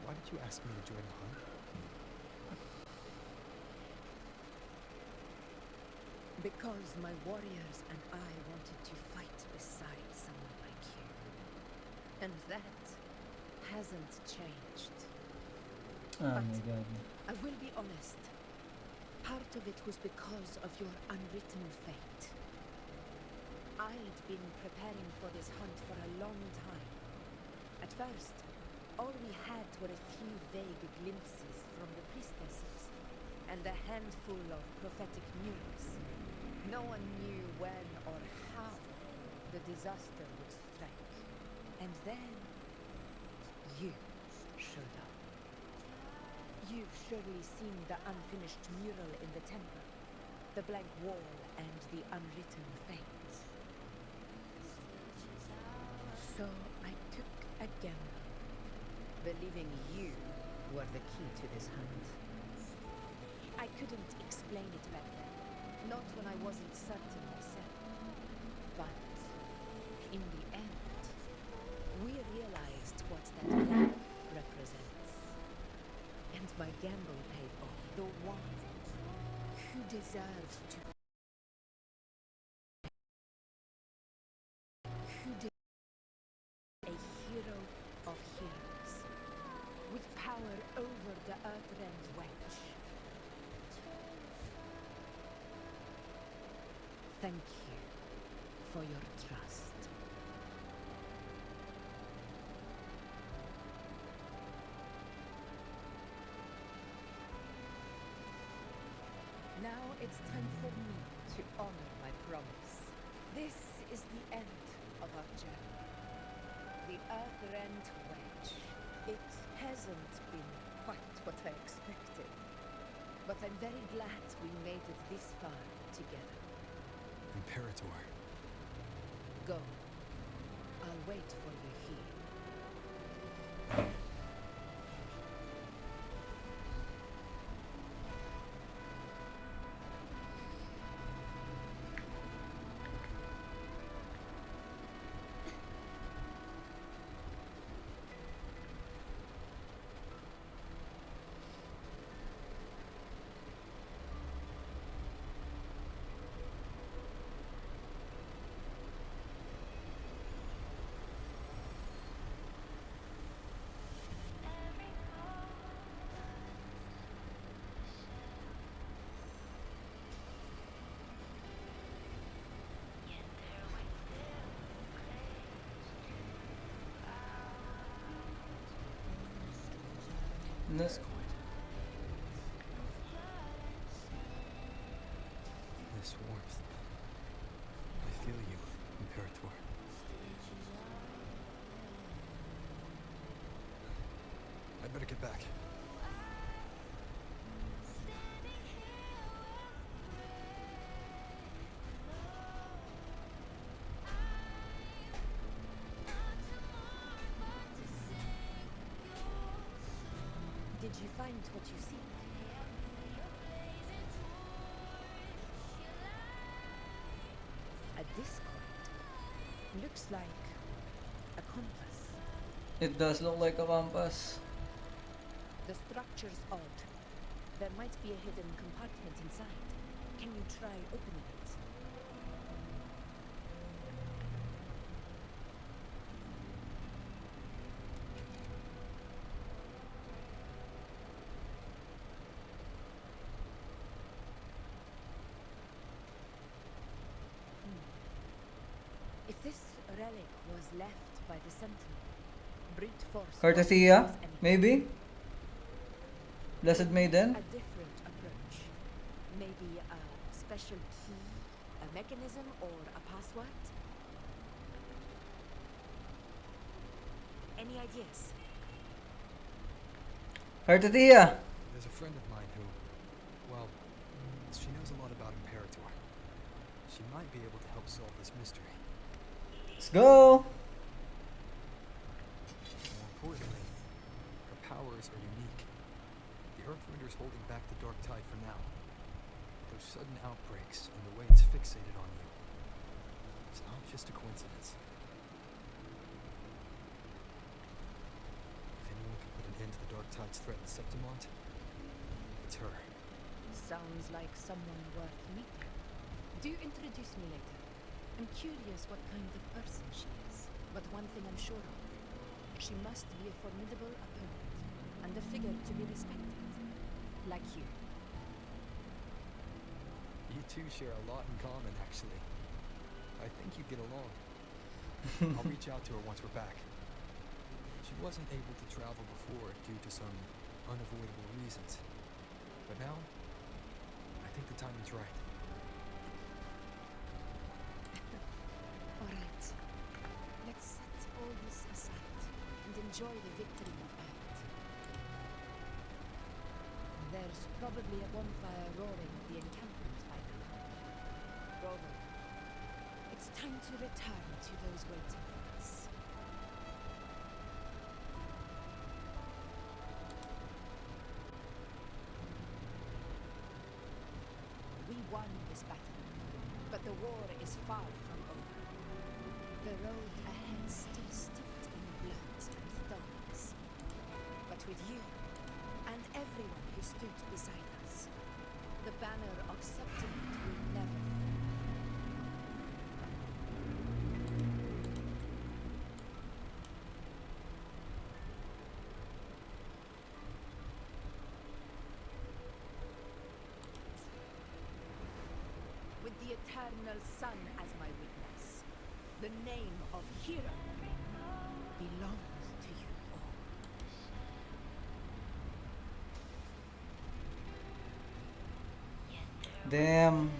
Why did you ask me to join the hunt?
Because my warriors and I wanted to fight beside someone like you. And that hasn't changed.
Oh
But
my god.
I will be honest. Part of it was because of your unwritten fate. I'd been preparing for this hunt for a long time. At first, all we had were a few vague glimpses from the priestesses and a handful of prophetic murals. No one knew when or how the disaster would strike. And then you showed up. You've surely seen the unfinished mural in the temple, the blank wall and the unwritten fate. So I took a gamble, believing you were the key to this hunt. I couldn't explain it back then, not when I wasn't certain myself. But in the end, we realized what that blank represents. And my gamble paid off. The one who deserves to... a hero of heroes, with power over the Earthrend Wedge. Thank you for your trust. Now it's time for me to honor my promise. This is the end of our journey. The Earthrend Wedge. It hasn't been quite what I expected, but I'm very glad we made it this far together.
Imperator.
Go. I'll wait for you here.
No.
It's quiet. This warmth. I feel you, Imperator. I'd better get back.
Did you find what you seek? A discord. Looks like a compass.
It does look like a compass.
The structure's odd. There might be a hidden compartment inside. Can you try opening it? If this relic was left by the Sentinel, brute force.
Cartesia, maybe? Blessed Maiden?
A different approach. Maybe a special key, a mechanism, or a password? Any ideas?
Cartesia!
There's a friend of mine who, well, she knows a lot about Imperator. She might be able to help solve this mystery.
Let's go!
More importantly, her powers are unique. The Earthrender's holding back the dark tide for now. Those sudden outbreaks and the way it's fixated on you, it's not just a coincidence. If anyone can put an end to the dark tide's threat in Septimont, it's her.
Sounds like someone worth meeting. Do introduce me later. I'm curious what kind of person she is, but one thing I'm sure of. She must be a formidable opponent, and a figure to be respected. Like you.
You two share a lot in common, actually. I think you'd get along. I'll reach out to her once we're back. She wasn't able to travel before due to some unavoidable reasons. But now, I think the timing's right.
Alright. Let's set all this aside and enjoy the victory of Earth. There's probably a bonfire roaring at the encampment by now. Rover, it's time to return to those waiting for us. We won this battle, but the war is far from over. The road ahead still steeped in blood and thorns. But with you, and everyone who stood beside us, the banner of Septimont will never fall. With the eternal sun as my witness, the name of hero belongs to you all.
Damn.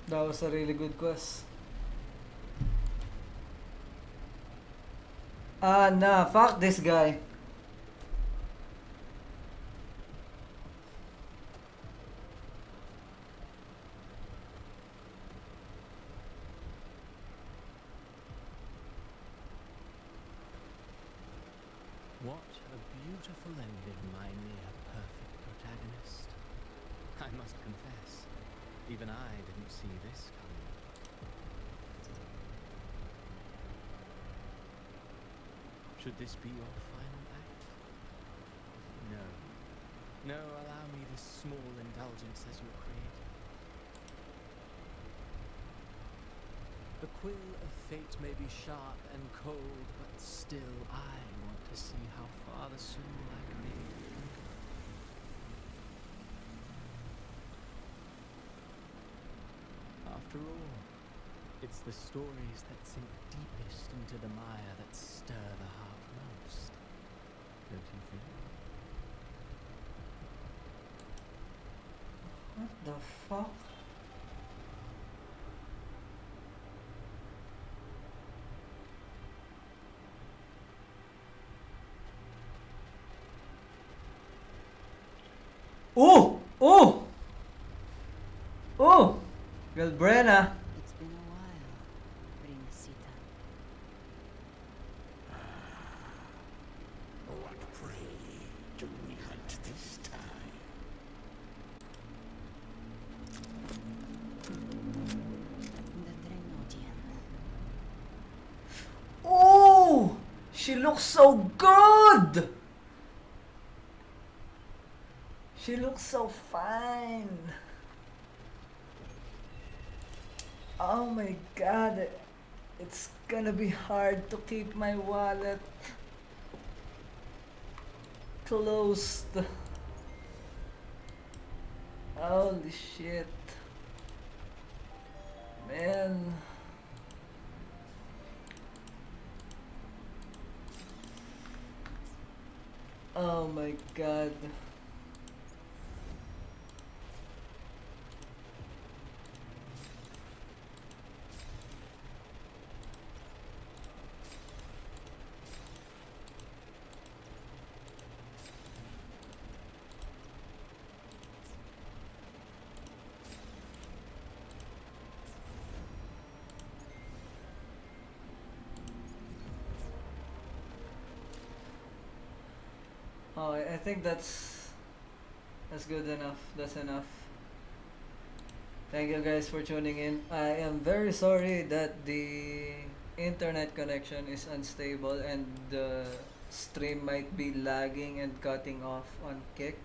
That was a really good quest. Ah, nah, fuck this guy.
What a beautiful ending, my near perfect protagonist. I must confess, even I didn't see this coming. Should this be your final act? No. No, allow me this small indulgence as your creator. The quill of fate may be sharp and cold, but still I want to see how far the soul I create can go. After all,
It's the stories that sink deepest into the mire that stir the heart most, don't you think?
What the fuck? Oh! Oh! Oh! Galbrena!
It's been a while, Rinesita.
What prey do we hunt this time?
The Drenodian.
Oh! She looks so good! She looks so fine. Oh my god. It's gonna be hard to keep my wallet closed. Holy shit. Man. Oh my god. Oh, I think that's good enough. That's enough. Thank you guys for tuning in. I am very sorry that the internet connection is unstable and the stream might be lagging and cutting off on Kick.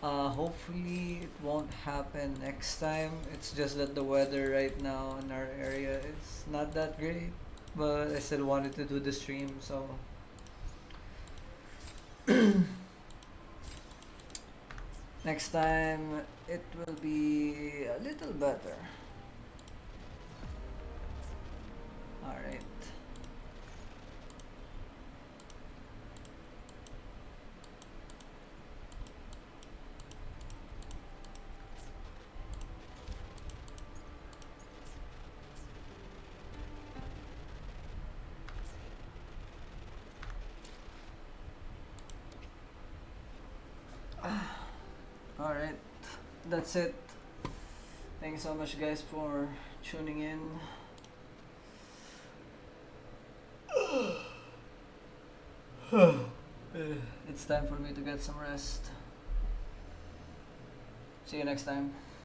Hopefully it won't happen next time. It's just that the weather right now in our area is not that great, but I still wanted to do the stream, so next time it will be a little better. Alright. Alright, that's it. Thanks so much guys for tuning in. It's time for me to get some rest. See you next time.